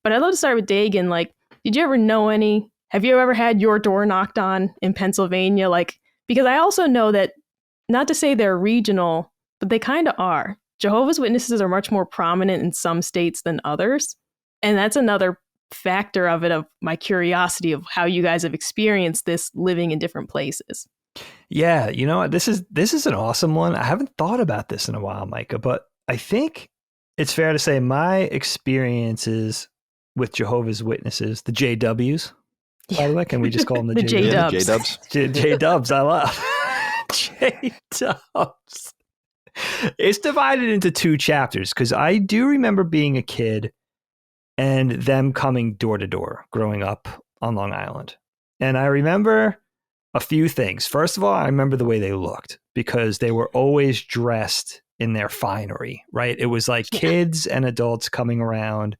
But I'd love to start with Dagan. Like, did you ever know any? Have you ever had your door knocked on in Pennsylvania? Like, because I also know that, not to say they're regional, but they kind of are. Jehovah's Witnesses are much more prominent in some states than others. And that's another factor of it, of my curiosity of how you guys have experienced this living in different places. Yeah, you know what? This is an awesome one. I haven't thought about this in a while, Micah, but I think it's fair to say my experiences with Jehovah's Witnesses, the JWs, by the way, can we just call them the J-Dubs? J-Dubs, I love. J-Dubs. It's divided into two chapters because I do remember being a kid and them coming door to door growing up on Long Island. And I remember a few things. First of all, I remember the way they looked because they were always dressed in their finery, right? It was like kids and adults coming around.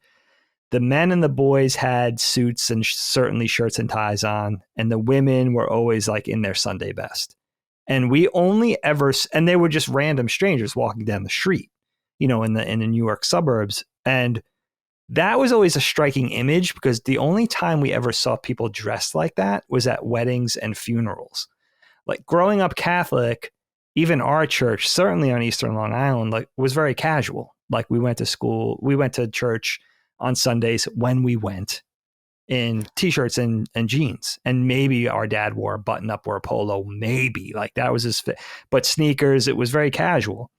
The men and the boys had suits and certainly shirts and ties on. And the women were always like in their Sunday best. And we only ever, and they were just random strangers walking down the street, you know, in the New York suburbs. And that was always a striking image because the only time we ever saw people dressed like that was at weddings and funerals. Like growing up Catholic, even our church, certainly on Eastern Long Island, like was very casual. Like we went to school, we went to church on Sundays when we went in t-shirts and jeans. And maybe our dad wore a button up or a polo, maybe like that was his fit, but sneakers, it was very casual.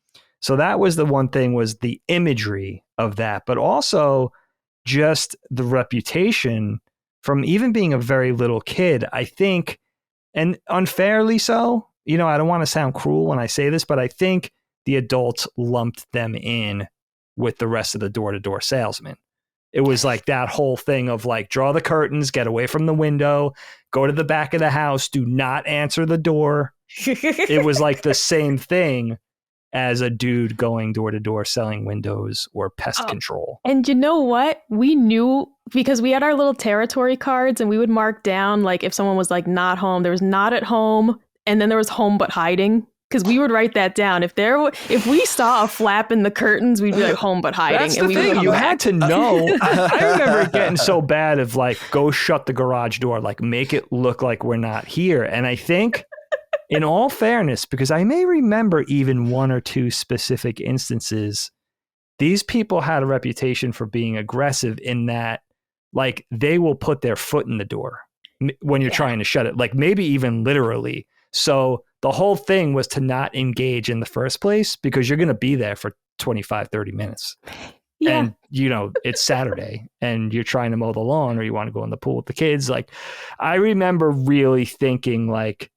So that was the one thing, was the imagery of that, but also just the reputation from even being a very little kid, I think, and unfairly so, you know, I don't want to sound cruel when I say this, but I think the adults lumped them in with the rest of the door-to-door salesmen. It was like that whole thing of like, draw the curtains, get away from the window, go to the back of the house, do not answer the door. It was like the same thing as a dude going door to door selling windows or pest control. And you know what? We knew because we had our little territory cards and we would mark down like if someone was like not home, there was not at home, and then there was home but hiding. Because we would write that down. If we saw a flap in the curtains, we'd be like home but hiding. That's and the thing. You had to know. I remember it getting so bad of like, go shut the garage door, like make it look like we're not here. And I think, in all fairness, because I may remember even one or two specific instances, these people had a reputation for being aggressive in that, like, they will put their foot in the door when you're trying to shut it, like maybe even literally. So the whole thing was to not engage in the first place because you're going to be there for 25, 30 minutes. Yeah. And, you know, it's Saturday and you're trying to mow the lawn or you want to go in the pool with the kids. Like, I remember really thinking like,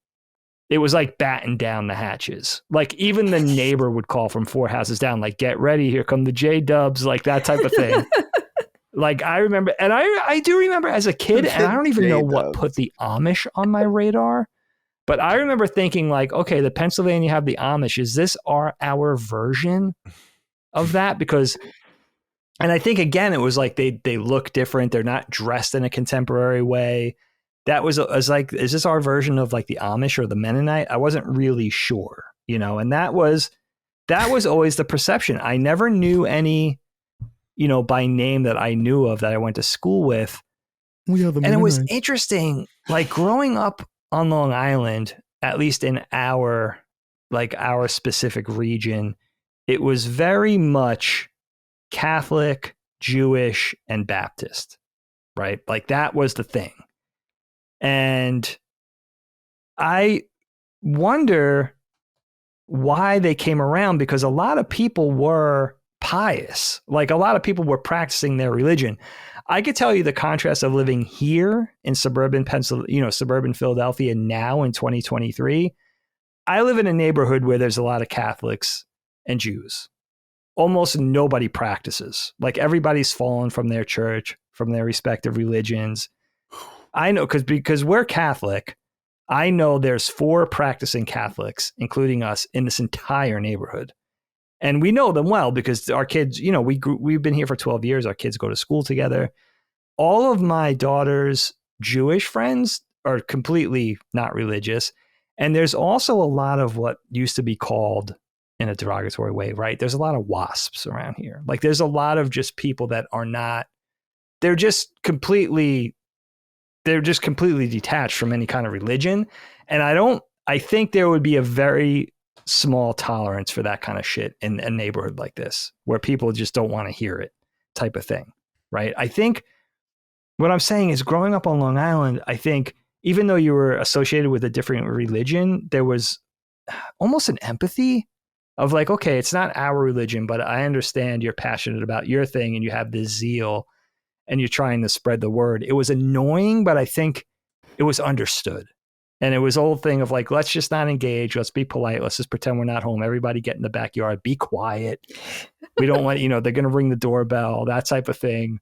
it was like batten down the hatches. Like even the neighbor would call from 4 houses down, like, get ready, here come the J-dubs, like that type of thing. Like I remember, and I do remember as a kid, and I don't even know what put the Amish on my radar, but I remember thinking like, okay, the Pennsylvania have the Amish. Is this our version of that? Because, and I think again, it was like they look different. They're not dressed in a contemporary way. That was like, is this our version of like the Amish or the Mennonite? I wasn't really sure, you know, and that was always the perception. I never knew any, you know, by name that I knew of that I went to school with. And it was interesting, like growing up on Long Island, at least in our specific region, it was very much Catholic, Jewish, and Baptist, right? Like that was the thing. And I wonder why they came around, because a lot of people were pious. Like a lot of people were practicing their religion. I could tell you the contrast of living here in suburban Pennsylvania, you know, suburban Philadelphia now in 2023. I live in a neighborhood where there's a lot of Catholics and Jews. Almost nobody practices. Like everybody's fallen from their church, from their respective religions. I know because we're Catholic. I know there's 4 practicing Catholics, including us, in this entire neighborhood. And we know them well because our kids, you know, we've been here for 12 years. Our kids go to school together. All of my daughter's Jewish friends are completely not religious. And there's also a lot of what used to be called, in a derogatory way, right? There's a lot of WASPs around here. Like there's a lot of just people that are not, they're just completely detached from any kind of religion. And I think there would be a very small tolerance for that kind of shit in a neighborhood like this, where people just don't want to hear it type of thing. Right. I think what I'm saying is, growing up on Long Island, I think even though you were associated with a different religion, there was almost an empathy of like, okay, it's not our religion, but I understand you're passionate about your thing and you have this zeal and you're trying to spread the word. It was annoying, but I think it was understood. And it was a whole thing of like, let's just not engage. Let's be polite. Let's just pretend we're not home. Everybody get in the backyard. Be quiet. We don't want, you know, they're going to ring the doorbell, that type of thing.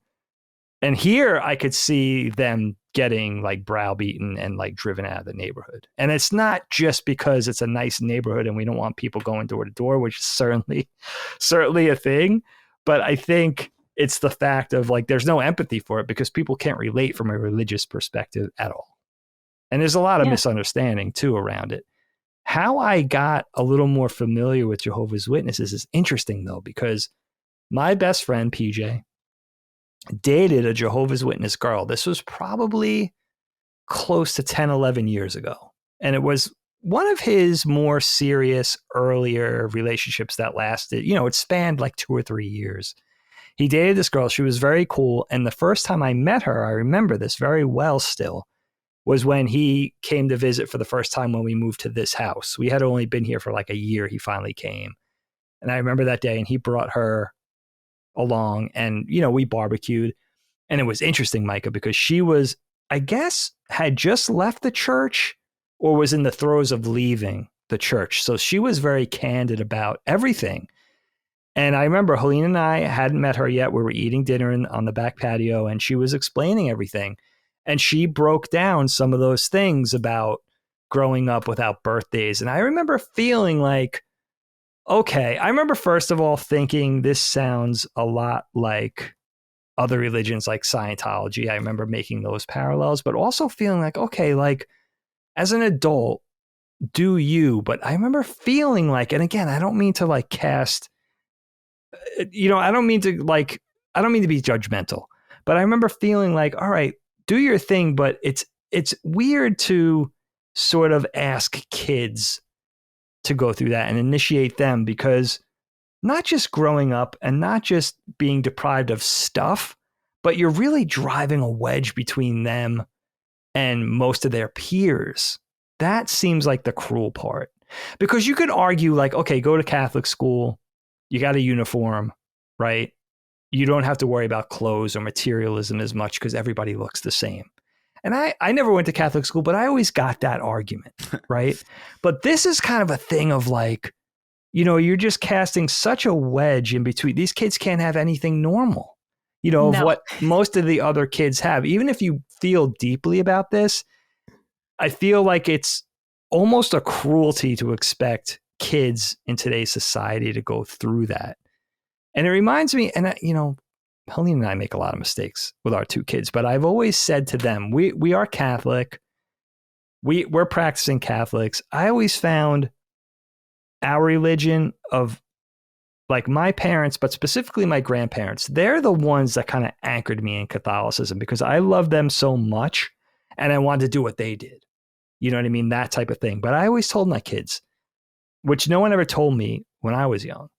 And here I could see them getting like browbeaten and like driven out of the neighborhood. And it's not just because it's a nice neighborhood and we don't want people going door to door, which is certainly a thing. But I think it's the fact of like, there's no empathy for it because people can't relate from a religious perspective at all. And there's a lot of misunderstanding too around it. How I got a little more familiar with Jehovah's Witnesses is interesting, though, because my best friend, PJ, dated a Jehovah's Witness girl. This was probably close to 10, 11 years ago. And it was one of his more serious earlier relationships that lasted, it spanned like 2 or 3 years. He dated this girl. She was very cool. And the first time I met her, I remember this very well still, was when he came to visit for the first time when we moved to this house. We had only been here for like a year. He finally came. And I remember that day, and he brought her along, and, we barbecued. And it was interesting, Micah, because she was, I guess, had just left the church or was in the throes of leaving the church. So she was very candid about everything. And I remember Helene and I hadn't met her yet. We were eating dinner on the back patio, and she was explaining everything. And she broke down some of those things about growing up without birthdays. And I remember feeling like, okay, I remember first of all thinking this sounds a lot like other religions like Scientology. I remember making those parallels, but also feeling like, okay, like as an adult, do you? But I remember feeling like, and again, I don't mean to like cast, I don't mean to be judgmental, but I remember feeling like, all right, do your thing, but it's weird to sort of ask kids to go through that and initiate them, because not just growing up and not just being deprived of stuff, but you're really driving a wedge between them and most of their peers. That seems like the cruel part, because you could argue like, okay, go to Catholic school, you got a uniform, right? You don't have to worry about clothes or materialism as much because everybody looks the same. And I never went to Catholic school, but I always got that argument, right? But this is kind of a thing of like, you're just casting such a wedge in between. These kids can't have anything normal, of what most of the other kids have. Even if you feel deeply about this, I feel like it's almost a cruelty to expect kids in today's society to go through that. And it reminds me, and Helene and I make a lot of mistakes with our 2 kids, but I've always said to them, we are Catholic. We're practicing Catholics. I always found our religion of like my parents, but specifically my grandparents, they're the ones that kind of anchored me in Catholicism because I love them so much and I wanted to do what they did. You know what I mean? That type of thing. But I always told my kids, which no one ever told me when I was young,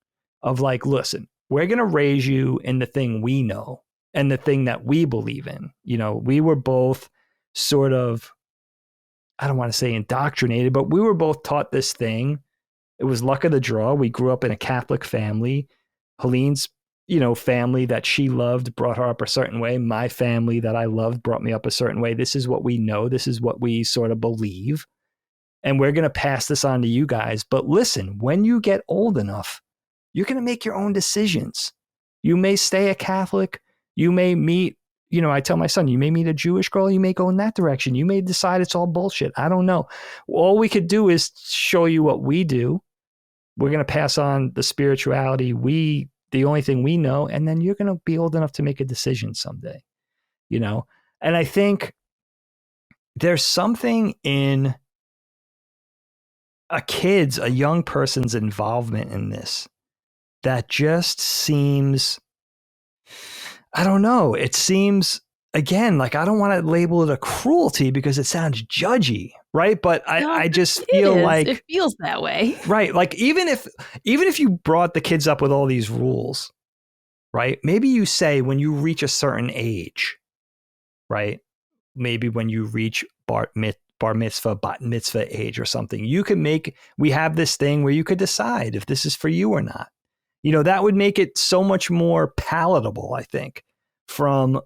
of like, listen, we're going to raise you in the thing we know and the thing that we believe in. We were both sort of, I don't want to say indoctrinated, but we were both taught this thing. It was luck of the draw. We grew up in a Catholic family. Helene's, family that she loved brought her up a certain way. My family that I loved brought me up a certain way. This is what we know. This is what we sort of believe. And we're going to pass this on to you guys. But listen, when you get old enough, you're going to make your own decisions. You may stay a Catholic. You may meet, I tell my son, you may meet a Jewish girl. You may go in that direction. You may decide it's all bullshit. I don't know. All we could do is show you what we do. We're going to pass on the spirituality. The only thing we know, and then you're going to be old enough to make a decision someday, And I think there's something in a young person's involvement in this that just seems, I don't know. It seems, again, like I don't want to label it a cruelty because it sounds judgy, right? But I just feel like it feels that way, right? Like even if you brought the kids up with all these rules, right? Maybe you say when you reach a certain age, right? Maybe when you reach bar mitzvah, bat mitzvah age or something, we have this thing where you could decide if this is for you or not. That would make it so much more palatable, I think, from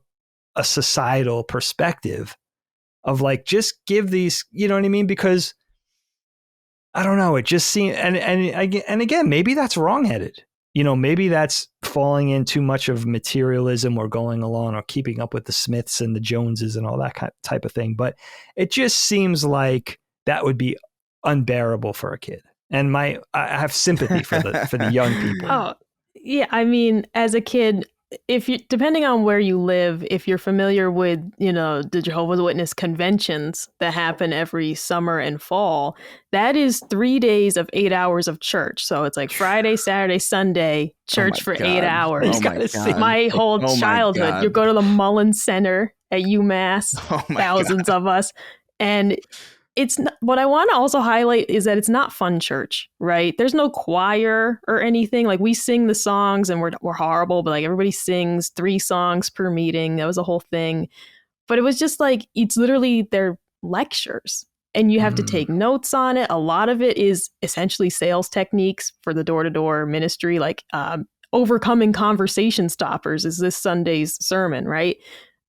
a societal perspective of like, just give these, you know what I mean? Because I don't know, it just seems, and again, maybe that's wrongheaded. Maybe that's falling in too much of materialism or going along or keeping up with the Smiths and the Joneses and all that type of thing. But it just seems like that would be unbearable for a kid. And I have sympathy for the young people. Oh, yeah. I mean, as a kid, if you, depending on where you live, if you're familiar with, the Jehovah's Witness conventions that happen every summer and fall, that is 3 days of 8 hours of church. So it's like Friday, Saturday, Sunday, church for 8 hours. Oh my God. My whole childhood. You go to the Mullins Center at UMass, thousands of us. And it's not, what I want to also highlight is that it's not fun church, right? There's no choir or anything. Like we sing the songs and we're horrible, but like everybody sings 3 songs per meeting. That was a whole thing. But it was just like, it's literally their lectures and you have to take notes on it. A lot of it is essentially sales techniques for the door-to-door ministry, like overcoming conversation stoppers is this Sunday's sermon, right?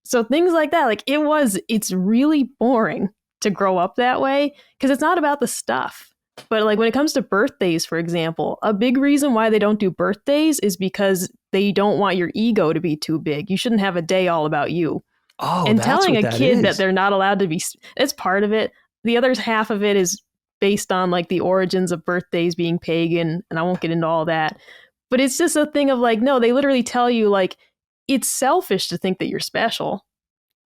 So things like that, like it's really boring to grow up that way because it's not about the stuff. But like when it comes to birthdays, for example, a big reason why they don't do birthdays is because they don't want your ego to be too big. You shouldn't have a day all about you. Oh, and telling a kid that they're not allowed to be, it's part of it. The other half of it is based on like the origins of birthdays being pagan. And I won't get into all that. But it's just a thing of like, no, they literally tell you like, it's selfish to think that you're special.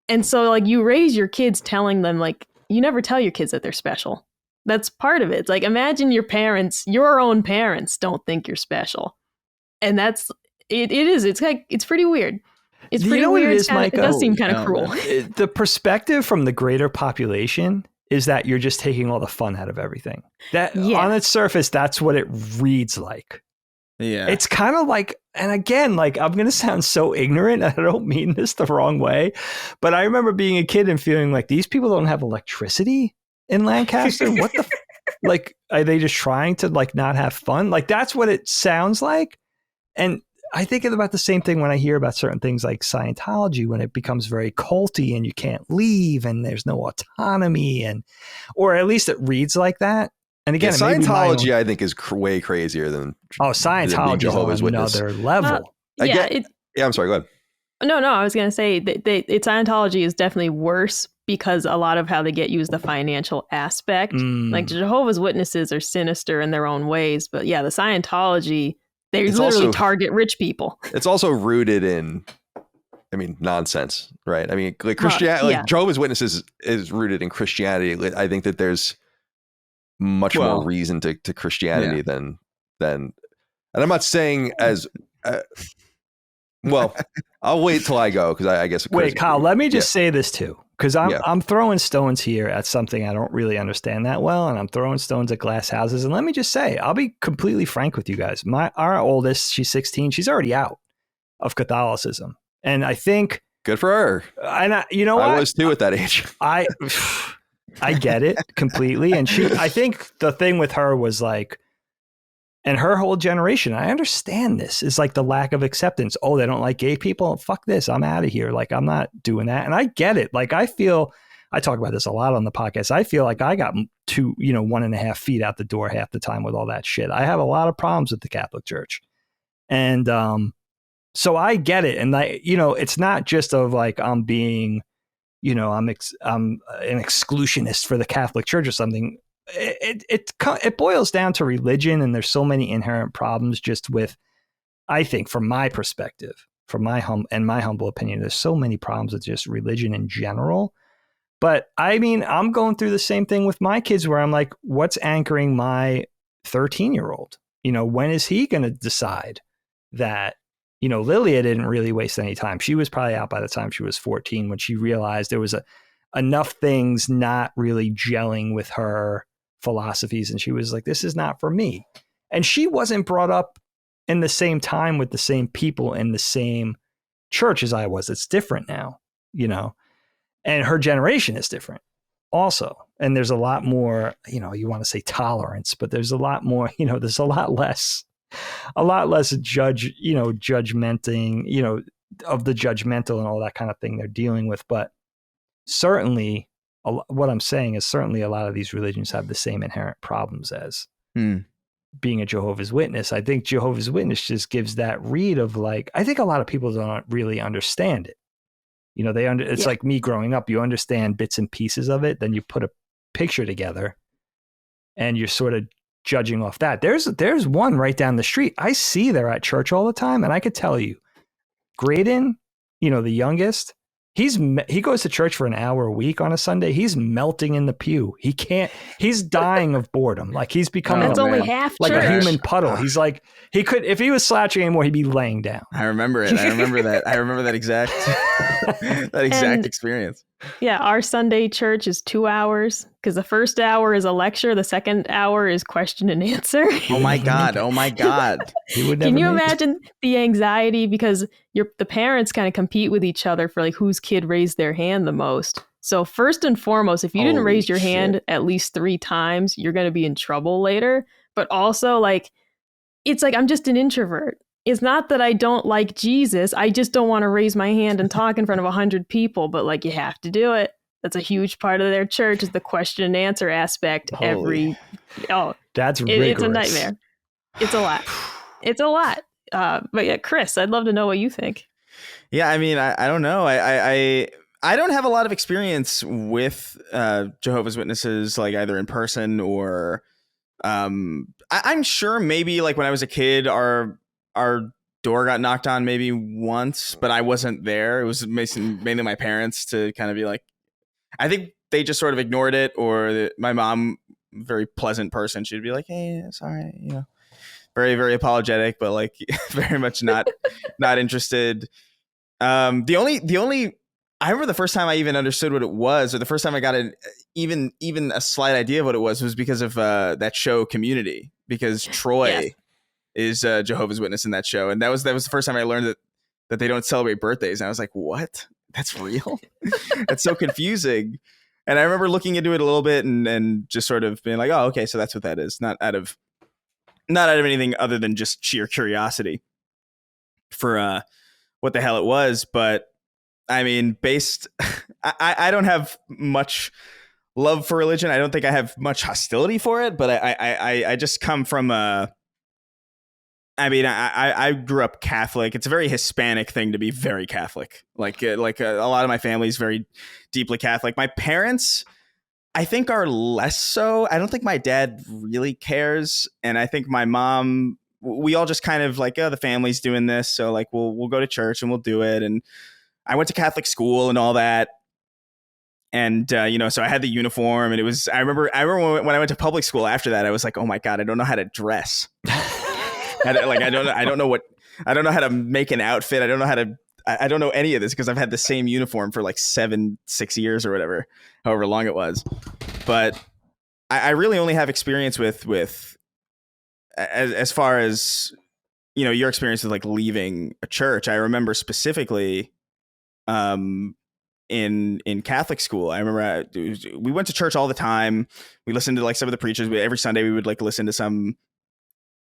And so like you raise your kids telling them like, you never tell your kids that they're special. That's part of it. It's like, imagine your own parents don't think you're special. And that's, it's like, it's pretty weird. It's pretty weird. It does seem kind of cruel. The perspective from the greater population is that you're just taking all the fun out of everything. That on its surface, that's what it reads like. Yeah. It's kind of like, and again, like I'm going to sound so ignorant. I don't mean this the wrong way, but I remember being a kid and feeling like these people don't have electricity in Lancaster. What the, like, are they just trying to like not have fun? Like that's what it sounds like. And I think about the same thing when I hear about certain things like Scientology, when it becomes very culty and you can't leave and there's no autonomy or at least it reads like that. And again, Scientology, I think, is way crazier than Scientology Jehovah's is on Witness. another level. I'm sorry. Go ahead. No, I was going to say that Scientology is definitely worse because a lot of how they get you is the financial aspect. Like Jehovah's Witnesses are sinister in their own ways, but the Scientology, they literally target rich people. It's also rooted in, nonsense, right? I mean, like Christianity, like Jehovah's Witnesses is rooted in Christianity. I think that there's much more reason to Christianity than, and I'm not saying as, I'll wait till I go because I guess. Wait, Kyle, let me just say this too, because I'm throwing stones here at something I don't really understand that well, and I'm throwing stones at glass houses. And let me just say, I'll be completely frank with you guys. Our oldest, she's 16, she's already out of Catholicism, and I think good for her. And you know what? I was too at that age. I get it completely. And I think the thing with her was like, and her whole generation, I understand this, is like the lack of acceptance. Oh, they don't like gay people? Fuck this. I'm out of here. Like, I'm not doing that. And I get it. Like, I talk about this a lot on the podcast. I feel like I got 1.5 feet out the door half the time with all that shit. I have a lot of problems with the Catholic Church. And so I get it. And it's not just of like, I'm being, I'm an exclusionist for the Catholic Church or something. It boils down to religion, and there's so many inherent problems just with, I think, from my perspective, from my humble opinion, there's so many problems with just religion in general. But I mean, I'm going through the same thing with my kids where I'm like, what's anchoring my 13-year-old? When is he going to decide that, Lilia didn't really waste any time. She was probably out by the time she was 14 when she realized there was enough things not really gelling with her philosophies. And she was like, this is not for me. And she wasn't brought up in the same time with the same people in the same church as I was. It's different now, and her generation is different also. And there's a lot more, you want to say tolerance, but there's a lot more, there's a lot less judgmenting, of the judgmental and all that kind of thing they're dealing with. But certainly what I'm saying is certainly a lot of these religions have the same inherent problems as being a Jehovah's Witness. I think Jehovah's Witness just gives that read of like, I think a lot of people don't really understand it. It's like me growing up, you understand bits and pieces of it. Then you put a picture together and you're sort of judging off that. There's one right down the street. I see they're at church all the time. And I could tell you, Graydon, the youngest, he goes to church for an hour a week on a Sunday. He's melting in the pew. He's dying of boredom. Like he's becoming only half like church. a human puddle. He's like, if he was slouching anymore, he'd be laying down. I remember it. I remember that. I remember that exact experience. Yeah, our Sunday church is 2 hours because the first hour is a lecture. The second hour is question and answer. Oh my God. Can you imagine the anxiety? Because the parents kind of compete with each other for like whose kid raised their hand the most. So first and foremost, if you didn't raise your hand at least 3 times, you're going to be in trouble later. But also like, it's like, I'm just an introvert. It's not that I don't like Jesus. I just don't want to raise my hand and talk in front of 100 people, but like you have to do it. That's a huge part of their church is the question and answer aspect. That's rigorous. It's a nightmare. It's a lot. It's a lot. But yeah, Chris, I'd love to know what you think. Yeah, I mean, I don't know. I don't have a lot of experience with Jehovah's Witnesses, like either in person or I'm sure maybe like when I was a kid, our door got knocked on maybe once, but I wasn't there. It was mainly my parents to kind of be like, I think they just sort of ignored it, or my mom, very pleasant person, she'd be like, hey, sorry, very, very apologetic, but like very much not interested. The only I remember the first time I even understood what it was, or the first time I got even a slight idea of what it was because of that show Community, because Troy is Jehovah's Witness in that show, and that was the first time I learned that they don't celebrate birthdays, and I was like, what? That's real? That's so confusing. And I remember looking into it a little bit and just sort of being like, oh, okay, so that's what that is. Not out of anything other than just sheer curiosity for what the hell it was. But I mean, I don't have much love for religion. I don't think I have much hostility for it, but I just come from I grew up Catholic. It's a very Hispanic thing to be very Catholic. Like a lot of my family is very deeply Catholic. My parents, I think, are less so. I don't think my dad really cares, and I think my mom, we all just kind of like, oh, the family's doing this, so like we'll go to church and we'll do it. And I went to Catholic school and all that. And, so I had the uniform, and it was, I remember when I went to public school after that, I was like, oh my God, I don't know how to dress. I don't know how to make an outfit. I don't know any of this because I've had the same uniform for like 6 years or whatever, however long it was. But I really only have experience with as far as, your experience with like leaving a church. I remember specifically, in Catholic school, I remember we went to church all the time. We listened to like some of the preachers. Every Sunday we would like listen to some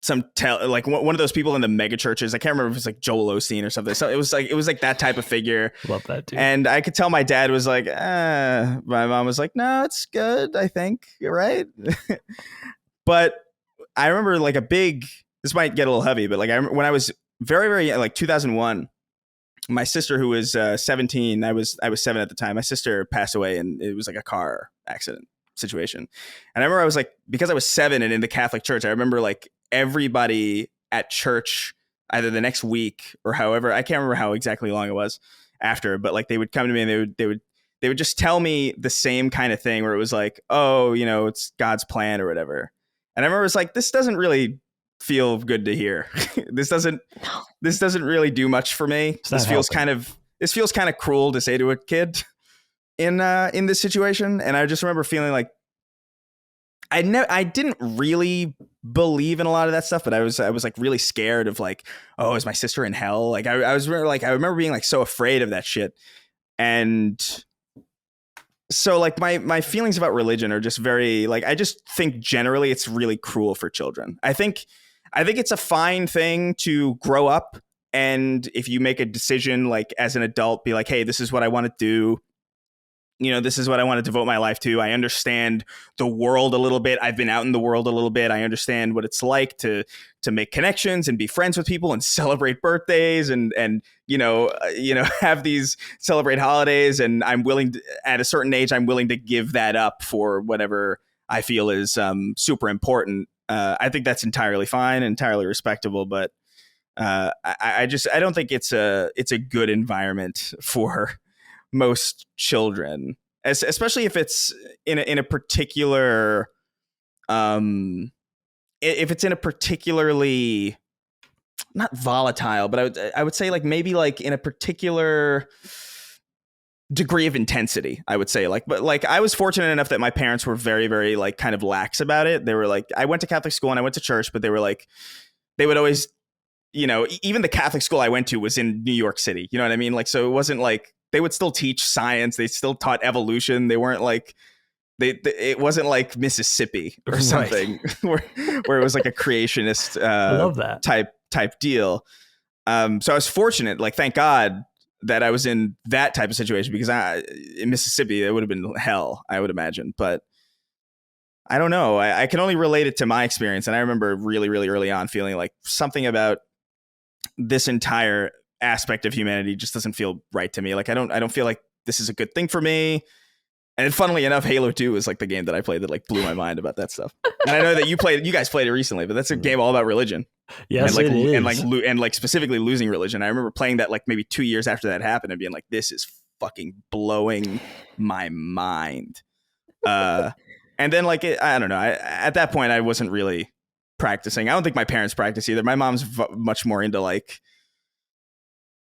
like one of those people in the mega churches. I can't remember if it's like Joel Osteen or something. So it was like that type of figure. Love that dude. And I could tell my dad was like, my mom was like, no, it's good. I think you're right. But I remember like this might get a little heavy, but like when I was very, very like 2001, my sister, who was 17, I was 7 at the time. My sister passed away, and it was like a car accident situation. And I remember I was like, because I was 7 and in the Catholic church, I remember like everybody at church either the next week or however, I can't remember how exactly long it was after, but like they would come to me and they would just tell me the same kind of thing where it was like, oh, it's God's plan or whatever. And I remember it's like, this doesn't really feel good to hear. This doesn't really do much for me. This feels kind of cruel to say to a kid in this situation. And I just remember feeling like I didn't really believe in a lot of that stuff, but I was like really scared of like, oh, is my sister in hell? Like I remember being like so afraid of that shit. And so like my feelings about religion are just very like, I just think generally it's really cruel for children. I think it's a fine thing to grow up, and if you make a decision like as an adult, be like, hey, this is what I want to do. This is what I want to devote my life to. I understand the world a little bit. I've been out in the world a little bit. I understand what it's like to make connections and be friends with people and celebrate birthdays and have these celebrate holidays. And I'm willing to, at a certain age, I'm willing to give that up for whatever I feel is super important. I think that's entirely fine, entirely respectable. But I don't think it's a good environment for most children, especially if it's in a particular if it's in a particularly not volatile, but I would say like maybe like in a particular degree of intensity, I would say but I was fortunate enough that my parents were very, very like kind of lax about it. They were like, I went to Catholic school and I went to church, but they were like, they would always, even the Catholic school I went to was in New York City. You know what I mean? Like, so it wasn't like they would still teach science. They still taught evolution. They weren't like, it wasn't like Mississippi or something where it was like a creationist I love that type deal. So I was fortunate, like, thank God that I was in that type of situation, because in Mississippi, it would have been hell, I would imagine. But I don't know. I can only relate it to my experience. And I remember really, really early on feeling like something about this entire aspect of humanity just doesn't feel right to me. Like, I don't feel like this is a good thing for me. And funnily enough, Halo 2 is like the game that I played that like blew my mind about that stuff. And I know that you guys played it recently, but that's a game all about religion. Yes, and like, it is. And like specifically losing religion. I remember playing that like maybe 2 years after that happened and being like, this is fucking blowing my mind. And then like, I don't know. At that point, I wasn't really practicing. I don't think my parents practice either. My mom's much more into like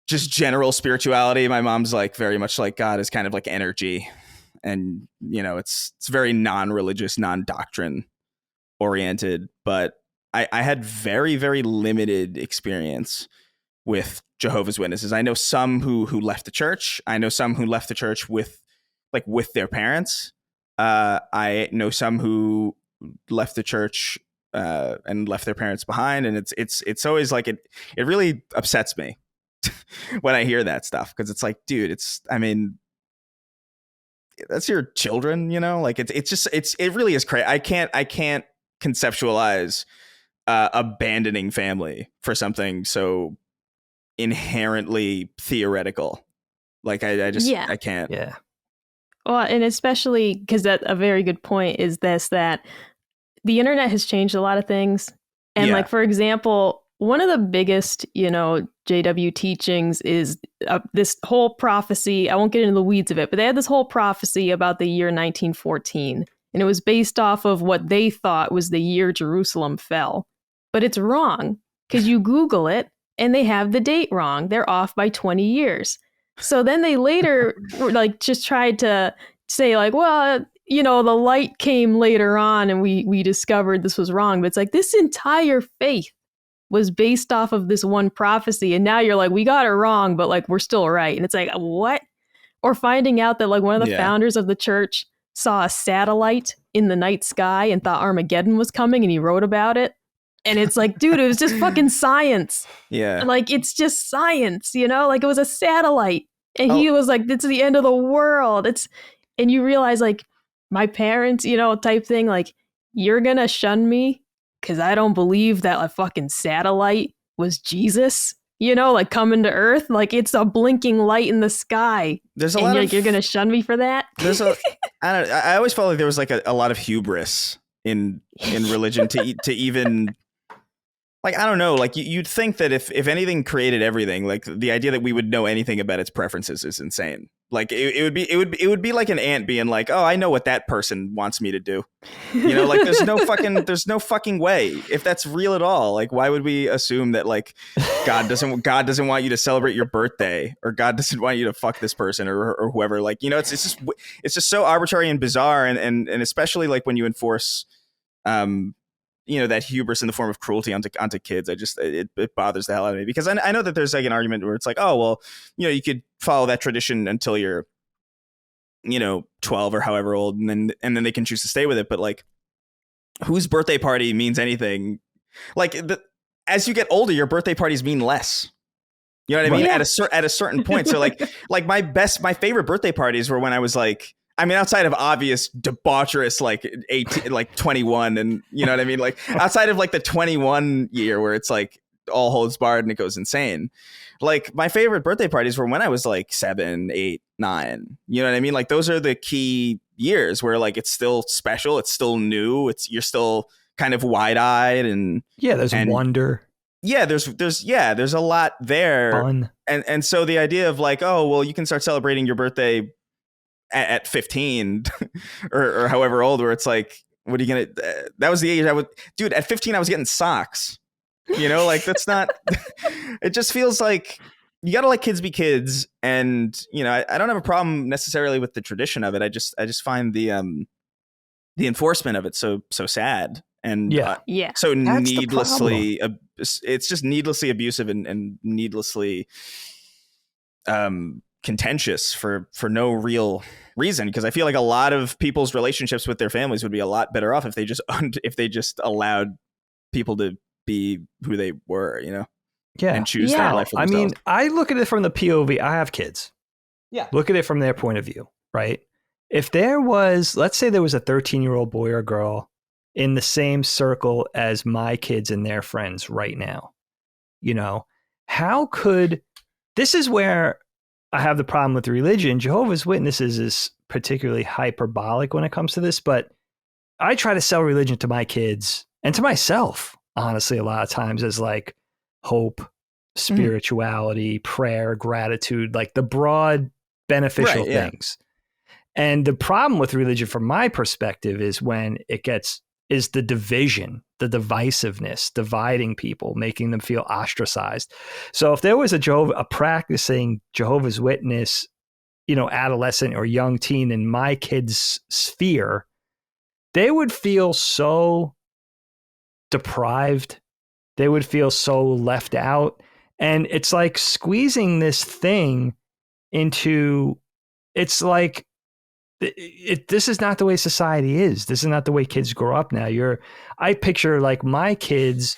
just general spirituality. My mom's like very much like God is kind of like energy. And, it's very non-religious, non-doctrine oriented. But I had very, very limited experience with Jehovah's Witnesses. I know some who left the church. I know some who left the church with their parents. I know some who left the church and left their parents behind. And it's always like it really upsets me when I hear that stuff, because it's like, dude, that's your children, like it really is crazy. I can't conceptualize abandoning family for something so inherently theoretical. Like I can't. Yeah. Well, and especially because that a very good point is that the internet has changed a lot of things. And like, for example, one of the biggest, JW teachings is this whole prophecy. I won't get into the weeds of it, but they had this whole prophecy about the year 1914. And it was based off of what they thought was the year Jerusalem fell. But it's wrong, because you Google it and they have the date wrong. They're off by 20 years. So then they later like just tried to say like, well, the light came later on and we discovered this was wrong. But it's like this entire faith was based off of this one prophecy. And now you're like, we got it wrong, but like, we're still right. And it's like, what? Or finding out that like one of the founders of the church saw a satellite in the night sky and thought Armageddon was coming and he wrote about it. And it's like, dude, it was just fucking science. Yeah. Like, it's just science, like it was a satellite. And he was like, it's the end of the world. And you realize like my parents, type thing, like, you're going to shun me because I don't believe that a fucking satellite was Jesus, like coming to Earth. Like, it's a blinking light in the sky. There's a lot of, you're going to shun me for that? I always felt like there was like a lot of hubris in religion to even, like, I don't know, like you'd think that if anything created everything, like the idea that we would know anything about its preferences is insane. Like it would be like an ant being like, oh, I know what that person wants me to do. Like there's no fucking way. If that's real at all, like why would we assume that like God doesn't want you to celebrate your birthday, or God doesn't want you to fuck this person or whoever? Like, it's just so arbitrary and bizarre, and especially like when you enforce that hubris in the form of cruelty onto kids. It bothers the hell out of me, because I know that there's like an argument where it's like, oh, well, you could follow that tradition until you're, 12 or however old, and then they can choose to stay with it. But like, whose birthday party means anything? Like as you get older, your birthday parties mean less. You know what I mean? Yeah. At a certain point. So like my favorite birthday parties were when I was like, outside of obvious debaucherous, like 18, like 21, and you know what I mean? Like outside of like the 21 year where it's like all holds barred and it goes insane. Like my favorite birthday parties were when I was like 7, 8, 9. You know what I mean? Like those are the key years where like it's still special, it's still new, you're still kind of wide eyed and there's wonder. there's a lot there. Fun. And so the idea of like, oh, well, you can start celebrating your birthday at 15 or however old, where it's like, what are you going to, that was the age dude, at 15, I was getting socks, like that's not, it just feels like you got to let kids be kids. And, I don't have a problem necessarily with the tradition of it. I just find the enforcement of it so sad. And so That's needlessly, it's just needlessly abusive and needlessly contentious for no real reason. Because I feel like a lot of people's relationships with their families would be a lot better off if they just allowed people to be who they were, and choose that life for themselves. I mean, I look at it from the POV. I have kids. Yeah. Look at it from their point of view, right? If there was, let's say there was a 13-year-old boy or girl in the same circle as my kids and their friends right now, how could, this is where I have the problem with religion. Jehovah's Witnesses is particularly hyperbolic when it comes to this, but I try to sell religion to my kids and to myself, honestly, a lot of times as like hope, spirituality, prayer, gratitude, like the broad beneficial things. And the problem with religion from my perspective is when is the division, the divisiveness, dividing people, making them feel ostracized. So if there was a practicing Jehovah's Witness, adolescent or young teen in my kids' sphere, they would feel so deprived. They would feel so left out. And it's like squeezing this thing into, it's like, this is not the way society is. This is not the way kids grow up now. I picture like my kids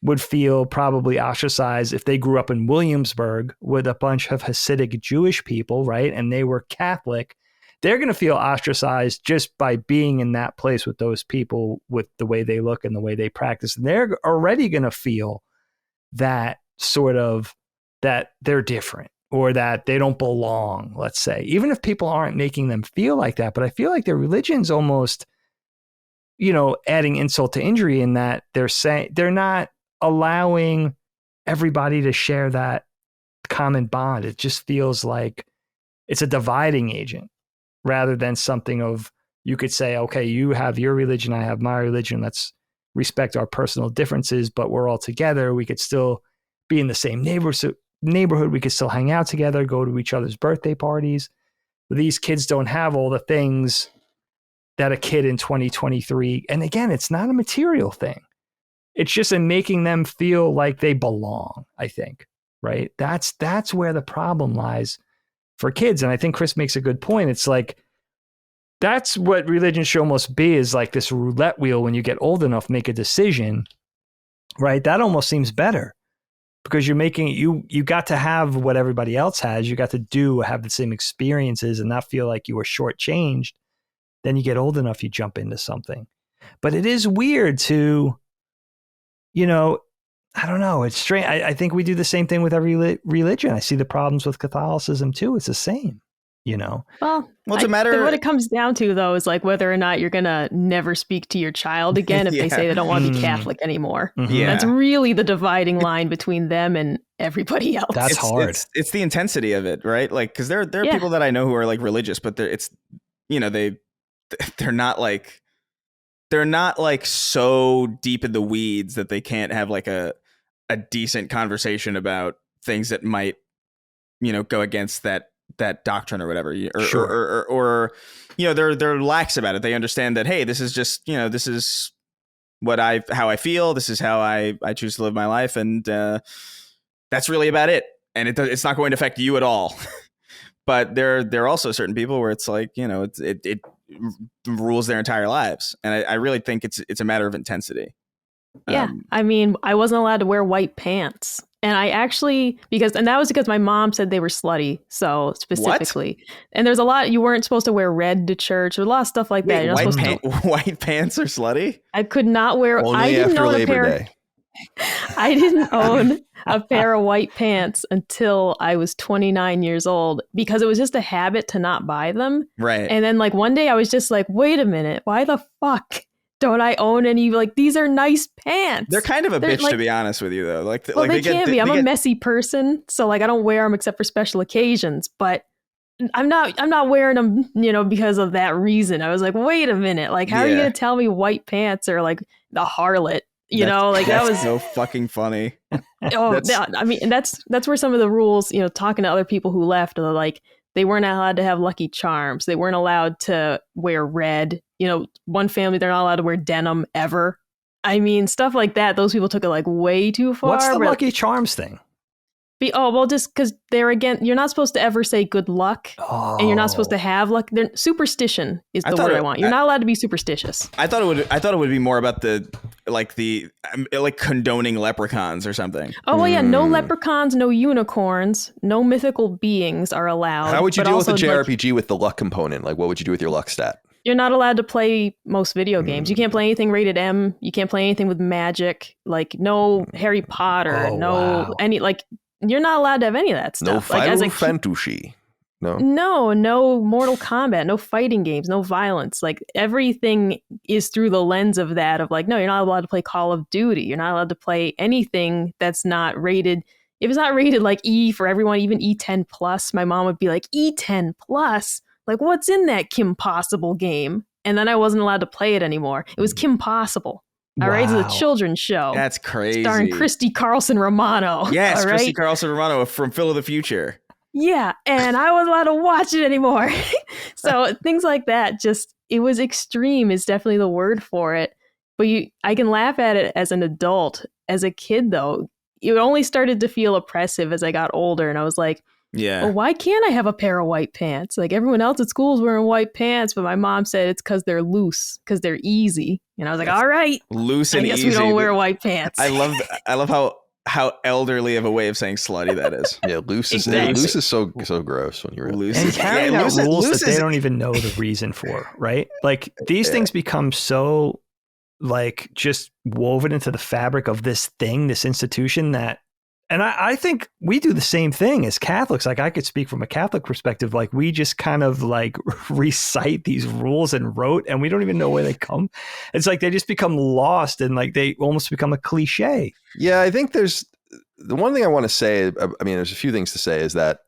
would feel probably ostracized if they grew up in Williamsburg with a bunch of Hasidic Jewish people, right? And they were Catholic. They're going to feel ostracized just by being in that place with those people, with the way they look and the way they practice. And they're already going to feel that sort of, that they're different, or that they don't belong, let's say, even if people aren't making them feel like that. But I feel like their religion's almost, adding insult to injury in that they're not allowing everybody to share that common bond. It just feels like it's a dividing agent rather than something of, you could say, okay, you have your religion, I have my religion. Let's respect our personal differences, but we're all together. We could still be in the same neighborhood. We could still hang out together, go to each other's birthday parties. But these kids don't have all the things that a kid in 2023. And again, it's not a material thing. It's just in making them feel like they belong, I think, right? That's where the problem lies for kids. And I think Chris makes a good point. It's like, that's what religion should almost be, is like this roulette wheel. When you get old enough, make a decision, right? That almost seems better. Because you're making, you got to have what everybody else has. You got to have the same experiences and not feel like you were shortchanged. Then you get old enough, you jump into something. But it is weird to, I don't know. It's strange. I think we do the same thing with every religion. I see the problems with Catholicism too. It's the same, Well, it's a matter. What it comes down to, though, is like whether or not you're going to never speak to your child again if they say they don't want to be Catholic anymore. Mm-hmm. Yeah. That's really the dividing line between them and everybody else. That's hard. It's the intensity of it, right? Like, because there are people that I know who are like religious, but they're not like so deep in the weeds that they can't have like a decent conversation about things that might, go against that doctrine or whatever, or they're lax about it. They understand that, hey, this is just, this is how I feel. This is how I choose to live my life. And that's really about it. And it's not going to affect you at all. But there are also certain people where it's like, it rules their entire lives. And I really think it's a matter of intensity. Yeah. I mean, I wasn't allowed to wear white pants. And I actually, and that was because my mom said they were slutty. So specifically, what? And there's a lot, you weren't supposed to wear red to church. There's a lot of stuff like that. White pants are slutty? I could not wear, only I didn't after own Labor a pair. Day. I didn't own a pair of white pants until I was 29 years old because it was just a habit to not buy them. Right. And then like one day I was just like, wait a minute, why the fuck don't I own any, like, these are nice pants. They're kind of a bitch, like, to be honest with you, though. Like, well, they can be. I'm a messy person, so like I don't wear them except for special occasions. But I'm not wearing them, because of that reason. I was like, wait a minute, like, how are you gonna tell me white pants are like the harlot? That was so fucking funny. I mean, that's where some of the rules, talking to other people who left, are like, they weren't allowed to have Lucky Charms. They weren't allowed to wear red. One family, they're not allowed to wear denim ever. I mean, stuff like that. Those people took it like way too far. What's the Lucky Charms thing? Just because you're not supposed to ever say good luck, and you're not supposed to have luck. Superstition is the word I want. You're not allowed to be superstitious. I thought it would be more about the condoning leprechauns or something. Oh well, yeah, no leprechauns, no unicorns, no mythical beings are allowed. How would you deal with the JRPG with the luck component? Like, what would you do with your luck stat? You're not allowed to play most video games. You can't play anything rated M. You can't play anything with magic. Like, no Harry Potter. You're not allowed to have any of that stuff. No Final Fantasy. No Mortal Kombat, no fighting games, no violence. Like, everything is through the lens of that, of like, no, you're not allowed to play Call of Duty. You're not allowed to play anything that's not rated. If it's not rated like E for everyone, even E10 plus, my mom would be like, E10 plus? Like, what's in that Kim Possible game? And then I wasn't allowed to play it anymore. It was Kim Possible. All right, it's a children's show. That's crazy. Starring Christy Carlson Romano. Yes, Christy Carlson Romano from Phil of the Future. Yeah, and I wasn't allowed to watch it anymore. So things like that, it was extreme is definitely the word for it. But I can laugh at it as an adult. As a kid, though, it only started to feel oppressive as I got older. And I was like, well, why can't I have a pair of white pants? Like, everyone else at school is wearing white pants, but my mom said it's because they're loose, because they're easy. And I was like, all right, loose and easy. I guess we don't wear white pants. I love how elderly of a way of saying slutty that is. Yeah, loose is loose is so gross when you're loose. And carrying out rules that they don't even know the reason for, right? Like, these things become so like just woven into the fabric of this institution that. And I think we do the same thing as Catholics. Like, I could speak from a Catholic perspective. Like, we just kind of like recite these rules and rote, and we don't even know where they come. It's like they just become lost, and like they almost become a cliche. Yeah, I think there's the one thing I want to say. I mean, there's a few things to say. Is that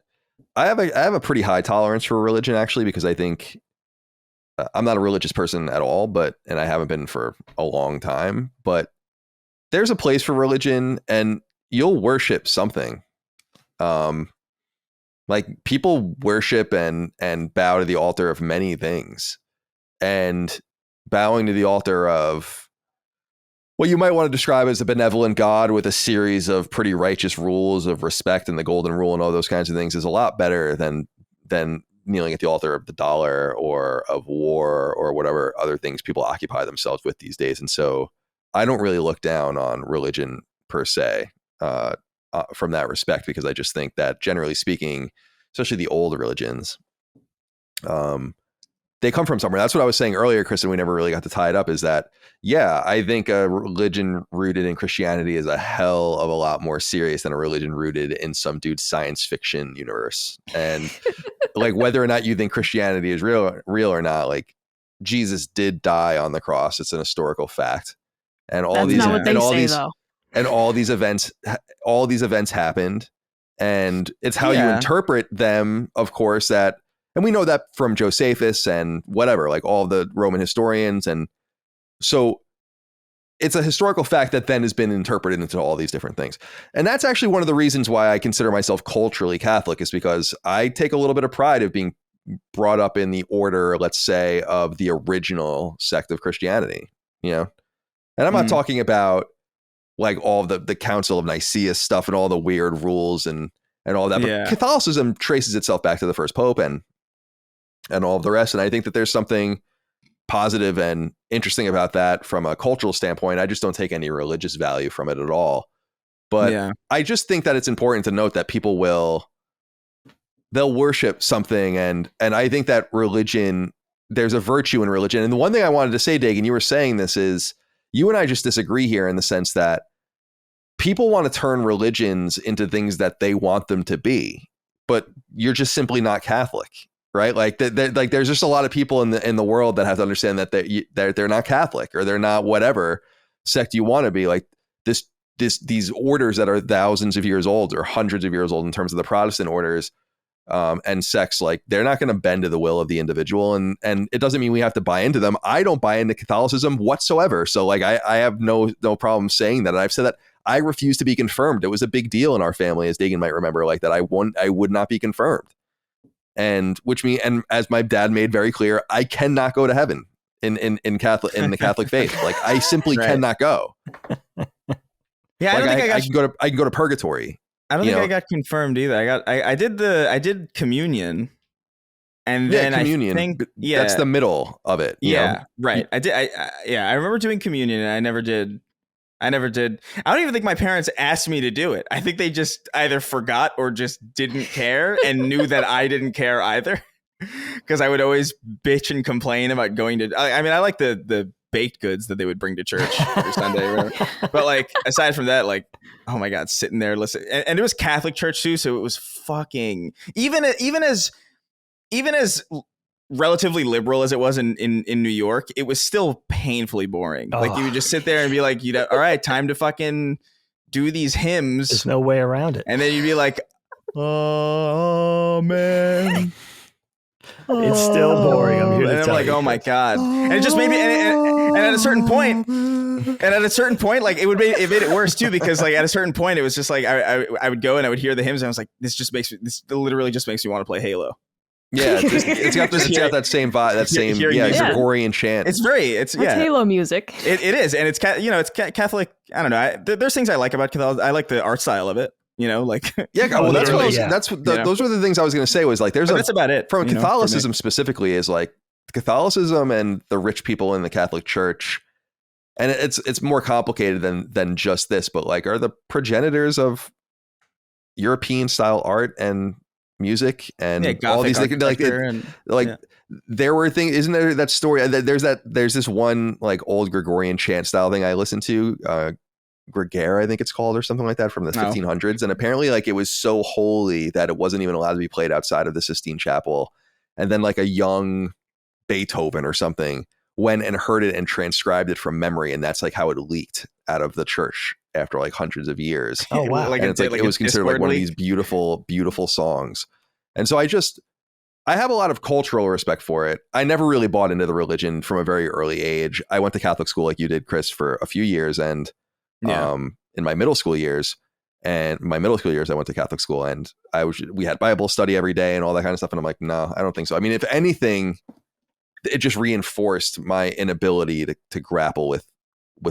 I have a pretty high tolerance for religion, actually, because I think I'm not a religious person at all, and I haven't been for a long time. But there's a place for religion, and you'll worship something. Like, people worship and bow to the altar of many things, and bowing to the altar of what you might want to describe as a benevolent God with a series of pretty righteous rules of respect and the golden rule and all those kinds of things is a lot better than kneeling at the altar of the dollar or of war or whatever other things people occupy themselves with these days. And so I don't really look down on religion per se. From that respect, because I just think that, generally speaking, especially the old religions, they come from somewhere. That's what I was saying earlier, Kristen. We never really got to tie it up. Is that, yeah, I think a religion rooted in Christianity is a hell of a lot more serious than a religion rooted in some dude's science fiction universe. And like, whether or not you think Christianity is real or not, like, Jesus did die on the cross. It's an historical fact, and all these events happened, and it's how you interpret them, of course, that, and we know that from Josephus and whatever, like all the Roman historians. And so it's a historical fact that then has been interpreted into all these different things. And that's actually one of the reasons why I consider myself culturally Catholic, is because I take a little bit of pride of being brought up in the order, let's say, of the original sect of Christianity, and I'm not talking about like all the Council of Nicaea stuff and all the weird rules and all that. But Catholicism traces itself back to the first pope and all of the rest. And I think that there's something positive and interesting about that from a cultural standpoint. I just don't take any religious value from it at all. But I just think that it's important to note that people they'll worship something. And I think that religion, there's a virtue in religion. And the one thing I wanted to say, Dagan, you were saying this, is you and I just disagree here in the sense that people want to turn religions into things that they want them to be, but you're just simply not Catholic. right? Like like there's just a lot of people in the world that have to understand that they're not Catholic or they're not whatever sect you want to be. Like these orders that are thousands of years old or hundreds of years old in terms of the Protestant orders and sects, like they're not going to bend to the will of the individual, and it doesn't mean we have to buy into them. I don't buy into Catholicism whatsoever, so like I have no problem saying that. And I've said that I refuse to be confirmed. It was a big deal in our family, as Dagan might remember, like that I would not be confirmed. And and as my dad made very clear, I cannot go to heaven in the Catholic faith. Like I simply cannot go. Yeah, like, I don't think I can go to purgatory. I don't think I got confirmed either. I did communion, and then communion. I think that's the middle of it. You know? Right. I remember doing communion, and I never did. I don't even think my parents asked me to do it. I think they just either forgot or just didn't care and knew that I didn't care either. Because I would always bitch and complain about going to. I mean, I like the baked goods that they would bring to church every Sunday, but like aside from that, like, oh my God, sitting there listening, and it was Catholic church too, so it was fucking even as relatively liberal as it was in New York, it was still painfully boring. Like you would just sit there and be like, all right, time to fucking do these hymns. There's no way around it. And then you'd be like, oh man. It's still boring. I'm here to tell like, you. oh my God. And it just made me, and at a certain point, like it made it worse too, because like at a certain point, it was just like, I would go and I would hear the hymns and I was like, this literally just makes me want to play Halo. Yeah, it's got that same vibe, that same Gregorian chant. It's Halo music. It is, and it's Catholic. I don't know. There's things I like about Catholicism. I like the art style of it. Like well, those were the things I was going to say. Was like that's about it from Catholicism specifically. Is like Catholicism and the rich people in the Catholic Church, and it's more complicated than just this. But like, are the progenitors of European style art and music and all these things, there were things. Isn't there that story? There's this one like old Gregorian chant style thing I listened to, Gregare, I think it's called, or something like that, from the 1500s, and apparently like it was so holy that it wasn't even allowed to be played outside of the Sistine Chapel. And then like a young Beethoven or something went and heard it and transcribed it from memory, and that's like how it leaked out of the church after like hundreds of years. Oh wow! And it was considered like one of these beautiful, beautiful songs. And so I have a lot of cultural respect for it. I never really bought into the religion from a very early age. I went to Catholic school like you did, Chris, for a few years, and in my middle school years, I went to Catholic school, and we had Bible study every day and all that kind of stuff. And I'm like, no, I don't think so. I mean, if anything, it just reinforced my inability to grapple with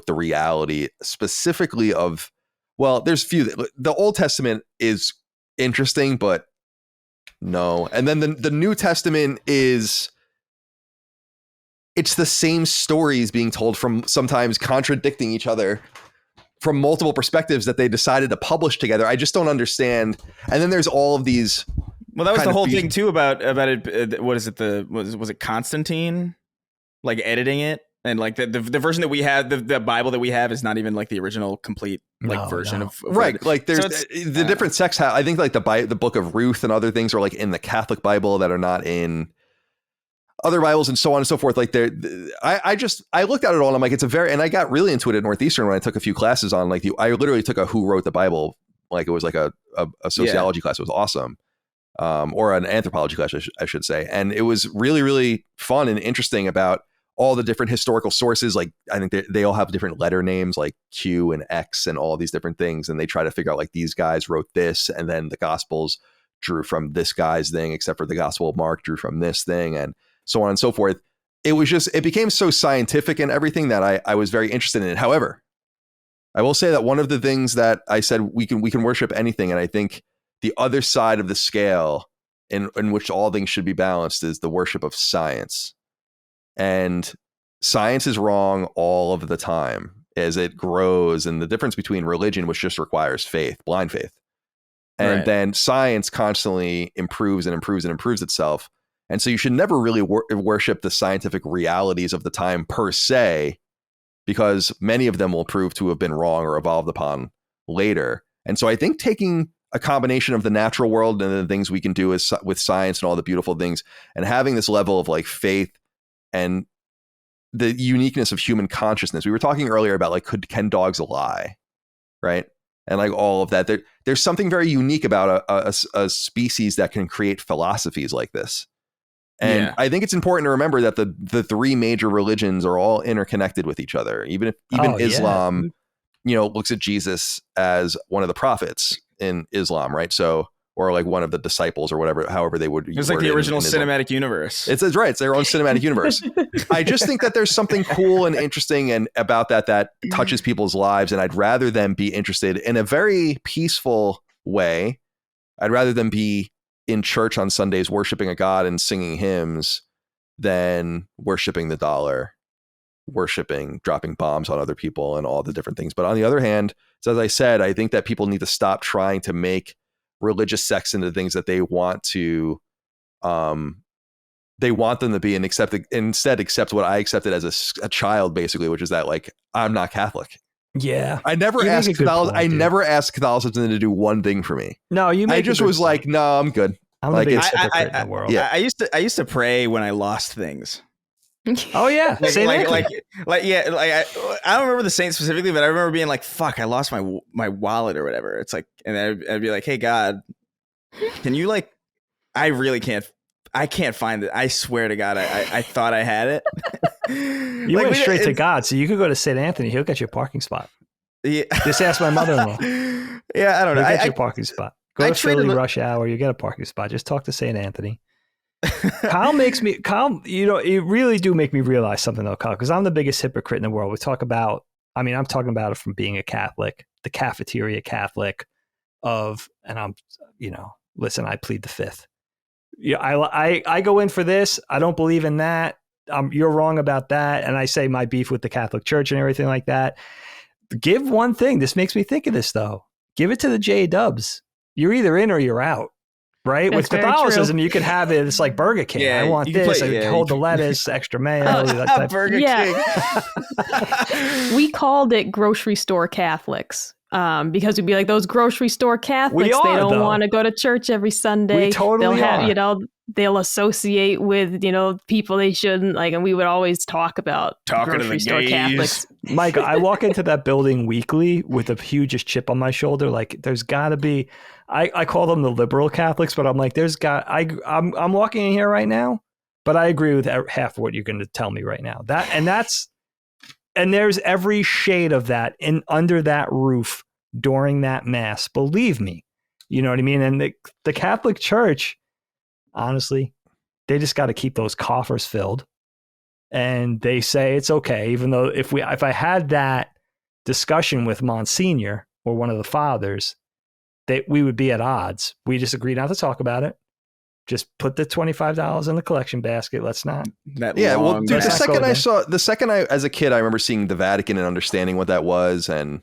the reality specifically of, well, there's few. The Old Testament is interesting, but no. And then the New Testament it's the same stories being told from sometimes contradicting each other from multiple perspectives that they decided to publish together. I just don't understand. And then there's all of these. Well, that was the whole thing too about it. What is it? Was it Constantine, like editing it, and like the version that we have, the Bible that we have is not even like the original complete version of right. It. Like there's the different sects. I think like the book of Ruth and other things are like in the Catholic Bible that are not in other Bibles, and so on and so forth. Like I looked at it all and I'm like, and I got really into it at Northeastern when I took a few classes on like I literally took a Who Wrote the Bible, like it was like a sociology class. It was awesome. Or an anthropology class, I should say. And it was really, really fun and interesting about all the different historical sources. Like I think they all have different letter names like Q and X and all these different things. And they try to figure out like these guys wrote this, and then the Gospels drew from this guy's thing, except for the Gospel of Mark drew from this thing, and so on and so forth. It became so scientific and everything that I was very interested in it. However, I will say that one of the things that I said, we can worship anything. And I think the other side of the scale in which all things should be balanced is the worship of science. And science is wrong all of the time as it grows. And the difference between religion, which just requires faith, blind faith, and then science constantly improves and improves and improves itself. And so you should never really worship the scientific realities of the time per se, because many of them will prove to have been wrong or evolved upon later. And so I think taking a combination of the natural world and the things we can do with science and all the beautiful things, and having this level of like faith and the uniqueness of human consciousness. We were talking earlier about like, can dogs lie? Right. And like all of that, there's something very unique about a species that can create philosophies like this. And I think it's important to remember that the three major religions are all interconnected with each other. Even Islam, looks at Jesus as one of the prophets in Islam, right? So, or like one of the disciples or whatever, however they would. It's like the original cinematic universe. It's right. It's their own cinematic universe. I just think that there's something cool and interesting and about that touches people's lives. And I'd rather them be interested in a very peaceful way. I'd rather them be in church on Sundays, worshiping a God and singing hymns than worshiping the dollar, dropping bombs on other people and all the different things. But on the other hand, so as I said, I think that people need to stop trying to make religious sects into things that they want to, they want them to be, and instead accept what I accepted as a child, basically, which is that like, I'm not Catholic. Yeah. I never asked Catholicism to do one thing for me. No, I just was like, no, I'm good. I'm like, the biggest hypocrite in the world. Yeah. I used to pray when I lost things. Oh yeah, I don't remember the saint specifically, but I remember being like, "Fuck, I lost my wallet or whatever." It's like, and I'd be like, "Hey God, can you like? I really can't. I can't find it. I swear to God, I thought I had it." You went straight to God, so you could go to St. Anthony. He'll get you a parking spot. Yeah. Just ask my mother-in-law. Yeah, I don't know. He'll get you a parking spot. Go to Philly rush hour. You get a parking spot. Just talk to St. Anthony. Kyle, you really do make me realize something though, Kyle, because I'm the biggest hypocrite in the world. I'm talking about it from being a Catholic, the cafeteria Catholic listen, I plead the fifth. Yeah, I go in for this. I don't believe in that. You're wrong about that. And I say my beef with the Catholic Church and everything like that. Give one thing. This makes me think of this though. Give it to the J-dubs. You're either in or you're out. Right? That's with Catholicism, you could have it. It's like Burger King. Yeah, I want this. Hold the lettuce, extra mayo. Burger King. We called it grocery store Catholics because we'd be like, those grocery store Catholics, they don't want to go to church every Sunday. We totally are. They'll associate with, people they shouldn't like. And we would always talk about grocery store Catholics. Micah, I walk into that building weekly with the hugest chip on my shoulder. Like there's got to be, I call them the liberal Catholics, but I'm like, I'm walking in here right now, but I agree with half of what you're going to tell me right now. And there's every shade of that under that roof during that mass. Believe me, you know what I mean? And the Catholic Church, honestly, they just got to keep those coffers filled. And they say it's okay, even though if I had that discussion with Monsignor or one of the fathers, we would be at odds. We just agreed not to talk about it. Just put the $25 in the collection basket. Let's not. The second I, as a kid, I remember seeing the Vatican and understanding what that was and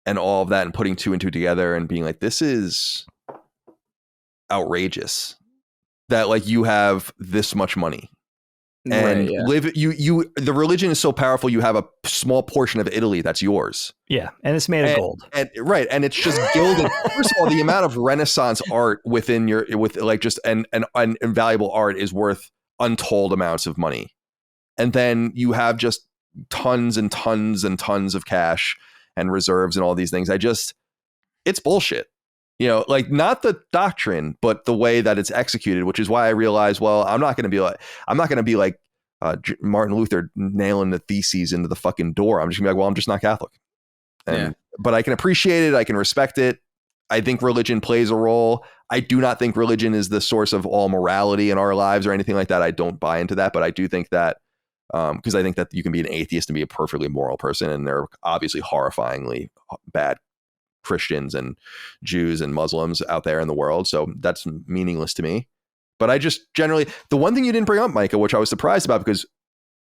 all of that and putting two and two together and being like, this is outrageous that like you have this much money. And the religion is so powerful. You have a small portion of Italy that's yours. Yeah, and it's made of gold. And it's just gilded. First of all, the amount of Renaissance art and invaluable art is worth untold amounts of money. And then you have just tons and tons and tons of cash and reserves and all these things. It's bullshit. Like not the doctrine, but the way that it's executed, which is why I realized, well, I'm not going to be like Martin Luther nailing the theses into the fucking door. I'm just gonna be like, well, I'm just not Catholic. But I can appreciate it. I can respect it. I think religion plays a role. I do not think religion is the source of all morality in our lives or anything like that. I don't buy into that, but I do think that because I think that you can be an atheist and be a perfectly moral person, and there are obviously horrifyingly bad Christians and Jews and Muslims out there in the world. So that's meaningless to me. But I just generally, the one thing you didn't bring up, Micah, which I was surprised about, because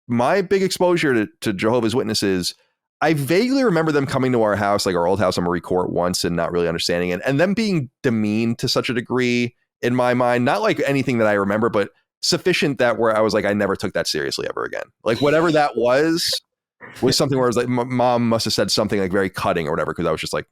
my big exposure to Jehovah's Witnesses, I vaguely remember them coming to our house, like our old house on Marie Court once, and not really understanding it. And them being demeaned to such a degree in my mind, not like anything that I remember, but sufficient that where I was like, I never took that seriously ever again. Like whatever that was something where I was like, my mom must have said something like very cutting or whatever, because I was just like,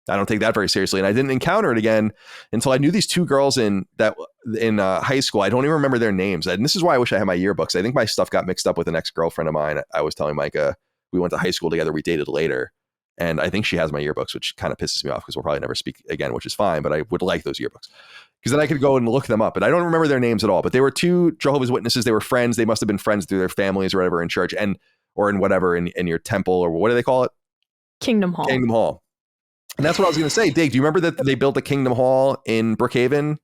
I don't take that very seriously. And I didn't encounter it again until I knew these two girls in high school. I don't even remember their names. And this is why I wish I had my yearbooks. I think my stuff got mixed up with an ex-girlfriend of mine. I was telling Micah, we went to high school together. We dated later. And I think she has my yearbooks, which kind of pisses me off because we'll probably never speak again, which is fine. But I would like those yearbooks because then I could go and look them up. But I don't remember their names at all. But they were two Jehovah's Witnesses. They were friends. They must have been friends through their families or whatever in church or in whatever in your temple, or what do they call it? Kingdom Hall. Kingdom Hall. And that's what I was going to say. Dig, do you remember that they built a Kingdom Hall in Brookhaven,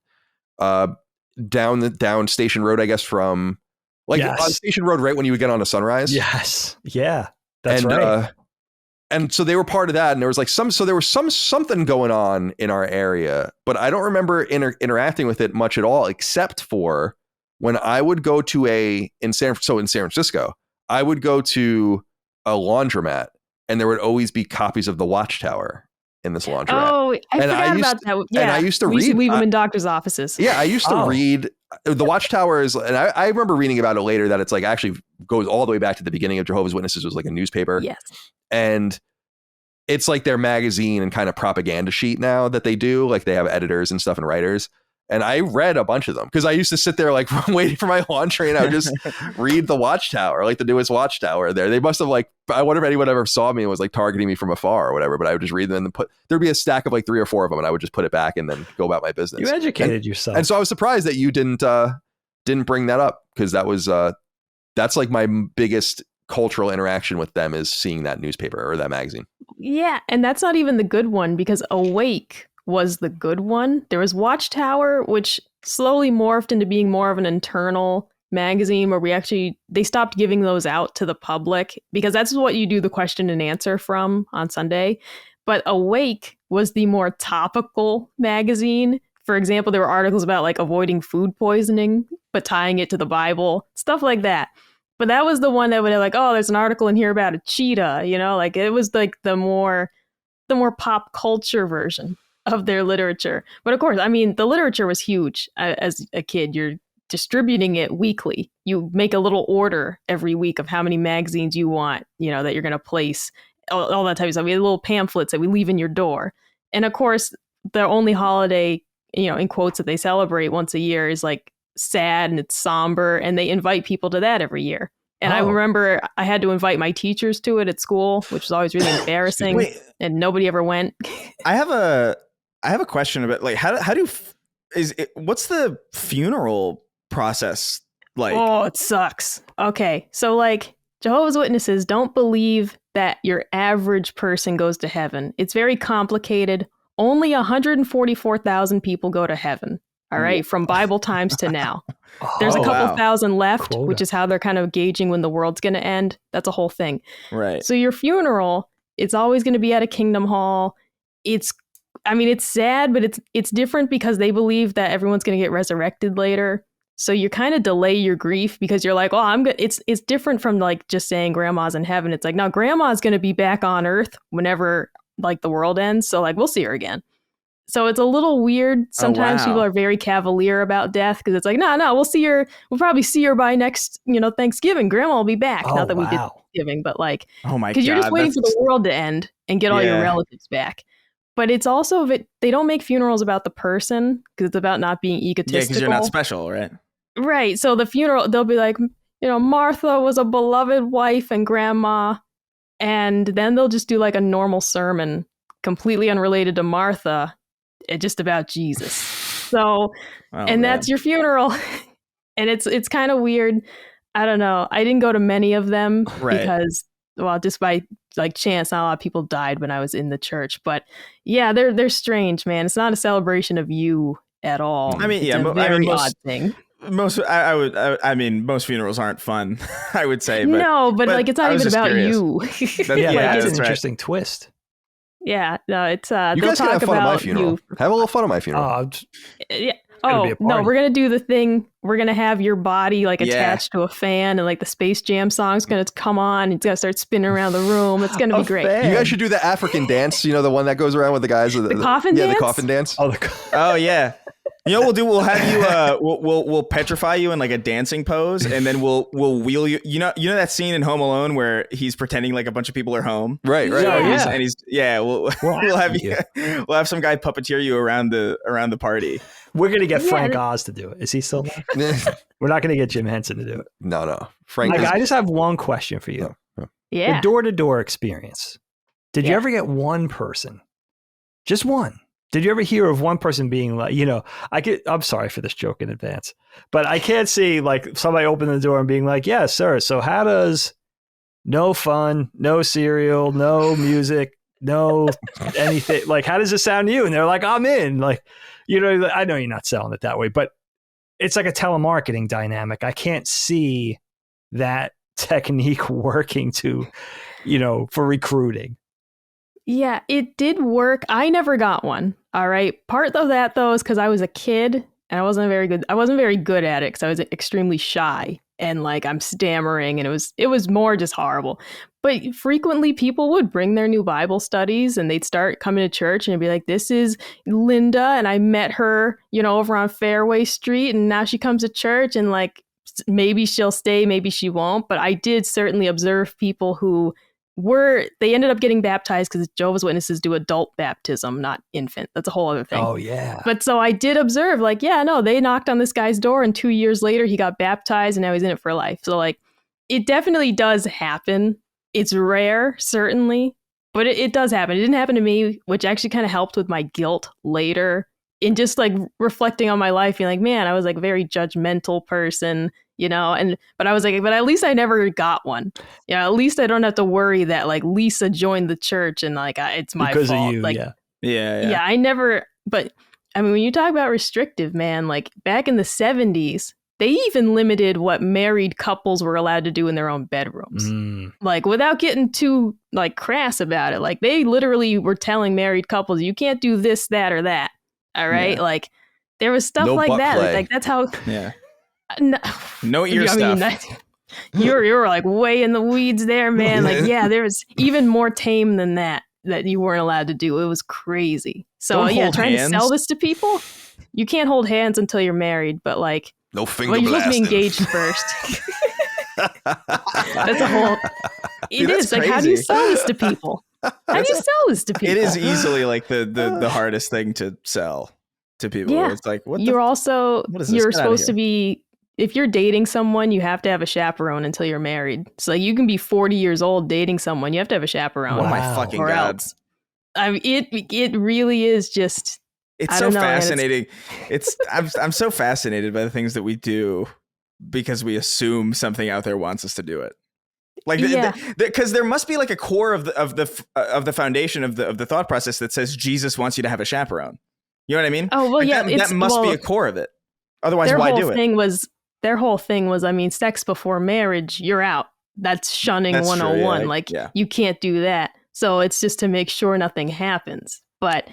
down Station Road, I guess, from on Station Road, right when you would get on to Sunrise? Yes. Yeah. That's right. And so they were part of that. And there was like something going on in our area, but I don't remember interacting with it much at all, except for when I would go to in San Francisco, I would go to a laundromat and there would always be copies of The Watchtower in this laundromat. Oh, I forgot about that. Yeah. And I used to read. We used to leave them in doctor's offices. Yeah, I used to read. The Watchtower is, and I remember reading about it later, that it's like actually goes all the way back to the beginning of Jehovah's Witnesses. It was like a newspaper. Yes. And it's like their magazine and kind of propaganda sheet now that they do. Like they have editors and stuff and writers. And I read a bunch of them because I used to sit there like waiting for my laundry and I would just read the Watchtower, like the newest Watchtower there. They must have I wonder if anyone ever saw me and was like targeting me from afar or whatever, but I would just read them and there'd be a stack of like 3 or 4 of them and I would just put it back and then go about my business. You educated yourself. And so I was surprised that you didn't bring that up because that's like my biggest cultural interaction with them is seeing that newspaper or that magazine. Yeah. And that's not even the good one because Awake was the good one. There was Watchtower, which slowly morphed into being more of an internal magazine where they stopped giving those out to the public because that's what you do the question and answer from on Sunday. But Awake was the more topical magazine. For example, there were articles about like avoiding food poisoning, but tying it to the Bible, stuff like that. But that was the one that would have like, oh, there's an article in here about a cheetah, like it was like the more pop culture version of their literature. But of course, I mean, the literature was huge. As a kid, you're distributing it weekly. You make a little order every week of how many magazines you want, that you're going to place, all that type of stuff. We had little pamphlets that we leave in your door. And of course, the only holiday, in quotes, that they celebrate once a year is like sad and it's somber. And they invite people to that every year. And I remember I had to invite my teachers to it at school, which was always really embarrassing. And nobody ever went. I have a question about like what's the funeral process like? Oh, it sucks. Okay. So like Jehovah's Witnesses don't believe that your average person goes to heaven. It's very complicated. Only 144,000 people go to heaven. All right. From Bible times to now. There's a couple thousand left, which is how they're kind of gauging when the world's going to end. That's a whole thing. Right. So your funeral, it's always going to be at a Kingdom Hall. It's sad, but it's different because they believe that everyone's going to get resurrected later. So you kind of delay your grief because you're like, oh, it's different from like just saying grandma's in heaven. It's like, no, grandma's going to be back on earth whenever like the world ends. So like, we'll see her again. So it's a little weird. Sometimes people are very cavalier about death because it's like, no, we'll probably see her by next, Thanksgiving. Grandma will be back. Not that we did Thanksgiving, but like, because you're just waiting for the world to end and get all your relatives back. But it's also they don't make funerals about the person because it's about not being egotistical. Yeah, because you're not special, right? Right. So the funeral, they'll be like, Martha was a beloved wife and grandma. And then they'll just do like a normal sermon completely unrelated to Martha, just about Jesus. So, that's your funeral. And it's kind of weird. I don't know. I didn't go to many of them because, just by like chance, not a lot of people died when I was in the church. But yeah, they're strange, man. It's not a celebration of you at all. I mean, it's a very odd thing. Most funerals aren't fun, I would say. But like it's not even about you. That's an interesting twist. Yeah, no, it's you guys can have fun at my funeral. Have a little fun at my funeral. Yeah. Oh no, we're gonna do the thing. We're gonna have your body like attached to a fan, and like the Space Jam song's gonna come on. It's gonna start spinning around the room. It's gonna be great. You guys should do the African dance. The one that goes around with the guys. The coffin dance. Yeah, the coffin dance. Oh yeah. You know what we'll do? We'll have you. We'll petrify you in like a dancing pose, and then we'll wheel you. You know that scene in Home Alone where he's pretending like a bunch of people are home. Right. Yeah. We'll have you. We'll have some guy puppeteer you around the party. We're gonna get Frank Oz to do it. Is he still there? We're not gonna get Jim Henson to do it. No. Frank. I just have one question for you. No. Yeah. The door-to-door experience. Did you ever get one person? Just one. Did you ever hear of one person being like, I'm sorry for this joke in advance, but I can't see like somebody opening the door and being like, yeah, sir. So how does no fun, no cereal, no music, no anything, like, how does it sound to you? And they're like, I'm in. Like, I know you're not selling it that way, but it's like a telemarketing dynamic. I can't see that technique working for recruiting. Yeah, it did work. I never got one. All right. Part of that, though, is because I was a kid and I wasn't very good at it because I was extremely shy and like I'm stammering and it was more just horrible. But frequently people would bring their new Bible studies and they'd start coming to church and it'd be like, this is Linda and I met her, over on Fairway Street and now she comes to church and like maybe she'll stay, maybe she won't. But I did certainly observe people who they ended up getting baptized because Jehovah's Witnesses do adult baptism, not infant. That's a whole other thing. Oh, yeah. But so I did observe like, they knocked on this guy's door and 2 years later he got baptized and now he's in it for life. So like, it definitely does happen. It's rare, certainly, but it does happen. It didn't happen to me, which actually kind of helped with my guilt later in just like reflecting on my life, being like, man, I was like a very judgmental person. But I was like, but at least I never got one. At least I don't have to worry that like Lisa joined the church and like it's my because fault. Of you, like, yeah. I never. But I mean, when you talk about restrictive, man, like back in the 70s, they even limited what married couples were allowed to do in their own bedrooms, like without getting too like crass about it. Like they literally were telling married couples, you can't do this, that, or that. All right, like there was stuff like that. Like that's how. Yeah. No ear stuff. You're like way in the weeds there, man. Like, there was even more tame than that you weren't allowed to do. It was crazy. So trying to sell this to people, you can't hold hands until you're married, but like, no finger you're supposed to be blasting. engaged first. That's a whole. It is like, crazy. how do you sell this to people? How do you sell this to people? It is easily like the hardest thing to sell to people. Yeah. It's like, you're supposed to be. If you're dating someone, you have to have a chaperone until you're married. So like, you can be 40 years old dating someone. You have to have a chaperone. Wow. Oh my fucking God. Else. I mean, it really is just. It's so fascinating. I'm so fascinated by the things that we do because we assume something out there wants us to do it. Like, because there must be like a core of the foundation of the thought process that says Jesus wants you to have a chaperone. You know what I mean? Oh well, like that must be a core of it. Otherwise, why do it? Their whole thing was, I mean, sex before marriage, you're out. That's shunning 101. True, you can't do that. So it's just to make sure nothing happens. But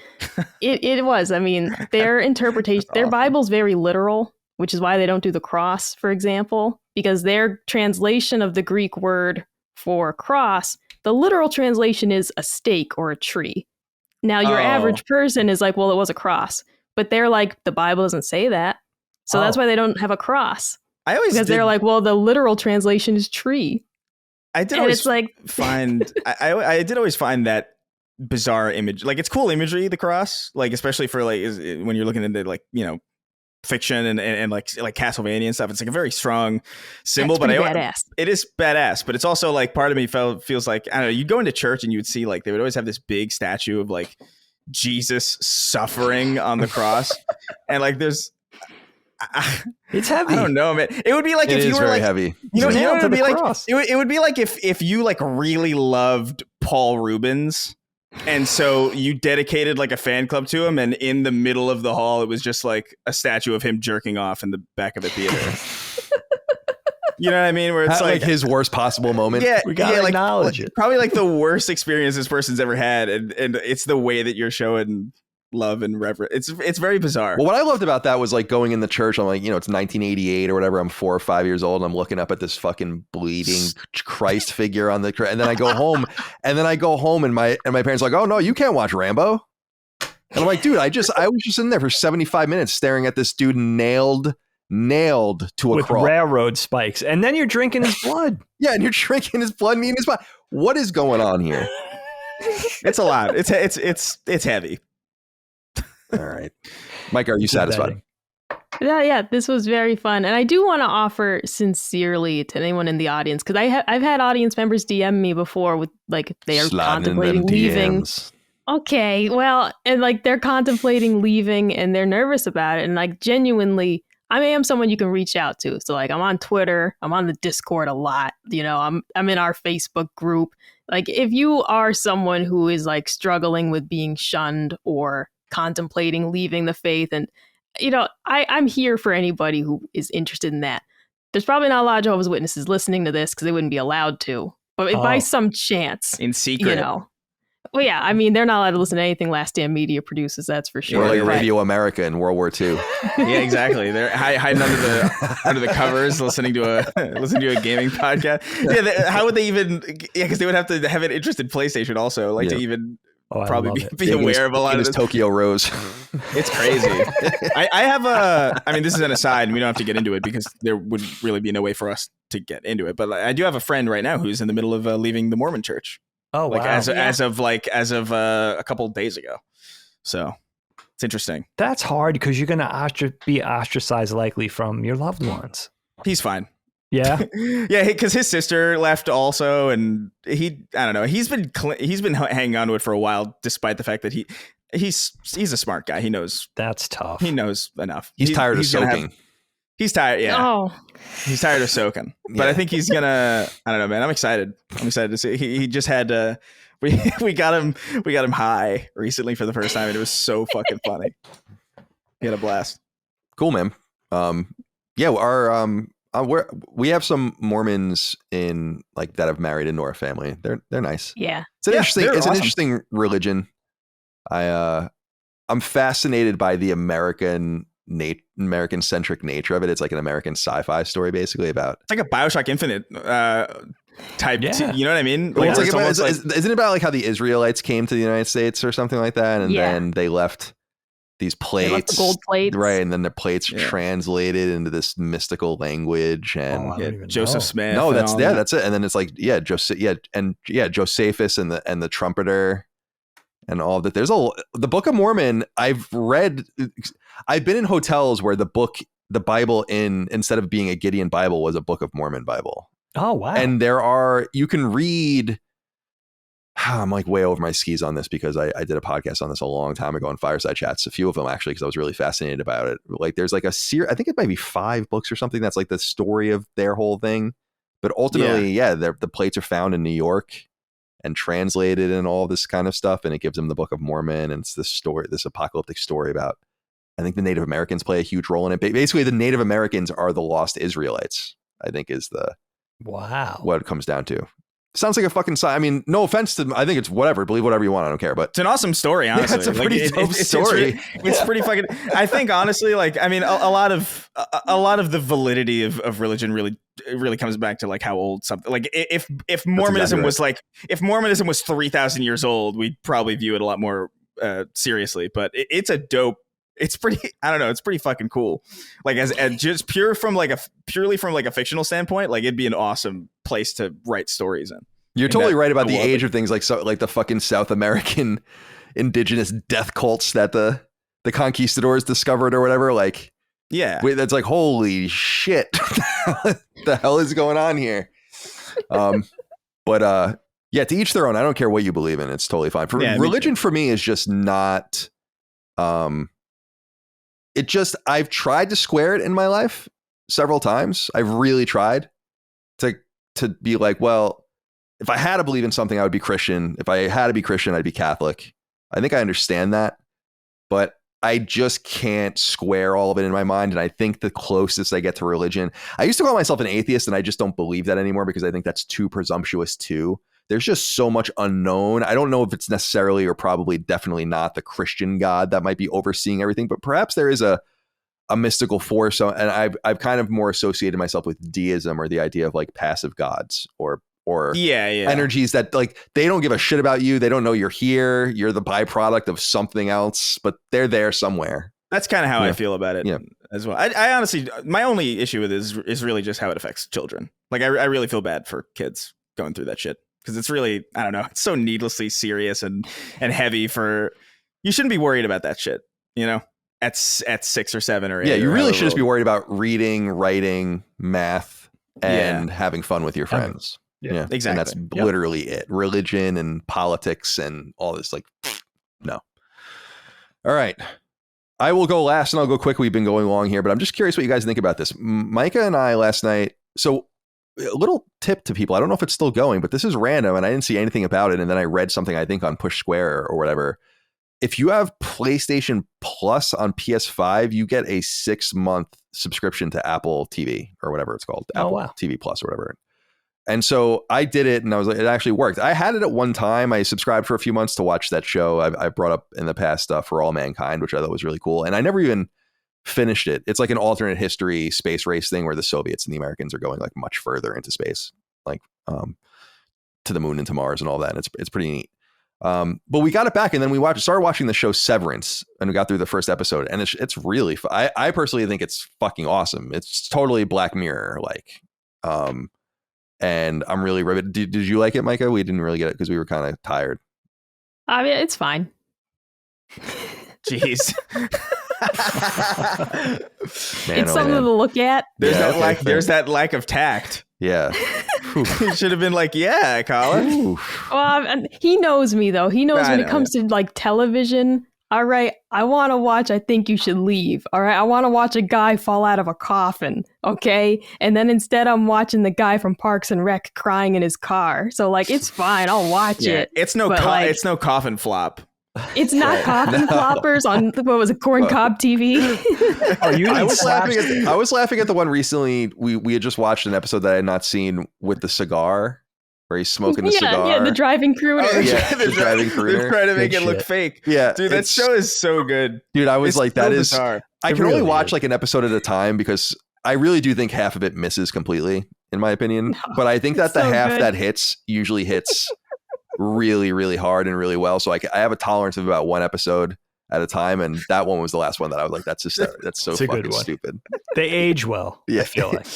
it was, I mean, their interpretation, their Bible's very literal, which is why they don't do the cross, for example, because their translation of the Greek word for cross, the literal translation is a stake or a tree. Now, your average person is like, well, it was a cross. But they're like, the Bible doesn't say that. So that's why they don't have a cross. They're like, well, the literal translation is tree. I did always find that bizarre image. Like, it's cool imagery, the cross, like especially for like when you're looking into like, fiction and like Castlevania and stuff. It's like a very strong symbol, but it is badass. But it's also like part of me feels like, I don't know, you go into church and you would see like they would always have this big statue of like Jesus suffering on the cross, and like there's. It's heavy. I don't know, man. It would be like if you were like heavy. It would be like it would be like if you like really loved Paul Rubens, and so you dedicated like a fan club to him, and in the middle of the hall it was just like a statue of him jerking off in the back of a theater. You know what I mean? Where it's like his worst possible moment. Yeah, we gotta acknowledge it. it. Probably like the worst experience this person's ever had, and it's the way that you're showing love and reverence. It's very bizarre. Well, what I loved about that was like going in the church. I'm like, it's 1988 or whatever. I'm 4 or 5 years old. And I'm looking up at this fucking bleeding Christ figure on the. And then I go home, and my parents are like, oh no, you can't watch Rambo. And I'm like, dude, I was just in there for 75 minutes staring at this dude nailed to a with cross. Railroad spikes. And then you're drinking his blood. Yeah, and you're drinking his blood and eating his blood. What is going on here? It's a lot. It's heavy. All right. Mike, are you satisfied? Yeah, this was very fun. And I do want to offer sincerely to anyone in the audience, because I've had audience members DM me before with like they are contemplating leaving. Okay, well, and like they're contemplating leaving and they're nervous about it. And like genuinely, I am someone you can reach out to. So like I'm on Twitter, I'm on the Discord a lot. You know, I'm in our Facebook group. Like if you are someone who is like struggling with being shunned or contemplating leaving the faith, and you know, I'm here for anybody who is interested in that. There's probably not a lot of Jehovah's Witnesses listening to this because they wouldn't be allowed to. But if by some chance, in secret, you know, well, yeah, I mean, they're not allowed to listen to anything Last Stand Media produces. That's for sure. Or like Radio America in World War II. Yeah, exactly. They're hiding under the covers, listening to a gaming podcast. Yeah, how would they even? Yeah, because they would have to have an interest in PlayStation also, like to even. Probably be aware of a lot of this. Tokyo Rose. It's crazy. I have I mean, this is an aside and we don't have to get into it because there would really be no way for us to get into it. But I do have a friend right now who's in the middle of leaving the Mormon church. Oh, like wow. as of a couple of days ago. So it's interesting. That's hard because you're going to be ostracized likely from your loved ones. He's fine. Yeah. Yeah, because his sister left also, and I don't know, he's been hanging on to it for a while, despite the fact that he's a smart guy. He knows. That's tough. He knows enough. He's tired of soaking. He's tired. Yeah. Oh, he's tired of soaking. But I think he's gonna. I don't know, man. I'm excited to see. He just had. We got him high recently for the first time, and it was so fucking funny. He had a blast. Cool, man. Yeah, we have some Mormons in like that have married into our family. They're nice. Yeah. It's an interesting religion. I'm fascinated by the American centric nature of it. It's like an American sci-fi story basically about. It's like a BioShock Infinite type. Yeah. You know what I mean? Well, isn't it about like how the Israelites came to the United States or something like that, and then they left these plates, the gold plates, right? And then the plates are translated into this mystical language, and Joseph Smith. No, that's it. And then it's like Josephus and the trumpeter, and all that. The Book of Mormon. I've been in hotels where the Bible instead of being a Gideon Bible was a Book of Mormon Bible. Oh wow! And you can read. I'm like way over my skis on this because I did a podcast on this a long time ago on Fireside Chats, a few of them actually, because I was really fascinated about it. Like there's like I think it might be 5 books or something that's like the story of their whole thing. But ultimately, the plates are found in New York and translated and all this kind of stuff. And it gives them the Book of Mormon. And it's this apocalyptic story about, I think the Native Americans play a huge role in it. Basically, the Native Americans are the lost Israelites, I think is what it comes down to. Sounds like a fucking sign. I mean, no offense to them. I think it's whatever. Believe whatever you want. I don't care. But it's an awesome story, honestly. Yeah, it's a pretty dope story. It's pretty fucking. I think honestly, like, I mean, a lot of the validity of religion really comes back to like how old something. Like if Mormonism was like if Mormonism was 3,000 years old, we'd probably view it a lot more seriously. But it's a dope. It's pretty. I don't know. It's pretty fucking cool. Like as just purely from like a fictional standpoint, like it'd be an awesome place to write stories in. You're totally right about the age of things, like the fucking South American indigenous death cults that the conquistadors discovered or whatever. Like, that's like holy shit. The hell is going on here? But to each their own. I don't care what you believe in. It's totally fine. Religion for me is just not. I've tried to square it in my life several times. I've really tried to be like, well, if I had to believe in something, I would be Christian. If I had to be Christian, I'd be Catholic. I think I understand that, but I just can't square all of it in my mind. And I think the closest I get to religion, I used to call myself an atheist, and I just don't believe that anymore because I think that's too presumptuous too. There's just so much unknown. I don't know if it's necessarily or probably definitely not the Christian God that might be overseeing everything, but perhaps there is a mystical force. And I've kind of more associated myself with deism or the idea of like passive gods or or energies that like they don't give a shit about you. They don't know you're here. You're the byproduct of something else, but they're there somewhere. That's kind of how I feel about it as well. I honestly, my only issue with it is really just how it affects children. Like I really feel bad for kids going through that shit because it's really, I don't know, it's so needlessly serious and heavy for, you shouldn't be worried about that shit, you know, at 6 or 7 or 8. Yeah, you really should just be worried about reading, writing, math, and having fun with your friends. Yeah, exactly. And that's literally it. Religion and politics and all this, like, no. All right. I will go last and I'll go quick. We've been going long here, but I'm just curious what you guys think about this. Micah and I last night. So a little tip to people. I don't know if it's still going, but this is random and I didn't see anything about it. And then I read something, I think on Push Square or whatever. If you have PlayStation Plus on PS5, you get a 6-month subscription to Apple TV or whatever it's called. Apple TV Plus or whatever. And so I did it and I was like, it actually worked. I had it at one time. I subscribed for a few months to watch that show I brought up in the past, For All Mankind, which I thought was really cool. And I never even finished it. It's like an alternate history space race thing where the Soviets and the Americans are going like much further into space, like to the moon and to Mars and all that. And it's pretty neat. But we got it back and then we started watching the show Severance and we got through the first episode and it's really, I personally think it's fucking awesome. It's totally Black Mirror like, and I'm really riveted. Did you like it, Micah? We didn't really get it because we were kind of tired. I mean, it's fine. Jeez. Man, it's something to look at. There's that lack of tact. Yeah. You should have been like, yeah, Colin. Well, he knows me though. He knows when it comes to like television. All right, I want to watch I Think You Should Leave. All right, I want to watch a guy fall out of a coffin, okay? And then instead I'm watching the guy from Parks and Rec crying in his car. So like, it's fine, I'll watch it. It's no coffin flop. It's not coffin floppers on, what was it, Corn Cob TV? I was laughing at the one recently. We had just watched an episode that I had not seen with the cigar. Where he's smoking the cigar. Yeah, the driving crooner. Oh, yeah, the driving crooner. They're trying to make it look fake. Yeah. Dude, that show is so good. Dude, I was it's like, so that bizarre. is... I can only watch like an episode at a time because I really do think half of it misses completely, in my opinion. But I think that the half that hits usually hits really, really hard and really well. So I have a tolerance of about one episode at a time. And that one was the last one that I was like, that's so fucking stupid. They age well, I feel like.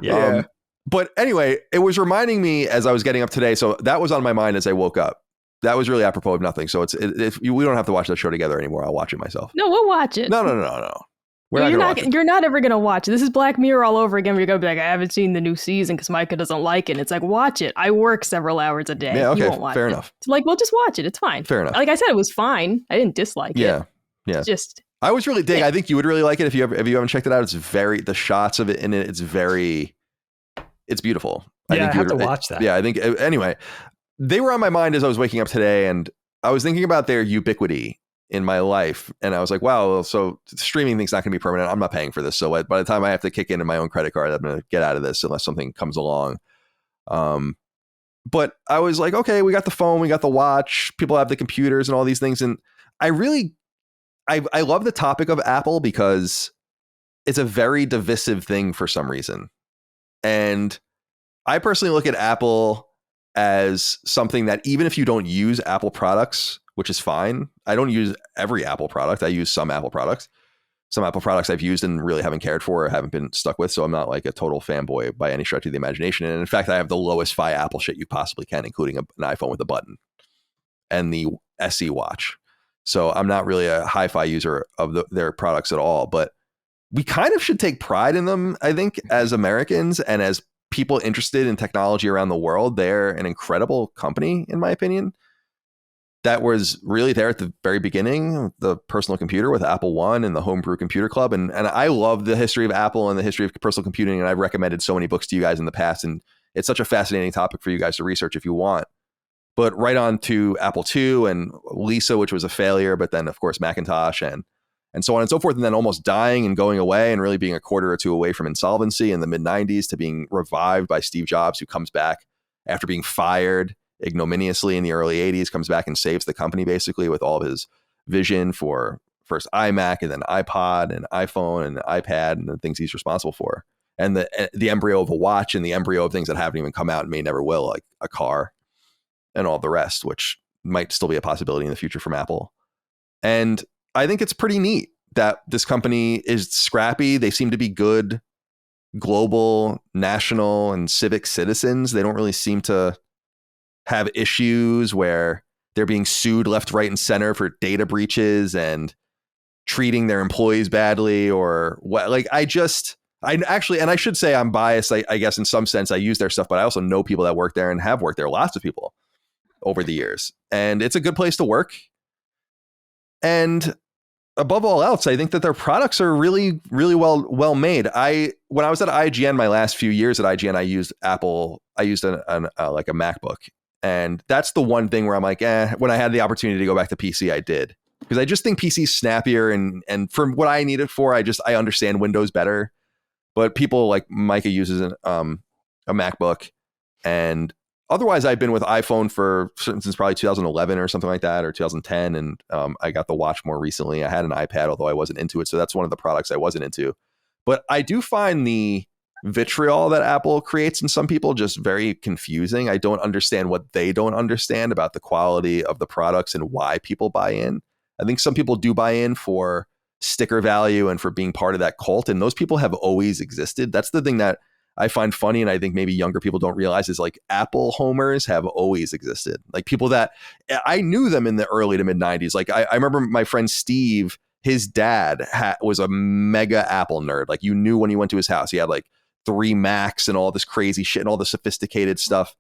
Yeah. But anyway, it was reminding me as I was getting up today. So that was on my mind as I woke up. That was really apropos of nothing. So we don't have to watch that show together anymore. I'll watch it myself. No, we'll watch it. No. You're not ever going to watch it. This is Black Mirror all over again. You're going to be like, I haven't seen the new season because Micah doesn't like it. And it's like, watch it. I work several hours a day. Yeah, okay, you won't watch fair it. enough. It's like, well, just watch it. It's fine. Fair enough. Like I said, it was fine. I didn't dislike it. Yeah. It's just... I was really digging. I think you would really like it if you haven't checked it out. It's the shots of it in it. It's beautiful. I have to watch that. Yeah, I think anyway, they were on my mind as I was waking up today and I was thinking about their ubiquity in my life. And I was like, wow, so streaming thing's not going to be permanent. I'm not paying for this. So by the time I have to kick into my own credit card, I'm going to get out of this unless something comes along. But I was like, okay, we got the phone, we got the watch, people have the computers and all these things. And I love the topic of Apple because it's a very divisive thing for some reason. And I personally look at Apple as something that even if you don't use Apple products, which is fine. I don't use every Apple product. I use some Apple products. Some Apple products I've used and really haven't cared for or haven't been stuck with. So I'm not like a total fanboy by any stretch of the imagination. And in fact, I have the lowest fi Apple shit you possibly can, including an iPhone with a button and the SE watch. So I'm not really a hi-fi user of their products at all. But we kind of should take pride in them, I think, as Americans and as people interested in technology around the world. They're an incredible company, in my opinion, that was really there at the very beginning, the personal computer with Apple One and the Homebrew Computer Club. And I love the history of Apple and the history of personal computing. And I've recommended so many books to you guys in the past. And it's such a fascinating topic for you guys to research if you want. But right on to Apple II and Lisa, which was a failure, but then, of course, Macintosh and so on and so forth. And then almost dying and going away and really being a quarter or two away from insolvency in the mid-90s to being revived by Steve Jobs, who comes back after being fired ignominiously in the early 80s, comes back and saves the company basically with all of his vision for first iMac and then iPod and iPhone and iPad and the things he's responsible for. and the embryo of a watch and the embryo of things that haven't even come out and may never will, like a car and all the rest, which might still be a possibility in the future from Apple. And I think it's pretty neat that this company is scrappy. They seem to be good global, national, and civic citizens. They don't really seem to have issues where they're being sued left, right, and center for data breaches and treating their employees badly or what. Like, I actually, and I should say I'm biased, I guess in some sense I use their stuff, but I also know people that work there and have worked there, lots of people over the years. And it's a good place to work. And above all else, I think that their products are really, really well made. When I was at IGN, my last few years at IGN, I used Apple. I used like a MacBook, and that's the one thing where I'm like, when I had the opportunity to go back to PC, I did, because I just think PC's snappier, and for what I need it for, I understand Windows better. But people like Micah uses a MacBook, and otherwise, I've been with iPhone since probably 2011 or something like that, or 2010. And I got the watch more recently. I had an iPad, although I wasn't into it. So that's one of the products I wasn't into. But I do find the vitriol that Apple creates in some people just very confusing. I don't understand what they don't understand about the quality of the products and why people buy in. I think some people do buy in for sticker value and for being part of that cult. And those people have always existed. That's the thing that I find funny, and I think maybe younger people don't realize, is like Apple homers have always existed. Like people that I knew them in the early to mid 90s. Like I remember my friend Steve, his dad was a mega Apple nerd. Like you knew when you went to his house, he had like 3 Macs and all this crazy shit and all the sophisticated stuff.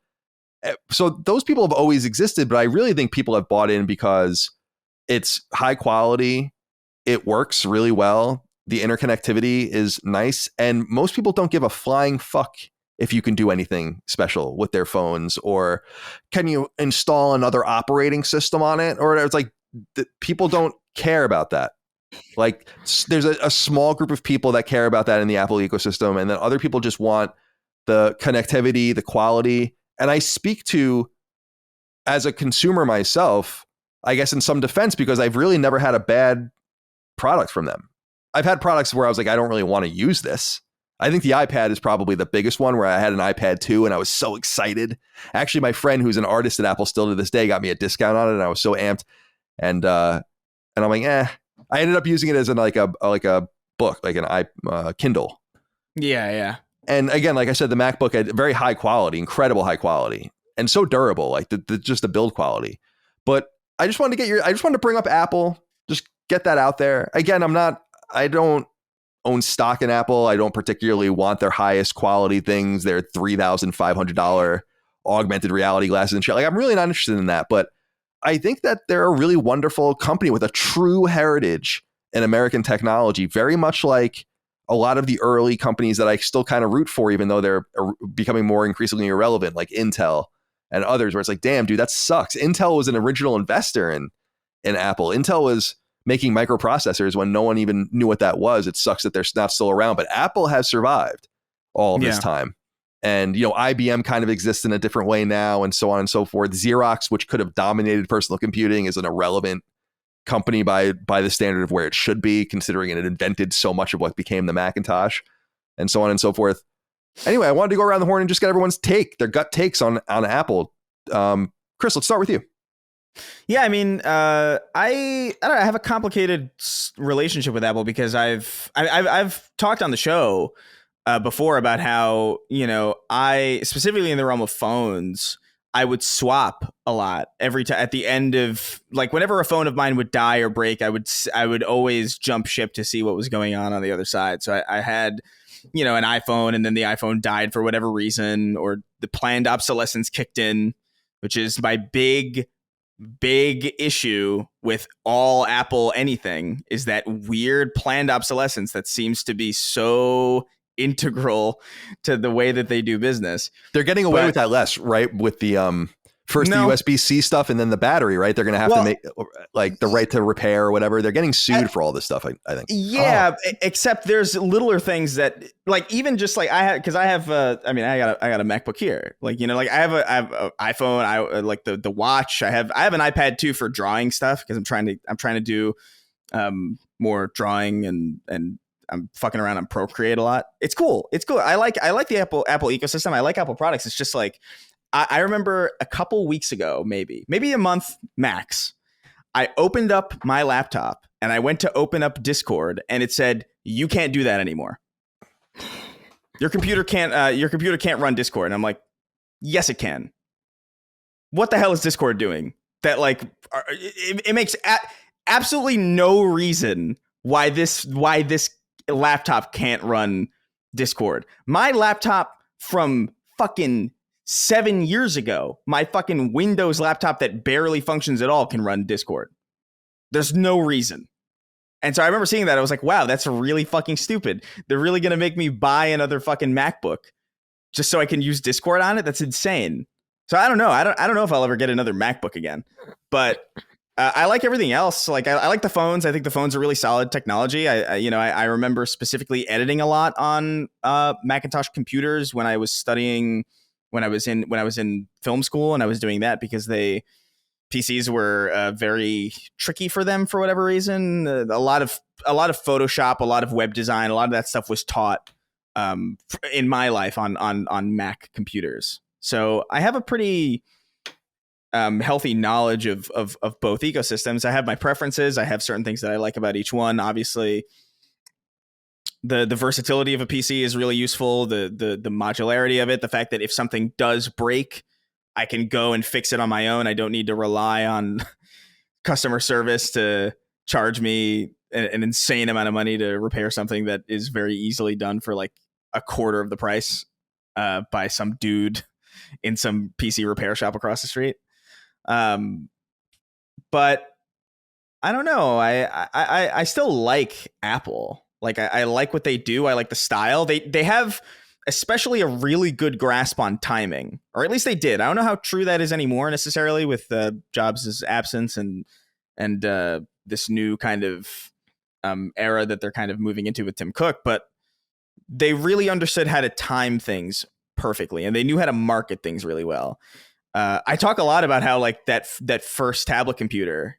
So those people have always existed, but I really think people have bought in because it's high quality. It works really well. The interconnectivity is nice, and most people don't give a flying fuck if you can do anything special with their phones, or can you install another operating system on it, or it's like people don't care about that. Like there's a small group of people that care about that in the Apple ecosystem, and then other people just want the connectivity, the quality. And I speak to, as a consumer myself, I guess in some defense, because I've really never had a bad product from them. I've had products where I was like, I don't really want to use this. I think the iPad is probably the biggest one, where I had an iPad 2 and I was so excited. Actually, my friend who's an artist at Apple still to this day got me a discount on it, and I was so amped. And I'm like, I ended up using it as like a book, like an Kindle. Yeah. And again, like I said, the MacBook had very high quality, incredible high quality, and so durable, like just the build quality. But I just wanted to bring up Apple, just get that out there. Again, I don't own stock in Apple. I don't particularly want their highest quality things, their $3,500 augmented reality glasses and shit. Like, I'm really not interested in that. But I think that they're a really wonderful company with a true heritage in American technology, very much like a lot of the early companies that I still kind of root for, even though they're becoming more increasingly irrelevant, like Intel and others, where it's like, damn, dude, that sucks. Intel was an original investor in Apple. Intel was making microprocessors when no one even knew what that was. It sucks that they're not still around, but Apple has survived all of this time. And, IBM kind of exists in a different way now, and so on and so forth. Xerox, which could have dominated personal computing, is an irrelevant company by the standard of where it should be, considering it invented so much of what became the Macintosh, and so on and so forth. Anyway, I wanted to go around the horn and just get everyone's their gut takes on Apple. Chris, let's start with you. Yeah, I mean, I don't know. I have a complicated relationship with Apple because I've talked on the show before about how, I specifically in the realm of phones, I would swap a lot every time at the end of, like, whenever a phone of mine would die or break, I would always jump ship to see what was going on the other side. So I had, an iPhone, and then the iPhone died for whatever reason, or the planned obsolescence kicked in, which is my big issue with all Apple anything, is that weird planned obsolescence that seems to be so integral to the way that they do business. They're getting away with that less, right? With the first the USB-C stuff and then the battery, right? They're going to have to make like the right to repair or whatever. They're getting sued for all this stuff, I think. Yeah, except there's littler things that, like, even just like I got a MacBook here. Like, I have a iPhone, I like the watch. I have an iPad too for drawing stuff, because I'm trying to do more drawing and I'm fucking around on Procreate a lot. It's cool. I like the Apple ecosystem. I like Apple products. It's just like I remember a couple weeks ago, maybe a month max, I opened up my laptop and I went to open up Discord and it said, you can't do that anymore. Your computer can't run Discord. And I'm like, yes, it can. What the hell is Discord doing? That like, it makes absolutely no reason why this laptop can't run Discord. My laptop from fucking 7 years ago, my fucking Windows laptop that barely functions at all can run Discord. There's no reason. And so I remember seeing that. I was like, wow, that's really fucking stupid. They're really going to make me buy another fucking MacBook just so I can use Discord on it? That's insane. So I don't know. I don't know if I'll ever get another MacBook again. But I like everything else. Like I like the phones. I think the phones are really solid technology. I remember specifically editing a lot on Macintosh computers when I was studying, when I was in film school, and I was doing that because PCs were very tricky for them for whatever reason. A lot of Photoshop, a lot of web design, a lot of that stuff was taught in my life on Mac computers. So I have a pretty healthy knowledge of both ecosystems. I have my preferences. I have certain things that I like about each one. Obviously, the versatility of a PC is really useful. The modularity of it, the fact that if something does break, I can go and fix it on my own. I don't need to rely on customer service to charge me an insane amount of money to repair something that is very easily done for like a quarter of the price by some dude in some PC repair shop across the street. But I don't know. I still like Apple. Like I like what they do. I like the style. They have especially a really good grasp on timing, or at least they did. I don't know how true that is anymore necessarily with Jobs' absence and this new kind of era that they're kind of moving into with Tim Cook. But they really understood how to time things perfectly, and they knew how to market things really well. I talk a lot about how like that first tablet computer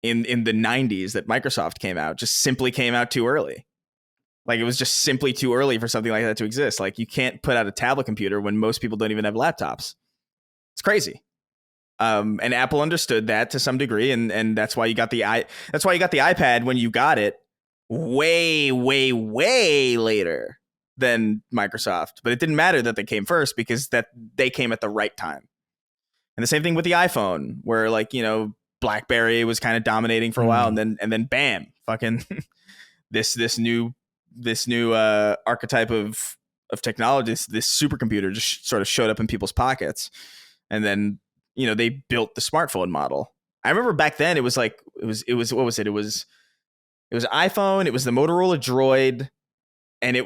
in the 90s that Microsoft came out just simply came out too early. Like it was just simply too early for something like that to exist. Like you can't put out a tablet computer when most people don't even have laptops. It's crazy. And Apple understood that to some degree, and that's why you got the iPad when you got it way, way, way later than Microsoft. But it didn't matter that they came first because that they came at the right time. And the same thing with the iPhone, where like, you know, BlackBerry was kind of dominating for a while, and then bam, fucking this new archetype of technology, this supercomputer just sort of showed up in people's pockets. And then, you know, they built the smartphone model. I remember back then it was what was it? It was iPhone, it was the Motorola Droid, and I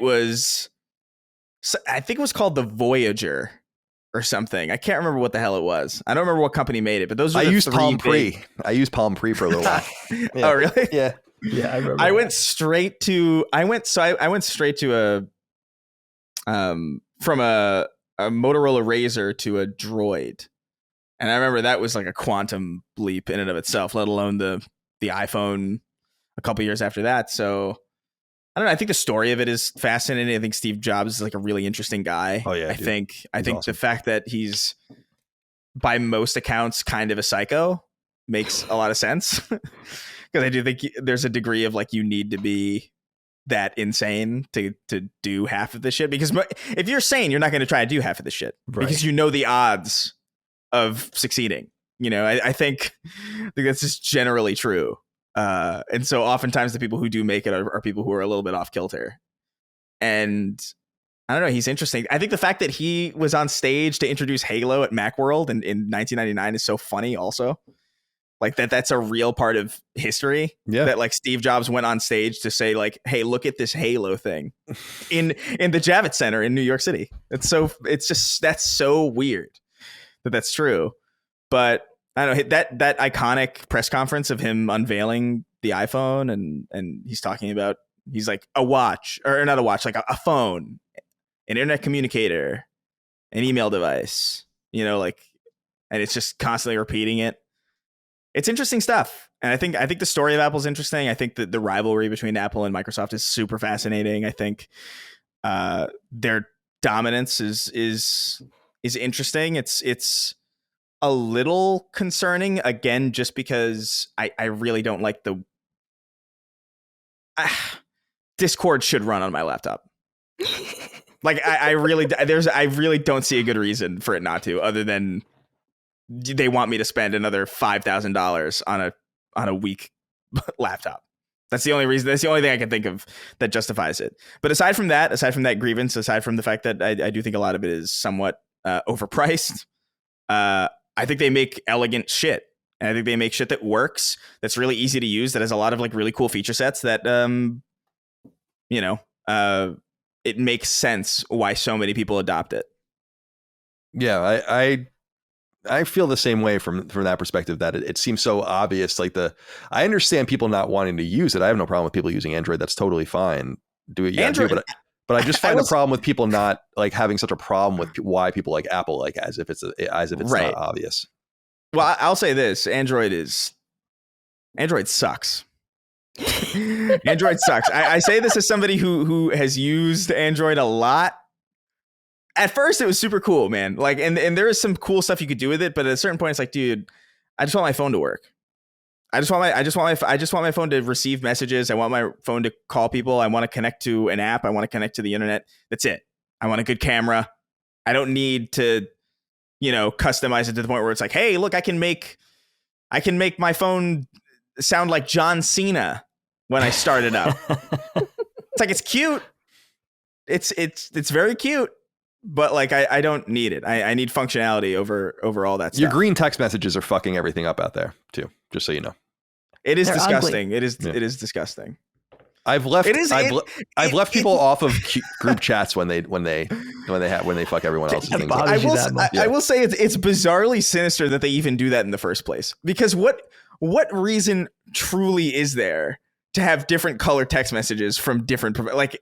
think it was called the Voyager or something. I can't remember what the hell it was. I don't remember what company made it, but those were I used Palm Pre. I used Palm Pre for a little while. Yeah. Oh, really? Yeah. Yeah, I remember. I went straight to from a Motorola Razr to a Droid. And I remember that was like a quantum leap in and of itself, let alone the iPhone a couple years after that. So I don't know. I think the story of it is fascinating. I think Steve Jobs is like a really interesting guy. Oh yeah. I think awesome. The fact that he's by most accounts kind of a psycho makes a lot of sense. Because I do think there's a degree of like you need to be that insane to do half of the shit. Because if you're sane, you're not going to try to do half of the shit, right? Because you know the odds of succeeding. You know, I think that's just generally true. And so oftentimes the people who do make it are people who are a little bit off kilter. And I don't know, he's interesting. I think the fact that he was on stage to introduce Halo at Macworld in 1999 is so funny also. Like that's a real part of history. Yeah. That like Steve Jobs went on stage to say like, hey, look at this Halo thing in the Javits Center in New York City. That's so weird that's true. But I don't know, that iconic press conference of him unveiling the iPhone and he's talking about, he's like a watch, or not a watch, like a phone, an internet communicator, an email device, you know, like, and it's just constantly repeating it. it's interesting stuff. And I think the story of Apple's interesting. I think that the rivalry between Apple and Microsoft is super fascinating. I think their dominance is interesting. It's a little concerning, again, just because I really don't like the Discord should run on my laptop. Like I really don't see a good reason for it not to, other than they want me to spend another $5,000 on a weak laptop. That's the only reason. That's the only thing I can think of that justifies it. But aside from that grievance, aside from the fact that I do think a lot of it is somewhat overpriced, I think they make elegant shit. And I think they make shit that works, that's really easy to use, that has a lot of like really cool feature sets that, it makes sense why so many people adopt it. Yeah, I feel the same way from that perspective, that it seems so obvious. Like I understand people not wanting to use it. I have no problem with people using Android. That's totally fine. Do it. Yeah, Android, but I just find the problem with people not like having such a problem with why people like Apple, like as if it's right. Not obvious. Well, I'll say this: Android sucks. Android sucks. I say this as somebody who has used Android a lot. At first, it was super cool, man. Like, and there is some cool stuff you could do with it, but at a certain point, it's like, dude, I just want my phone to work. I just want my phone to receive messages. I want my phone to call people. I want to connect to an app. I want to connect to the internet. That's it. I want a good camera. I don't need to, customize it to the point where it's like, hey, look, I can make my phone sound like John Cena when I start it up. It's like, it's cute. It's very cute. But like, I don't need it. I need functionality over all that stuff. Your green text messages are fucking everything up out there too. Just so you know, it is disgusting. Ugly. It is disgusting. I've left people off of group chats when they fuck everyone else's things up. I will say it's bizarrely sinister that they even do that in the first place. Because what reason truly is there to have different color text messages from different like?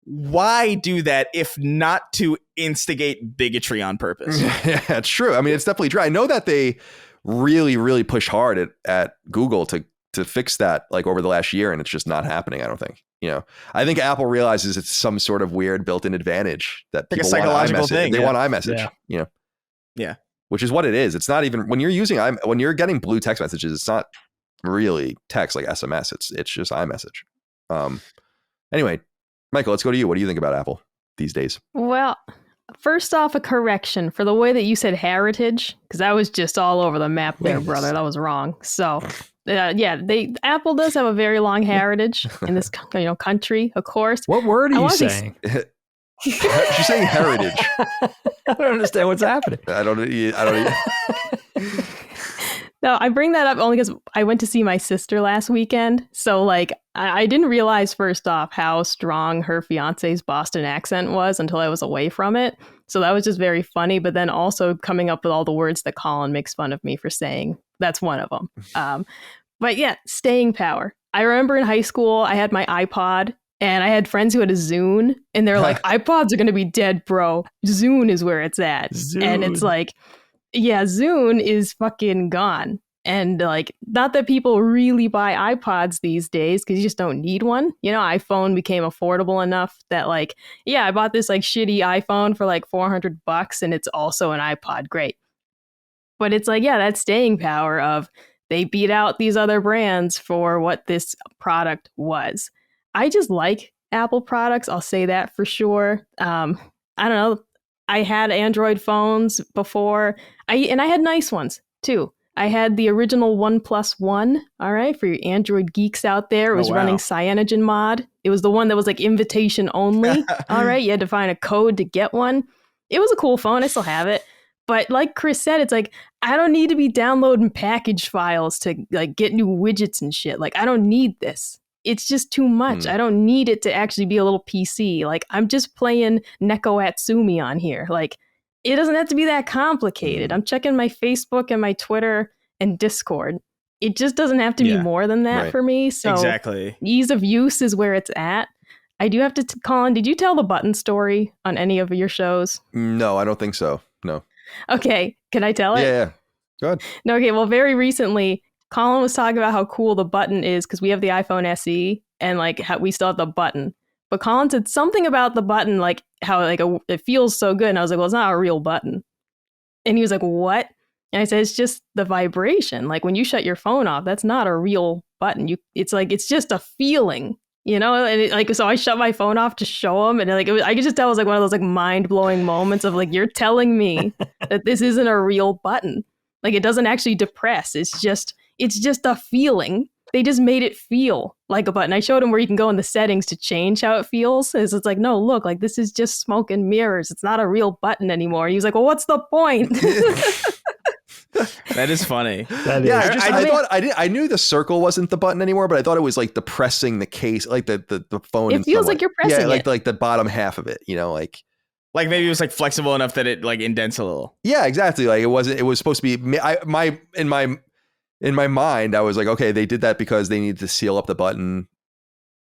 Why do that if not to instigate bigotry on purpose? Yeah, it's true. I mean, it's definitely true. I know that they really, really push hard at Google to fix that like over the last year, and it's just not happening. I don't think. I think Apple realizes it's some sort of weird built-in advantage that people like a psychological want iMessage. thing. They want iMessage. Yeah. Which is what it is. It's not even when you're getting blue text messages. It's not really text like SMS. It's just iMessage. Anyway. Michael, let's go to you. What do you think about Apple these days? Well, first off, a correction for the way that you said heritage, because that was just all over the map there, brother. That was wrong. So, Apple does have a very long heritage in this country, of course. What word are you saying? She's saying heritage. I don't understand what's happening. I don't. No, I bring that up only because I went to see my sister last weekend. So, like, I didn't realize, first off, how strong her fiance's Boston accent was until I was away from it. So that was just very funny. But then also coming up with all the words that Colin makes fun of me for saying. That's one of them. But yeah, staying power. I remember in high school, I had my iPod. And I had friends who had a Zune. And they're like, iPods are going to be dead, bro. Zune is where it's at. Zune. And it's like... Yeah, Zune is fucking gone. And like, not that people really buy iPods these days because you just don't need one. iPhone became affordable enough that like, yeah, I bought this like shitty iPhone for like $400 and it's also an iPod. Great. But it's like, yeah, that staying power of they beat out these other brands for what this product was. I just like Apple products. I'll say that for sure. I don't know. I had Android phones before. I had nice ones too. I had the original OnePlus One. All right, for your Android geeks out there, it was running Cyanogen mod. It was the one that was like invitation only. All right, you had to find a code to get one. It was a cool phone. I still have it. But like Chris said, it's like I don't need to be downloading package files to like get new widgets and shit. Like I don't need this. It's just too much. I don't need it to actually be a little PC. Like, I'm just playing Neko Atsumi on here. Like, it doesn't have to be that complicated. I'm checking my Facebook and my Twitter and Discord. It just doesn't have to be more than that for me. So exactly. Ease of use is where it's at. I do have to, Colin, did you tell the button story on any of your shows? No, I don't think so. No. Okay. Can I tell it? Yeah. Go ahead. No, okay. Well, very recently, Colin was talking about how cool the button is because we have the iPhone SE and like how we still have the button. But Colin said something about the button, like how like it feels so good. And I was like, well, it's not a real button. And he was like, what? And I said, it's just the vibration. Like when you shut your phone off, that's not a real button. It's just a feeling, you know? And so I shut my phone off to show him. And like, I could just tell it was like one of those like mind blowing moments of like, you're telling me that this isn't a real button. Like it doesn't actually depress. It's just a feeling. They just made it feel like a button. I showed him where you can go in the settings to change how it feels. It's like, no, look, like this is just smoke and mirrors. It's not a real button anymore. He was like, well, what's the point? That is funny. I knew the circle wasn't the button anymore, but I thought it was like depressing the case, like the phone. It feels like you're pressing it. Like the bottom half of it, you know, like maybe it was like flexible enough that it like indents a little. Yeah, exactly. Like it was supposed to be. In my mind, I was like, okay, they did that because they needed to seal up the button,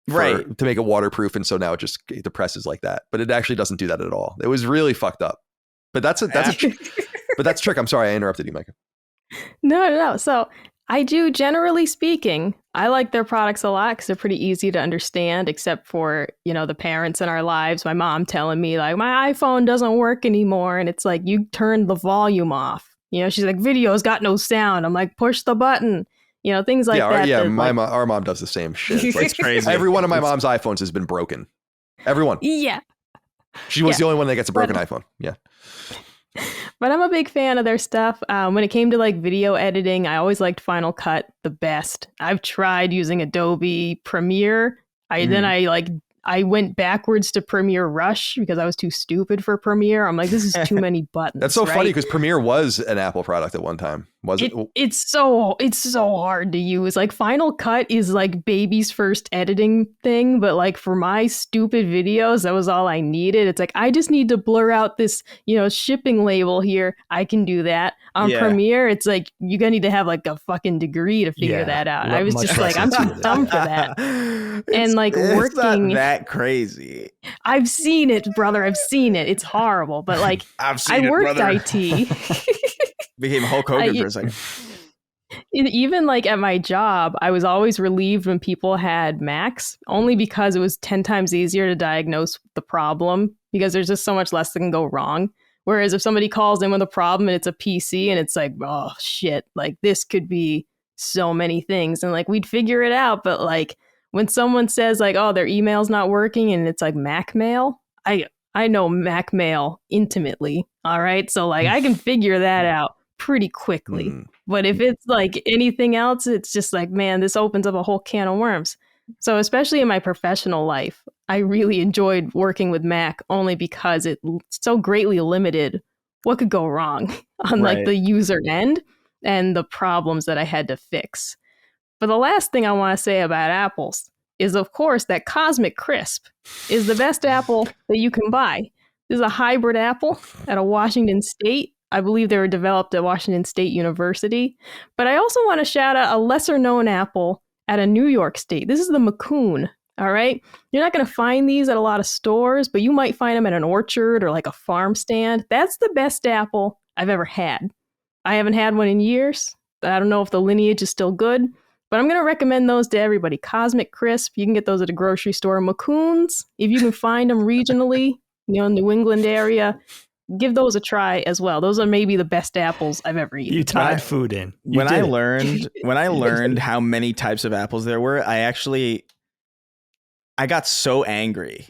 right, to make it waterproof, and so now it just depresses like that. But it actually doesn't do that at all. It was really fucked up. But that's a trick. I'm sorry, I interrupted you, Micah. No. So I do, generally speaking, I like their products a lot because they're pretty easy to understand, except for, you know, the parents in our lives. My mom telling me like, my iPhone doesn't work anymore. And it's like, you turn the volume off. You know, she's like, video's got no sound. I'm like, push the button. You know, things like that. Our mom does the same shit. It's crazy. Every one of my mom's iPhones has been broken. Everyone. Yeah. She was the only one that gets a broken iPhone. Yeah. But I'm a big fan of their stuff. When it came to like video editing, I always liked Final Cut the best. I've tried using Adobe Premiere. I went backwards to Premiere Rush because I was too stupid for Premiere. I'm like, this is too many buttons. That's so funny because Premiere was an Apple product at one time, was it? It's so hard to use. Like Final Cut is like baby's first editing thing, but like for my stupid videos, that was all I needed. It's like, I just need to blur out this, you know, shipping label here. I can do that. On Premiere, it's like you're gonna need to have like a fucking degree to figure that out. I was just like, I'm too dumb for that. And like working that crazy. I've seen it, brother. I've seen it. It's horrible. But like I worked IT. Became Hulk Hogan for a second. Even like at my job, I was always relieved when people had Macs, only because it was 10 times easier to diagnose the problem because there's just so much less that can go wrong. Whereas if somebody calls in with a problem and it's a PC and it's like, oh shit, like this could be so many things. And like we'd figure it out. But like when someone says like, oh, their email's not working and it's like Mac Mail, I know Mac Mail intimately. All right. So like I can figure that out pretty quickly. But if it's like anything else, it's just like, man, this opens up a whole can of worms. So especially in my professional life, I really enjoyed working with Mac only because it so greatly limited what could go wrong on like the user end and the problems that I had to fix. But the last thing I want to say about apples is, of course, that Cosmic Crisp is the best apple that you can buy. This is a hybrid apple out of Washington State. I believe they were developed at Washington State University. But I also want to shout out a lesser known apple at a New York State. This is the Macoun. All right. You're not going to find these at a lot of stores, but you might find them at an orchard or like a farm stand. That's the best apple I've ever had. I haven't had one in years. I don't know if the lineage is still good, but I'm going to recommend those to everybody. Cosmic Crisp. You can get those at a grocery store. Macouns, if you can find them regionally, you know, New England area, give those a try as well. Those are maybe the best apples I've ever eaten. You tied food in. When I learned how many types of apples there were, I got so angry.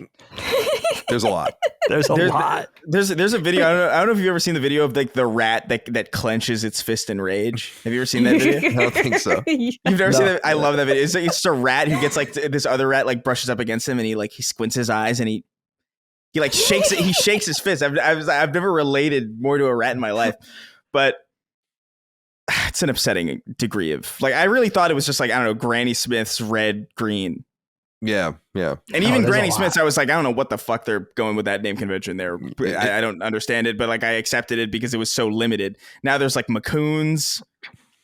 There's a lot. There's a video. I don't know if you've ever seen the video of like the rat that clenches its fist in rage. Have you ever seen that video? I don't think so. You've never seen that? I love that video. It's just a rat who gets like this other rat like brushes up against him and he squints his eyes and he like shakes it. He shakes his fist. I've never related more to a rat in my life, but it's an upsetting degree of like, I really thought it was just like, I don't know, Granny Smith's red green. Yeah. And even Granny Smith's, I was like, I don't know what the fuck they're going with that name convention there. I don't understand it, but like I accepted it because it was so limited. Now there's like Macouns.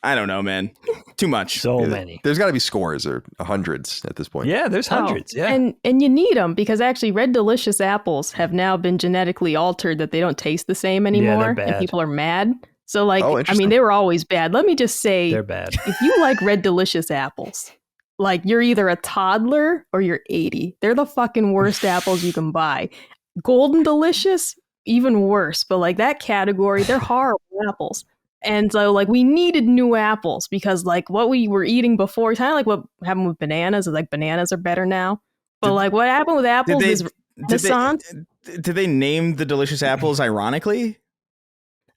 I don't know, man. Too much. So many. There's got to be scores or hundreds at this point. Yeah, there's hundreds. Yeah. And you need them because actually Red Delicious apples have now been genetically altered that they don't taste the same anymore. And people are mad. So like, I mean, they were always bad. Let me just say, they're bad. If you like Red Delicious apples, like you're either a toddler or you're 80. They're the fucking worst apples you can buy. Golden Delicious, even worse. But like that category, they're horrible apples. And so like we needed new apples because like what we were eating before, kind of like what happened with bananas, is like bananas are better now. But like what happened with apples is Renaissance. Did they name the delicious apples ironically?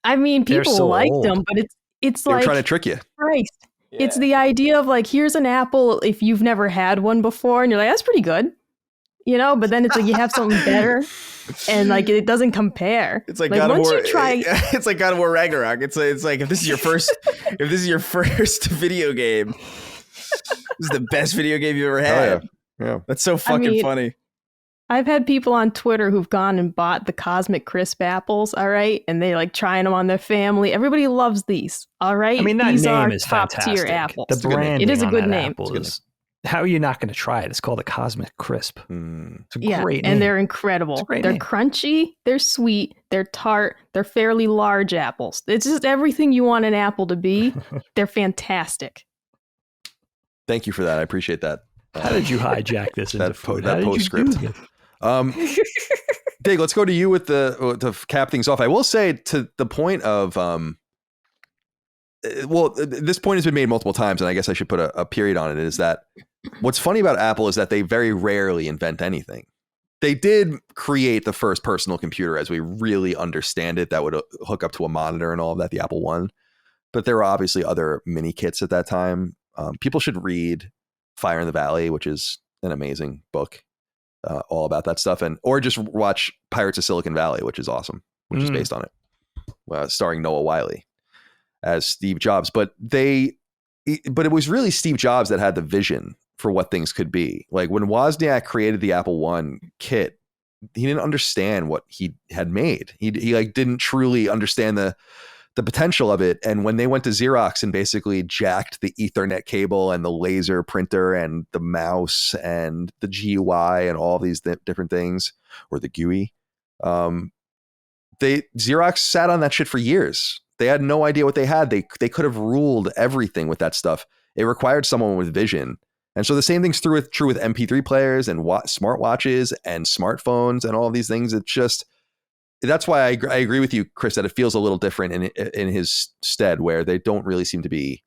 I mean, people liked them, but it's they like were trying to trick you. Christ. Yeah. It's the idea of like, here's an apple if you've never had one before, and you're like, that's pretty good, you know. But then it's like you have something better, and like it doesn't compare. It's like God of War. It's like God of War Ragnarok. It's like if this is your first video game, this is the best video game you ever had. Oh, yeah. That's so fucking funny. I've had people on Twitter who've gone and bought the Cosmic Crisp apples, all right? And they like trying them on their family. Everybody loves these, all right? I mean, that these name are is top fantastic. tier apples. The branding it is a good name. How are you not going to try it? It's called a Cosmic Crisp. It's a great name. And they're incredible. They're crunchy, they're sweet, they're tart, they're fairly large apples. It's just everything you want an apple to be. They're fantastic. Thank you for that. I appreciate that. How did you hijack this into food? That postscript. Dig, let's go to you with to cap things off. I will say to the point of this point has been made multiple times, and I guess I should put a period on it, is that what's funny about Apple is that they very rarely invent anything. They did create the first personal computer as we really understand it that would hook up to a monitor and all of that, the Apple I. But there were obviously other mini kits at that time. People should read Fire in the Valley, which is an amazing book. All about that stuff, or just watch Pirates of Silicon Valley, which is awesome, which is based on it, starring Noah Wyle as Steve Jobs. But it was really Steve Jobs that had the vision for what things could be. Like when Wozniak created the Apple I kit, he didn't understand what he had made. He like didn't truly understand the potential of it. And when they went to Xerox and basically jacked the Ethernet cable and the laser printer and the mouse and the GUI and all these different things, or the GUI, Xerox sat on that shit for years. They had no idea what they had. They could have ruled everything with that stuff. It required someone with vision. And so the same thing's true with MP3 players and smartwatches and smartphones and all of these things. It's just, that's why I agree with you, Chris, that it feels a little different in his stead, where they don't really seem to be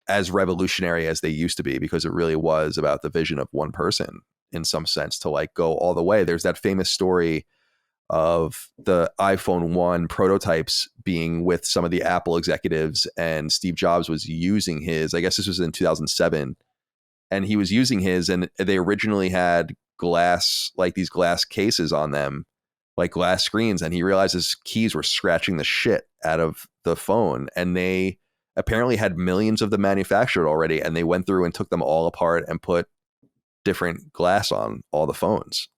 as revolutionary as they used to be, because it really was about the vision of one person in some sense to like go all the way. There's that famous story of the iPhone 1 prototypes being with some of the Apple executives, and Steve Jobs was using his, I guess this was in 2007, and he was using his, and they originally had glass, like these glass cases on them, like glass screens, and he realized his keys were scratching the shit out of the phone, and they apparently had millions of them manufactured already, and they went through and took them all apart and put different glass on all the phones,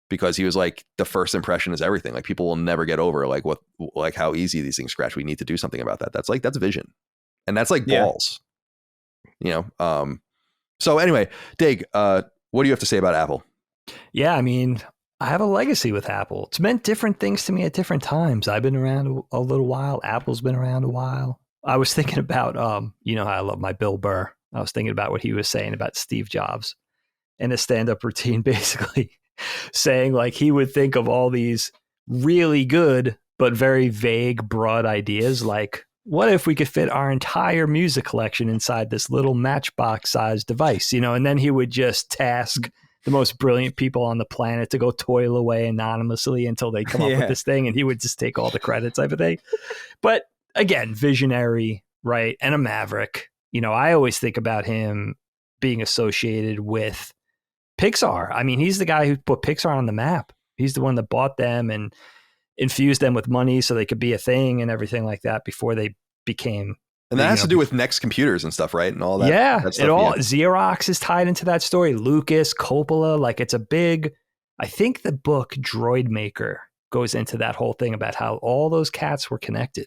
because he was like, the first impression is everything. Like people will never get over like how easy these things scratch. We need to do something about that. That's vision, and that's like balls, you know. So anyway, Dig, what do you have to say about Apple? Yeah, I mean, I have a legacy with Apple. It's meant different things to me at different times. I've been around a little while. Apple's been around a while. I was thinking about, you know how I love my Bill Burr. I was thinking about what he was saying about Steve Jobs and his stand-up routine, basically saying like he would think of all these really good but very vague, broad ideas, like what if we could fit our entire music collection inside this little matchbox-sized device, you know? And then he would just task the most brilliant people on the planet to go toil away anonymously until they come up with this thing, and he would just take all the credit type of thing. But again, visionary, right? And a maverick. You know, I always think about him being associated with Pixar. I mean, he's the guy who put Pixar on the map. He's the one that bought them and infused them with money so they could be a thing and everything like that before they became. And that has to do with Next computers and stuff, right? And all that. Yeah, that stuff, it all. Xerox is tied into that story. Lucas, Coppola, like it's a big. I think the book Droid Maker goes into that whole thing about how all those cats were connected.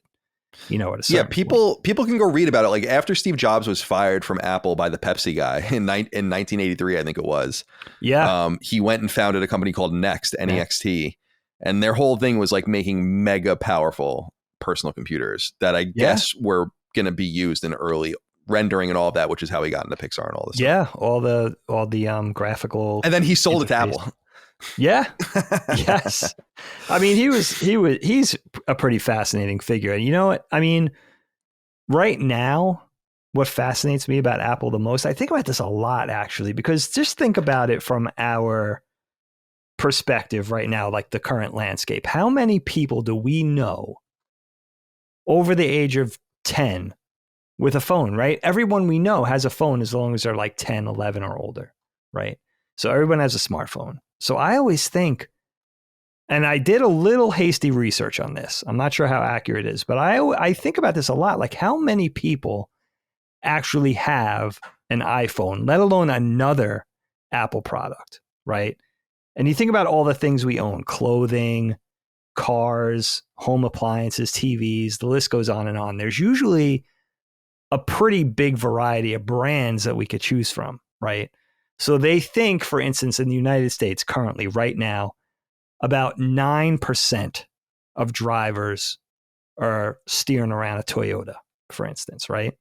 You know what? Yeah, people can go read about it. Like after Steve Jobs was fired from Apple by the Pepsi guy in 1983, I think it was. Yeah, he went and founded a company called Next, NEXT, and their whole thing was like making mega powerful personal computers that I guess were going to be used in early rendering and all of that, which is how he got into Pixar and all this stuff. All the graphical. And then he sold it to Apple. Yeah. Yes. I mean, he's a pretty fascinating figure. And you know what? I mean, right now, what fascinates me about Apple the most, I think about this a lot actually, because just think about it from our perspective right now, like the current landscape. How many people do we know over the age of 10 with a phone, right? Everyone we know has a phone as long as they're like 10, 11 or older, right? So everyone has a smartphone. So I always think, and I did a little hasty research on this. I'm not sure how accurate it is, but I think about this a lot. Like how many people actually have an iPhone, let alone another Apple product, right? And you think about all the things we own, clothing, cars, home appliances, TVs, the list goes on and on. There's usually a pretty big variety of brands that we could choose from, right? So they think, for instance, in the United States currently, right now, about 9% of drivers are steering around a Toyota, for instance, right?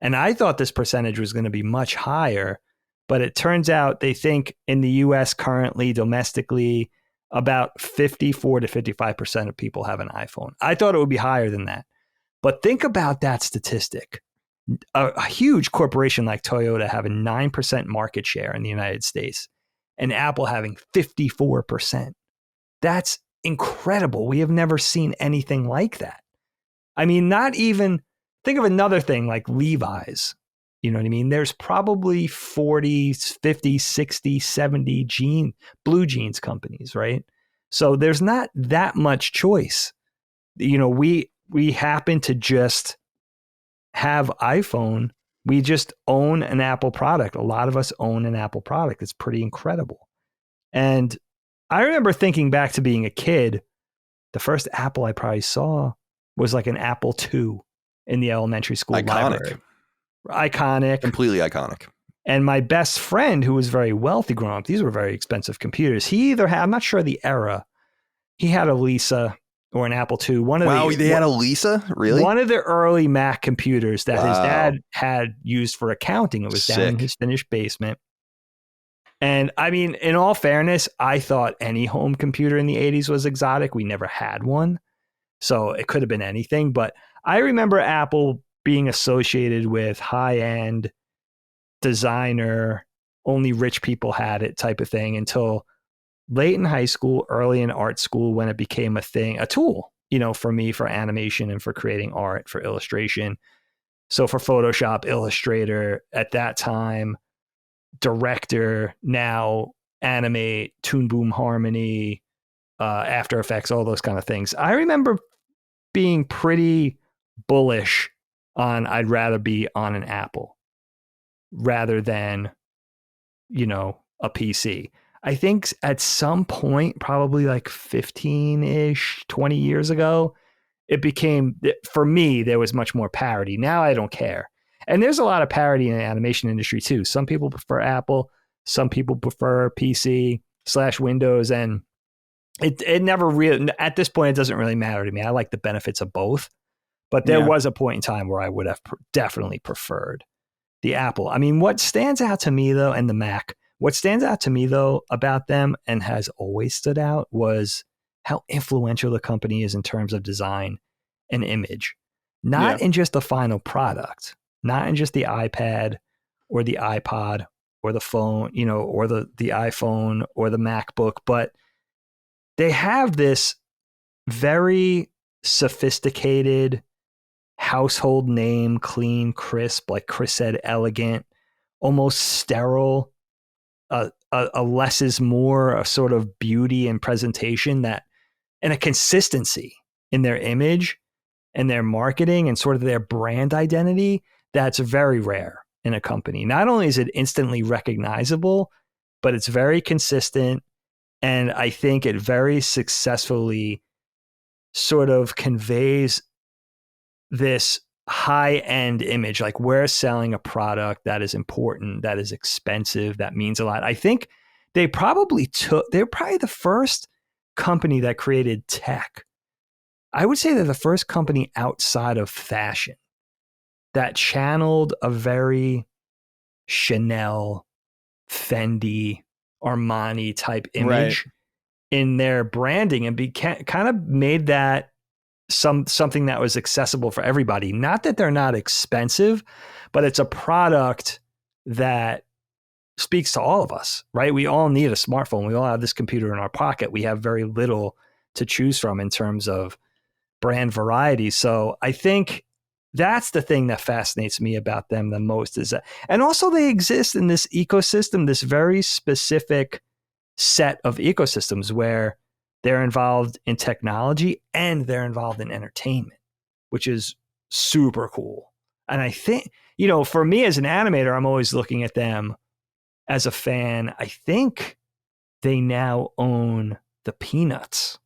And I thought this percentage was going to be much higher, but it turns out they think in the US currently, domestically, about 54 to 55% of people have an iPhone. I thought it would be higher than that. But think about that statistic. A huge corporation like Toyota having 9% market share in the United States and Apple having 54%. That's incredible. We have never seen anything like that. I mean, not even, think of another thing like Levi's. You know what I mean? There's probably 40, 50, 60, 70 blue jeans companies, right? So there's not that much choice. You know, we happen to just have iPhone. We just own an Apple product. A lot of us own an Apple product. It's pretty incredible. And I remember thinking back to being a kid, the first Apple I probably saw was like an Apple II in the elementary school library. Iconic. Completely iconic. And my best friend, who was very wealthy growing up, these were very expensive computers. He either had, I'm not sure the era, he had a Lisa or an Apple II. They had a Lisa? Really? One of the early Mac computers that his dad had used for accounting. It was down in his finished basement. And I mean, in all fairness, I thought any home computer in the 80s was exotic. We never had one. So it could have been anything. But I remember Apple being associated with high-end designer, only rich people had it type of thing until late in high school, early in art school, when it became a thing, a tool, you know, for me, for animation and for creating art, for illustration. So for Photoshop, Illustrator, at that time, Director, now Animate, Toon Boom Harmony, After Effects, all those kind of things. I remember being pretty bullish on I'd rather be on an Apple rather than, you know, a PC. I think at some point, probably like 15-ish, 20 years ago, it became, for me, there was much more parity. Now I don't care. And there's a lot of parity in the animation industry too. Some people prefer Apple, some people prefer PC/Windows, and it never really, at this point, it doesn't really matter to me. I like the benefits of both. But there was a point in time where I would have definitely preferred the Apple. I mean, what stands out to me though, and the Mac, what stands out to me though about them and has always stood out was how influential the company is in terms of design and image, not in just the final product, not in just the iPad or the iPod or the phone, you know, or the iPhone or the MacBook, but they have this very sophisticated household name, clean, crisp, like Chris said, elegant, almost sterile, a less is more, a sort of beauty and presentation that, and a consistency in their image and their marketing and sort of their brand identity that's very rare in a company. Not only is it instantly recognizable, but it's very consistent. And I think it very successfully sort of conveys this high-end image, like we're selling a product that is important, that is expensive, that means a lot. I think they're probably the first company that created tech I would say they're the first company outside of fashion that channeled a very Chanel, Fendi, Armani type image in their branding and kind of made that something that was accessible for everybody. Not that they're not expensive, but it's a product that speaks to all of us, right? We all need a smartphone. We all have this computer in our pocket. We have very little to choose from in terms of brand variety. So I think that's the thing that fascinates me about them the most is that, and also they exist in this ecosystem, this very specific set of ecosystems where they're involved in technology and they're involved in entertainment, which is super cool. And I think, for me as an animator, I'm always looking at them as a fan. I think they now own the Peanuts,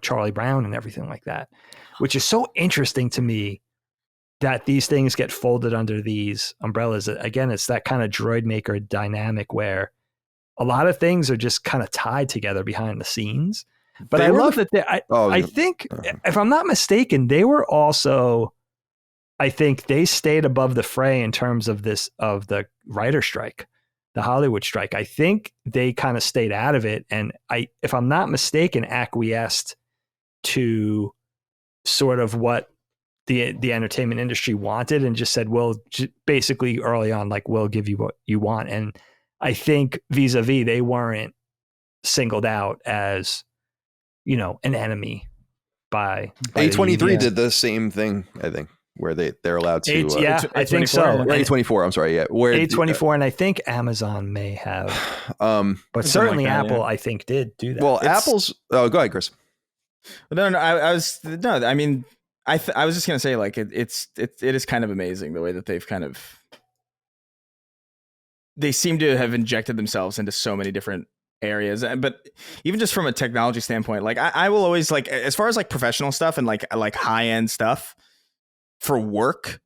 Charlie Brown and everything like that, which is so interesting to me that these things get folded under these umbrellas. Again, it's that kind of droid maker dynamic where a lot of things are just kind of tied together behind the scenes. But I love that I think, if I'm not mistaken, they were also, I think they stayed above the fray in terms of the writer strike, the Hollywood strike. I think they kind of stayed out of it. And if I'm not mistaken, acquiesced to sort of what the entertainment industry wanted and just said, well, basically early on, like, we'll give you what you want. And I think vis-a-vis, they weren't singled out as, an enemy by A23 did the same thing, I think, where they're allowed to. I think so. A24, I'm sorry. Yeah. Where A24, and I think Amazon may have, but certainly like that, Apple, I think, did do that. Well, Apple's, go ahead, Chris. No, I was just going to say, like, it is kind of amazing the way that they seem to have injected themselves into so many different areas. But even just from a technology standpoint, like I will always, like, as far as like professional stuff and like high end stuff for work,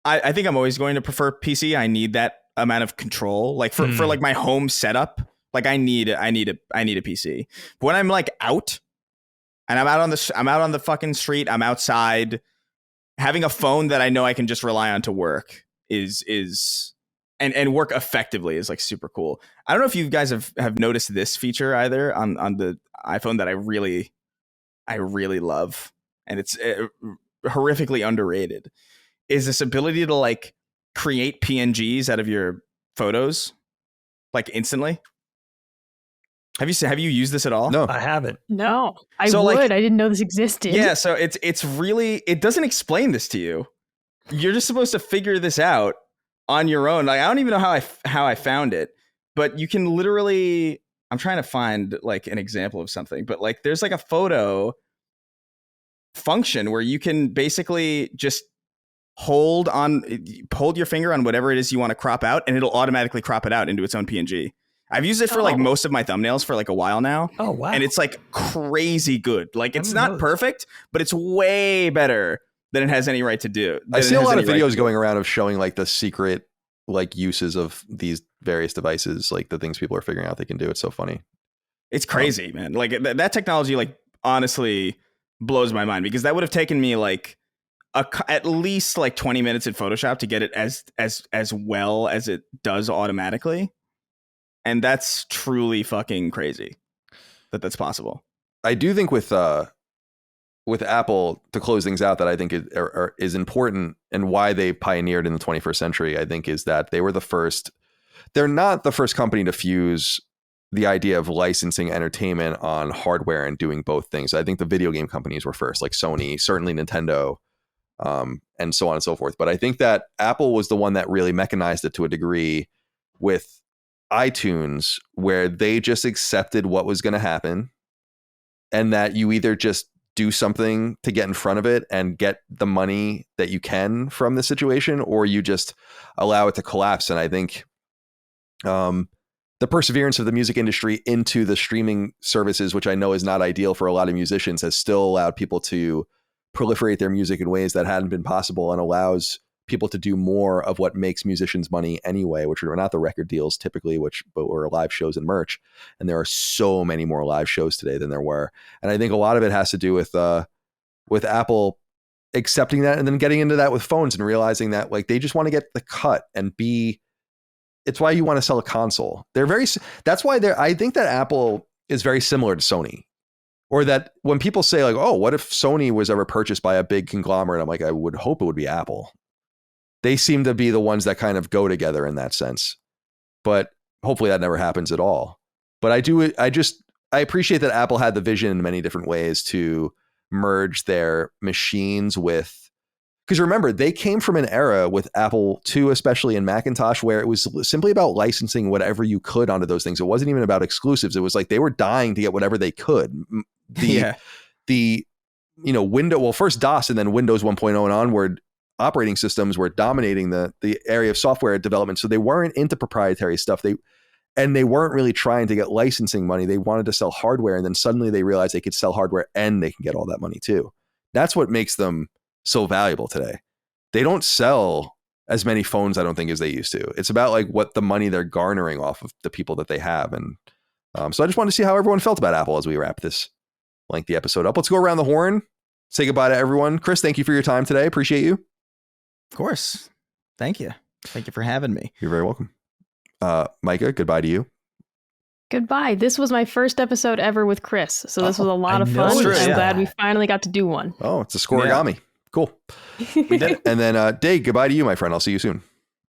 I think I'm always going to prefer PC. I need that amount of control, like for like my home setup. Like I need a PC. But when I'm like out and I'm out on the fucking street, I'm outside, having a phone that I know I can just rely on to work and work effectively is like super cool. I don't know if you guys have noticed this feature either on the iPhone that I really love, and it's horrifically underrated, is this ability to like create PNGs out of your photos like instantly. Have you used this at all? No, I haven't. No, I didn't know this existed. Yeah, so it's really, it doesn't explain this to you. You're just supposed to figure this out on your own. Like, I don't even know how I found it, but you can literally, I'm trying to find like an example of something, but like there's like a photo function where you can basically just hold your finger on whatever it is you want to crop out, and it'll automatically crop it out into its own PNG. I've used it for like most of my thumbnails for like a while now. Oh, wow. And it's like crazy good. Like, it's not perfect, but it's way better than it has any right to do. I see a lot of videos going around of showing like the secret like uses of these various devices, like the things people are figuring out they can do. It's so funny. It's crazy, man. Like that technology, like, honestly blows my mind, because that would have taken me like at least like 20 minutes in Photoshop to get it as well as it does automatically. And that's truly fucking crazy that's possible. I do think with Apple, to close things out, that I think is important, and why they pioneered in the 21st century, I think, is that they were the first. They're not the first company to fuse the idea of licensing entertainment on hardware and doing both things. I think the video game companies were first, like Sony, certainly Nintendo, and so on and so forth. But I think that Apple was the one that really mechanized it to a degree with iTunes, where they just accepted what was going to happen, and that you either just do something to get in front of it and get the money that you can from the situation, or you just allow it to collapse. And I think the perseverance of the music industry into the streaming services, which I know is not ideal for a lot of musicians, has still allowed people to proliferate their music in ways that hadn't been possible, and allows people to do more of what makes musicians money anyway, which are not the record deals typically, but were live shows and merch. And there are so many more live shows today than there were. And I think a lot of it has to do with with Apple accepting that and then getting into that with phones and realizing that like they just want to get the cut and be. It's why you want to sell a console. That's why I think that Apple is very similar to Sony. Or that when people say like, oh, what if Sony was ever purchased by a big conglomerate? I'm like, I would hope it would be Apple. They seem to be the ones that kind of go together in that sense. But hopefully that never happens at all. But I appreciate that Apple had the vision in many different ways to merge their machines with, because remember, they came from an era with Apple II, especially in Macintosh, where it was simply about licensing whatever you could onto those things. It wasn't even about exclusives. It was like they were dying to get whatever they could. First DOS and then Windows 1.0 and onward operating systems were dominating the area of software development. So they weren't into proprietary stuff. They weren't really trying to get licensing money. They wanted to sell hardware. And then suddenly they realized they could sell hardware and they can get all that money too. That's what makes them so valuable today. They don't sell as many phones, I don't think, as they used to. It's about like what the money they're garnering off of the people that they have. And so I just wanted to see how everyone felt about Apple as we wrap this lengthy episode up. Let's go around the horn. Say goodbye to everyone. Chris, thank you for your time today. Appreciate you. Of course. Thank you. Thank you for having me. You're very welcome. Micah, goodbye to you. Goodbye. This was my first episode ever with Chris. So this was a lot of fun. I'm glad we finally got to do one. Oh, it's a scoregami. Yeah. Cool. We did it. And then Dave, goodbye to you, my friend. I'll see you soon.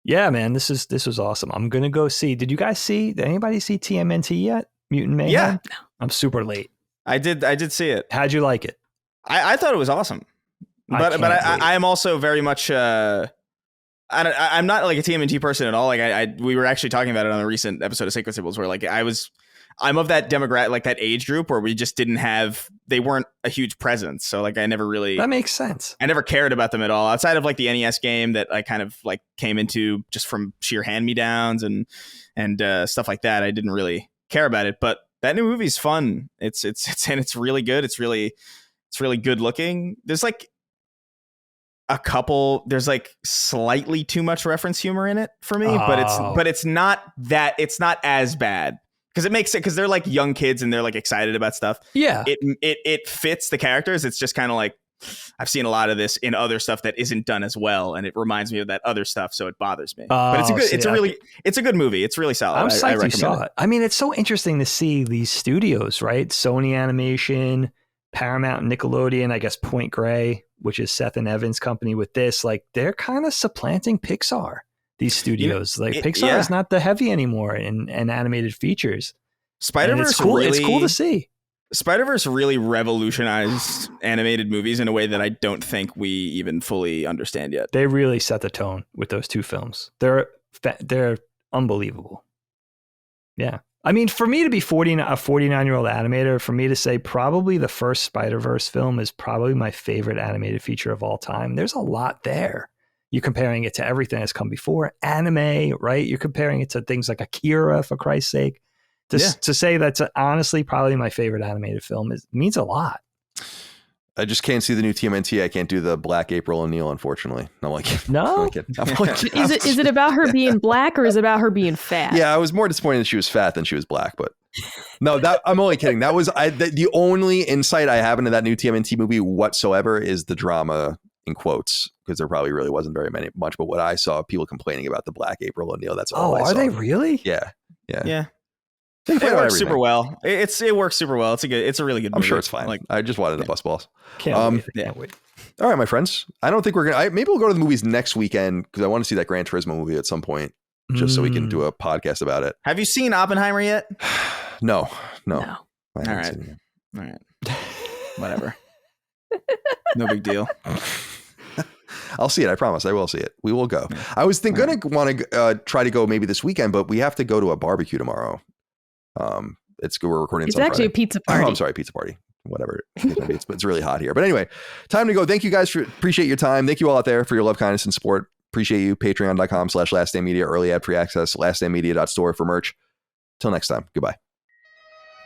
Yeah, man. This was awesome. I'm gonna go see. Did anybody see TMNT yet? Mutant Mayhem? Yeah. I'm super late. I did see it. How'd you like it? I thought it was awesome. But I am also very much I'm not like a TMNT person at all. Like we were actually talking about it on a recent episode of Sacred Symbols where like I'm of that demographic, like that age group where we just they weren't a huge presence. So like I never really. That makes sense. I never cared about them at all outside of like the NES game that I kind of like came into just from sheer hand-me-downs and stuff like that. I didn't really care about it, but that new movie's fun. It's really good. It's really good looking. There's like there's like slightly too much reference humor in it for me, but it's not as bad. Because it makes it because they're like young kids and they're like excited about stuff. Yeah, it fits the characters. It's just kind of like I've seen a lot of this in other stuff that isn't done as well, and it reminds me of that other stuff, so it bothers me. But it's a good movie. It's really solid. I'm psyched you saw it. I mean, it's so interesting to see these studios, right? Sony Animation, Paramount, Nickelodeon, I guess Point Grey, which is Seth and Evan's company with this. Like they're kind of supplanting Pixar. These studios, Pixar is not the heavy anymore in animated features. Spider-Verse it's cool. It's cool to see. Spider-Verse really revolutionized animated movies in a way that I don't think we even fully understand yet. They really set the tone with those two films. They're unbelievable. Yeah. I mean, for me to be a 49-year-old animator, for me to say probably the first Spider-Verse film is probably my favorite animated feature of all time. There's a lot there. You're comparing it to everything that's come before. Anime, right? You're comparing it to things like Akira, for Christ's sake. To say that's honestly probably my favorite animated film means a lot. I just can't see the new TMNT. I can't do the Black April O'Neil, unfortunately. I'm like, no. Is it about her being black or is it about her being fat? Yeah, I was more disappointed that she was fat than she was black, but no, I'm only kidding. That was the only insight I have into that new TMNT movie whatsoever is the drama in quotes, because there probably really wasn't very much, but what I saw, people complaining about the Black April O'Neil. That's all I saw. Are they really? Yeah. It works super well. It works super well. It's a really good movie. I'm sure it's fine. Like I just wanted to bust balls. Can't wait. All right, my friends. I don't think we're gonna. Maybe we'll go to the movies next weekend because I want to see that Gran Turismo movie at some point, just so we can do a podcast about it. Have you seen Oppenheimer yet? No. All right. Whatever. No big deal. I'll see it. I promise. I will see it. We will go. I was going to want to try to go maybe this weekend, but we have to go to a barbecue tomorrow. We're recording. It's actually Friday. A pizza party. Oh, I'm sorry, pizza party. Whatever. It's really hot here. But anyway, time to go. Thank you guys appreciate your time. Thank you all out there for your love, kindness, and support. Appreciate you. Patreon.com/LastStandMedia, early ad free access, laststandmedia.store for merch. Till next time. Goodbye.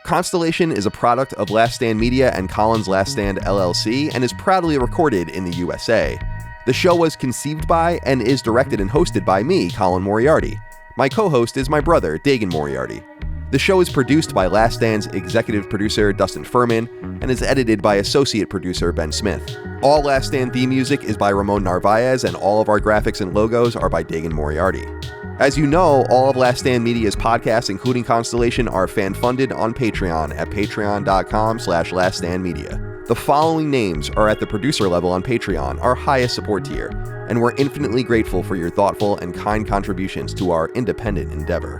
Constellation is a product of Last Stand Media and Colin's Last Stand LLC and is proudly recorded in the USA. The show was conceived by and is directed and hosted by me, Colin Moriarty. My co-host is my brother, Dagan Moriarty. The show is produced by Last Stand's executive producer Dustin Furman and is edited by associate producer Ben Smith. All Last Stand theme music is by Ramon Narvaez, and all of our graphics and logos are by Dagan Moriarty. As you know, all of Last Stand Media's podcasts, including Constellation, are fan-funded on Patreon at patreon.com/laststandmedia. The following names are at the producer level on Patreon, our highest support tier, and we're infinitely grateful for your thoughtful and kind contributions to our independent endeavor.